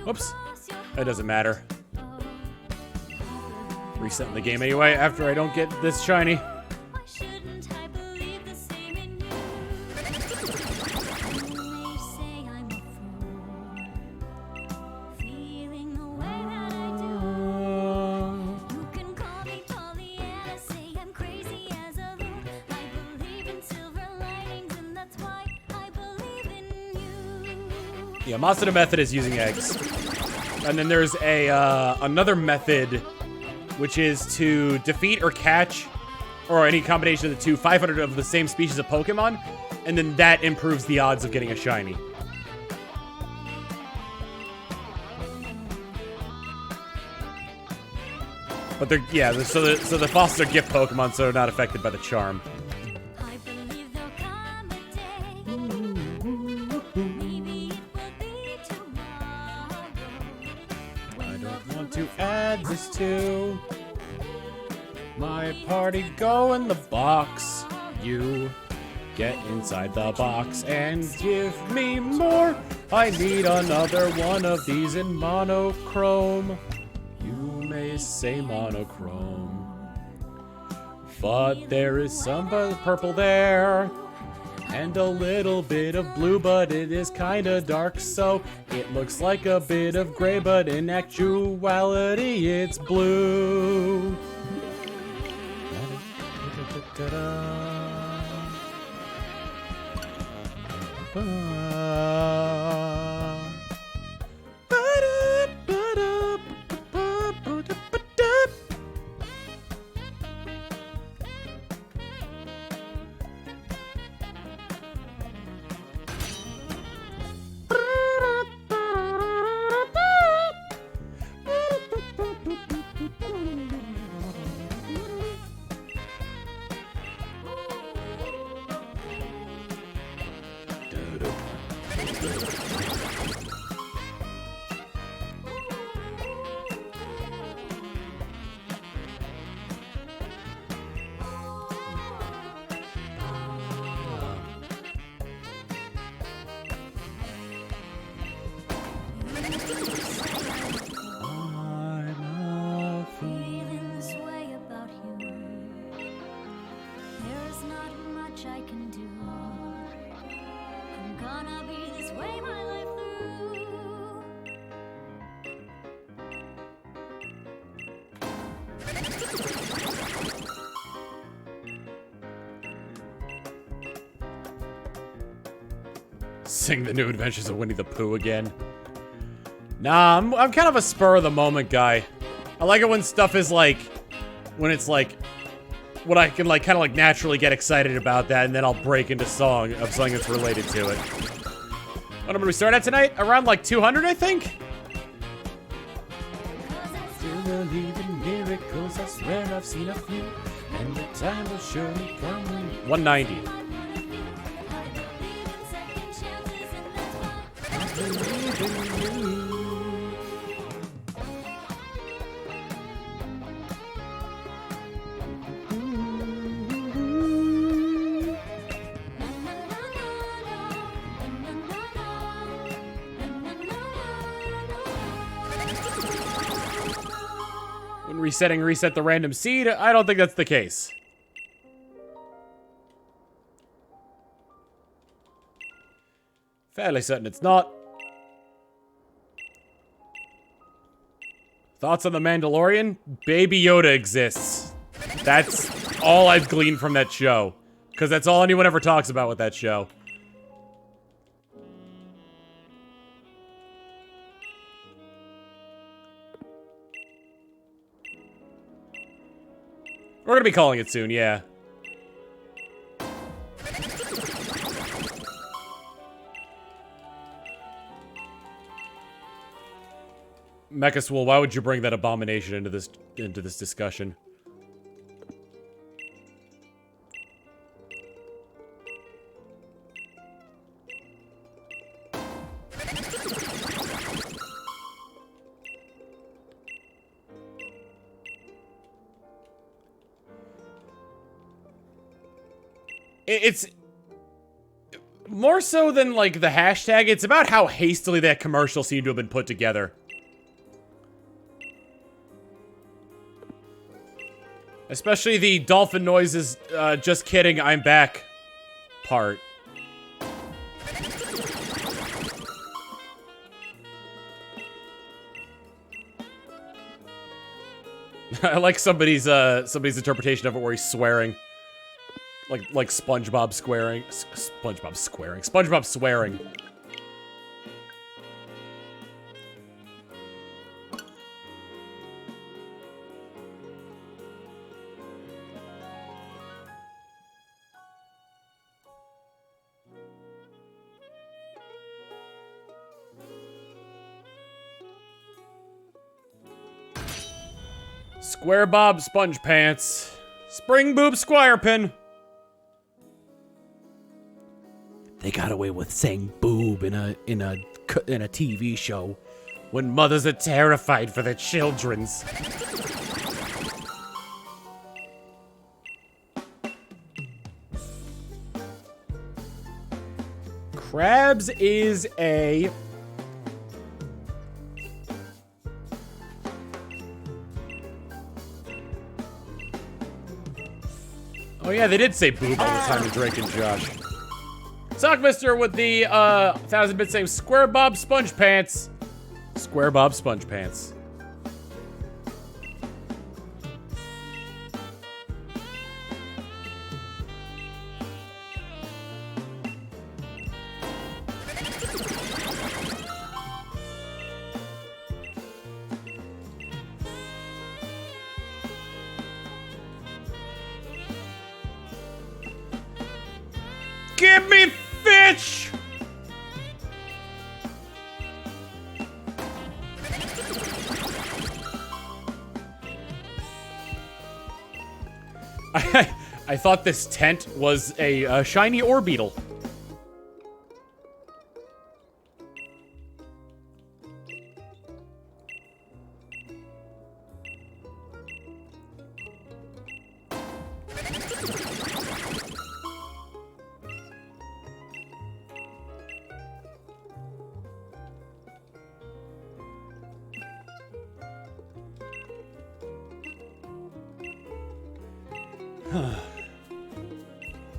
Whoops. That doesn't matter. Resetting the game anyway after I don't get this shiny. Yeah, Masanuda method is using eggs. And then there's a another method, which is to defeat or catch, or any combination of the two, 500 of the same species of Pokemon, and then that improves the odds of getting a shiny. But they're, yeah, so the fossils are gift Pokemon, so they're not affected by the charm. This to my party, go in the box. You get inside the box and give me more. I need another one of these in monochrome. You may say monochrome, but there is some purple there and a little bit of blue, but it is kinda dark, so it looks like a bit of gray, but in actuality it's blue. Sing the New Adventures of Winnie the Pooh again. Nah, I'm kind of a spur of the moment guy. I like it when stuff is like, when it's like, what I can like kind of like naturally get excited about that, and then I'll break into song of something that's related to it. What number do we start at tonight? Around like 200, I think? Still believe in miracles, I swear I've seen a few, and the time will surely come. 190. When reset the random seed, I don't think that's the case. Fairly certain it's not. Thoughts on the Mandalorian? Baby Yoda exists. That's all I've gleaned from that show. Because that's all anyone ever talks about with that show. We're gonna be calling it soon, yeah. Mechaswool, why would you bring that abomination into this discussion? It's more so than like the hashtag, it's about how hastily that commercial seemed to have been put together. Especially the dolphin noises, just kidding, I'm back part. I like somebody's interpretation of it where he's swearing. Like SpongeBob swearing. SpongeBob swearing. Square Bob Sponge Pants. Spring Boob Squirepin. They got away with saying boob in a TV show when mothers are terrified for their children's. Krabs is a... Oh yeah, they did say boob all the time to Drake and Josh. Sockmister with the 1000-bit saying Square Bob Sponge Pants. Square Bob Sponge Pants. Give me fish! I thought this tent was a shiny Orbeetle.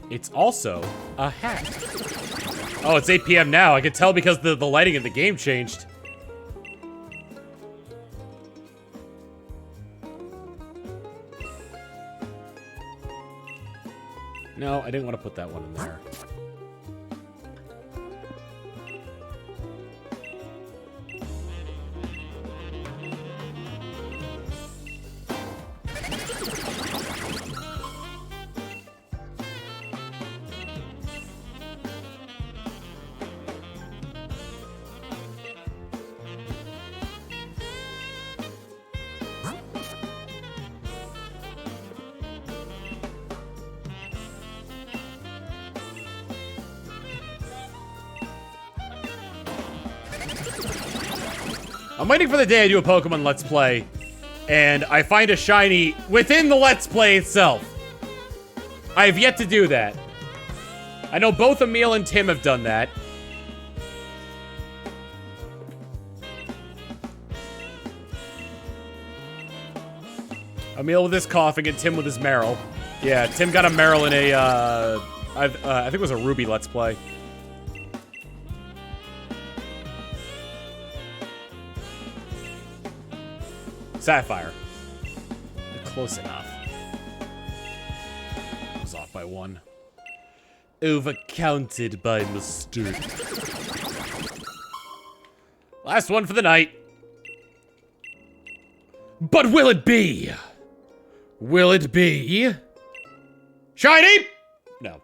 It's also a hat. Oh, it's 8 p.m. now. I can tell because the lighting in the game changed. No, I didn't want to put that one in there. I'm waiting for the day I do a Pokemon Let's Play, and I find a shiny within the Let's Play itself. I have yet to do that. I know both Emil and Tim have done that. Emil with his coughing and Tim with his Meryl. Yeah, Tim got a Meryl in a, I think it was a Ruby Let's Play. Sapphire. Close enough. I was off by one. Overcounted by mistake. Last one for the night. But will it be? Will it be? Shiny? No.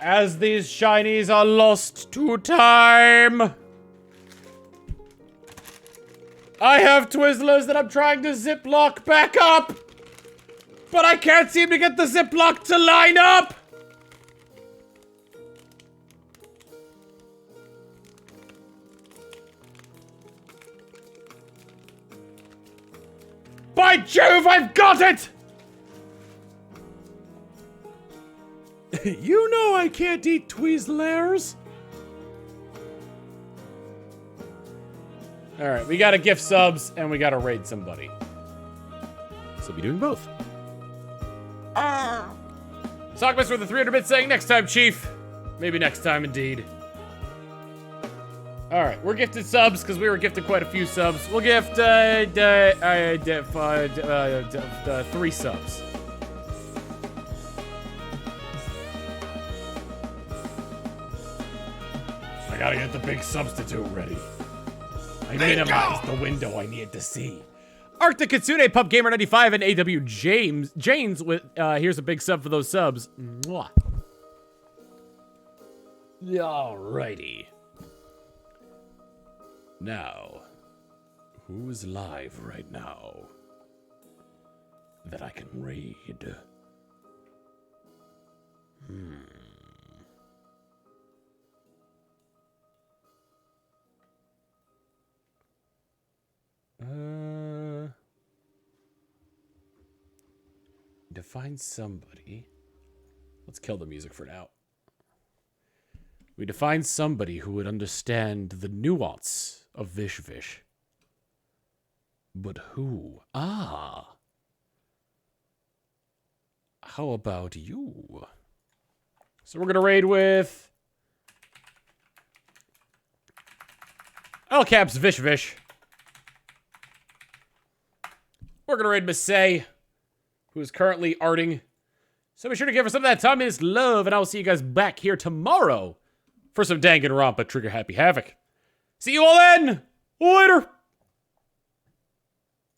As these shinies are lost to time. I have Twizzlers that I'm trying to ziplock back up. But I can't seem to get the ziplock to line up. By Jove, I've got it! You know I can't eat Twizzlers. Alright, we gotta gift subs and we gotta raid somebody. So be doing both. Sockmas with the 300-bit saying next time, Chief. Maybe next time, indeed. Alright, we're gifted subs because we were gifted quite a few subs. We'll gift 3 subs. I gotta get the big substitute ready. I minimized the window I needed to see. Arctic Kitsune, Pup Gamer 95, and AW James with here's a big sub for those subs. Mwah. Alrighty. Now, who is live right now that I can raid? Define somebody. Let's kill the music for now. We define somebody who would understand the nuance of Vish Vish. But who? Ah. How about you? So we're gonna raid with all caps Vish Vish. We're gonna raid Miss A, who is currently arting. So be sure to give her some of that time is love, and I will see you guys back here tomorrow for some Danganronpa Trigger Happy Havoc. See you all then! Later!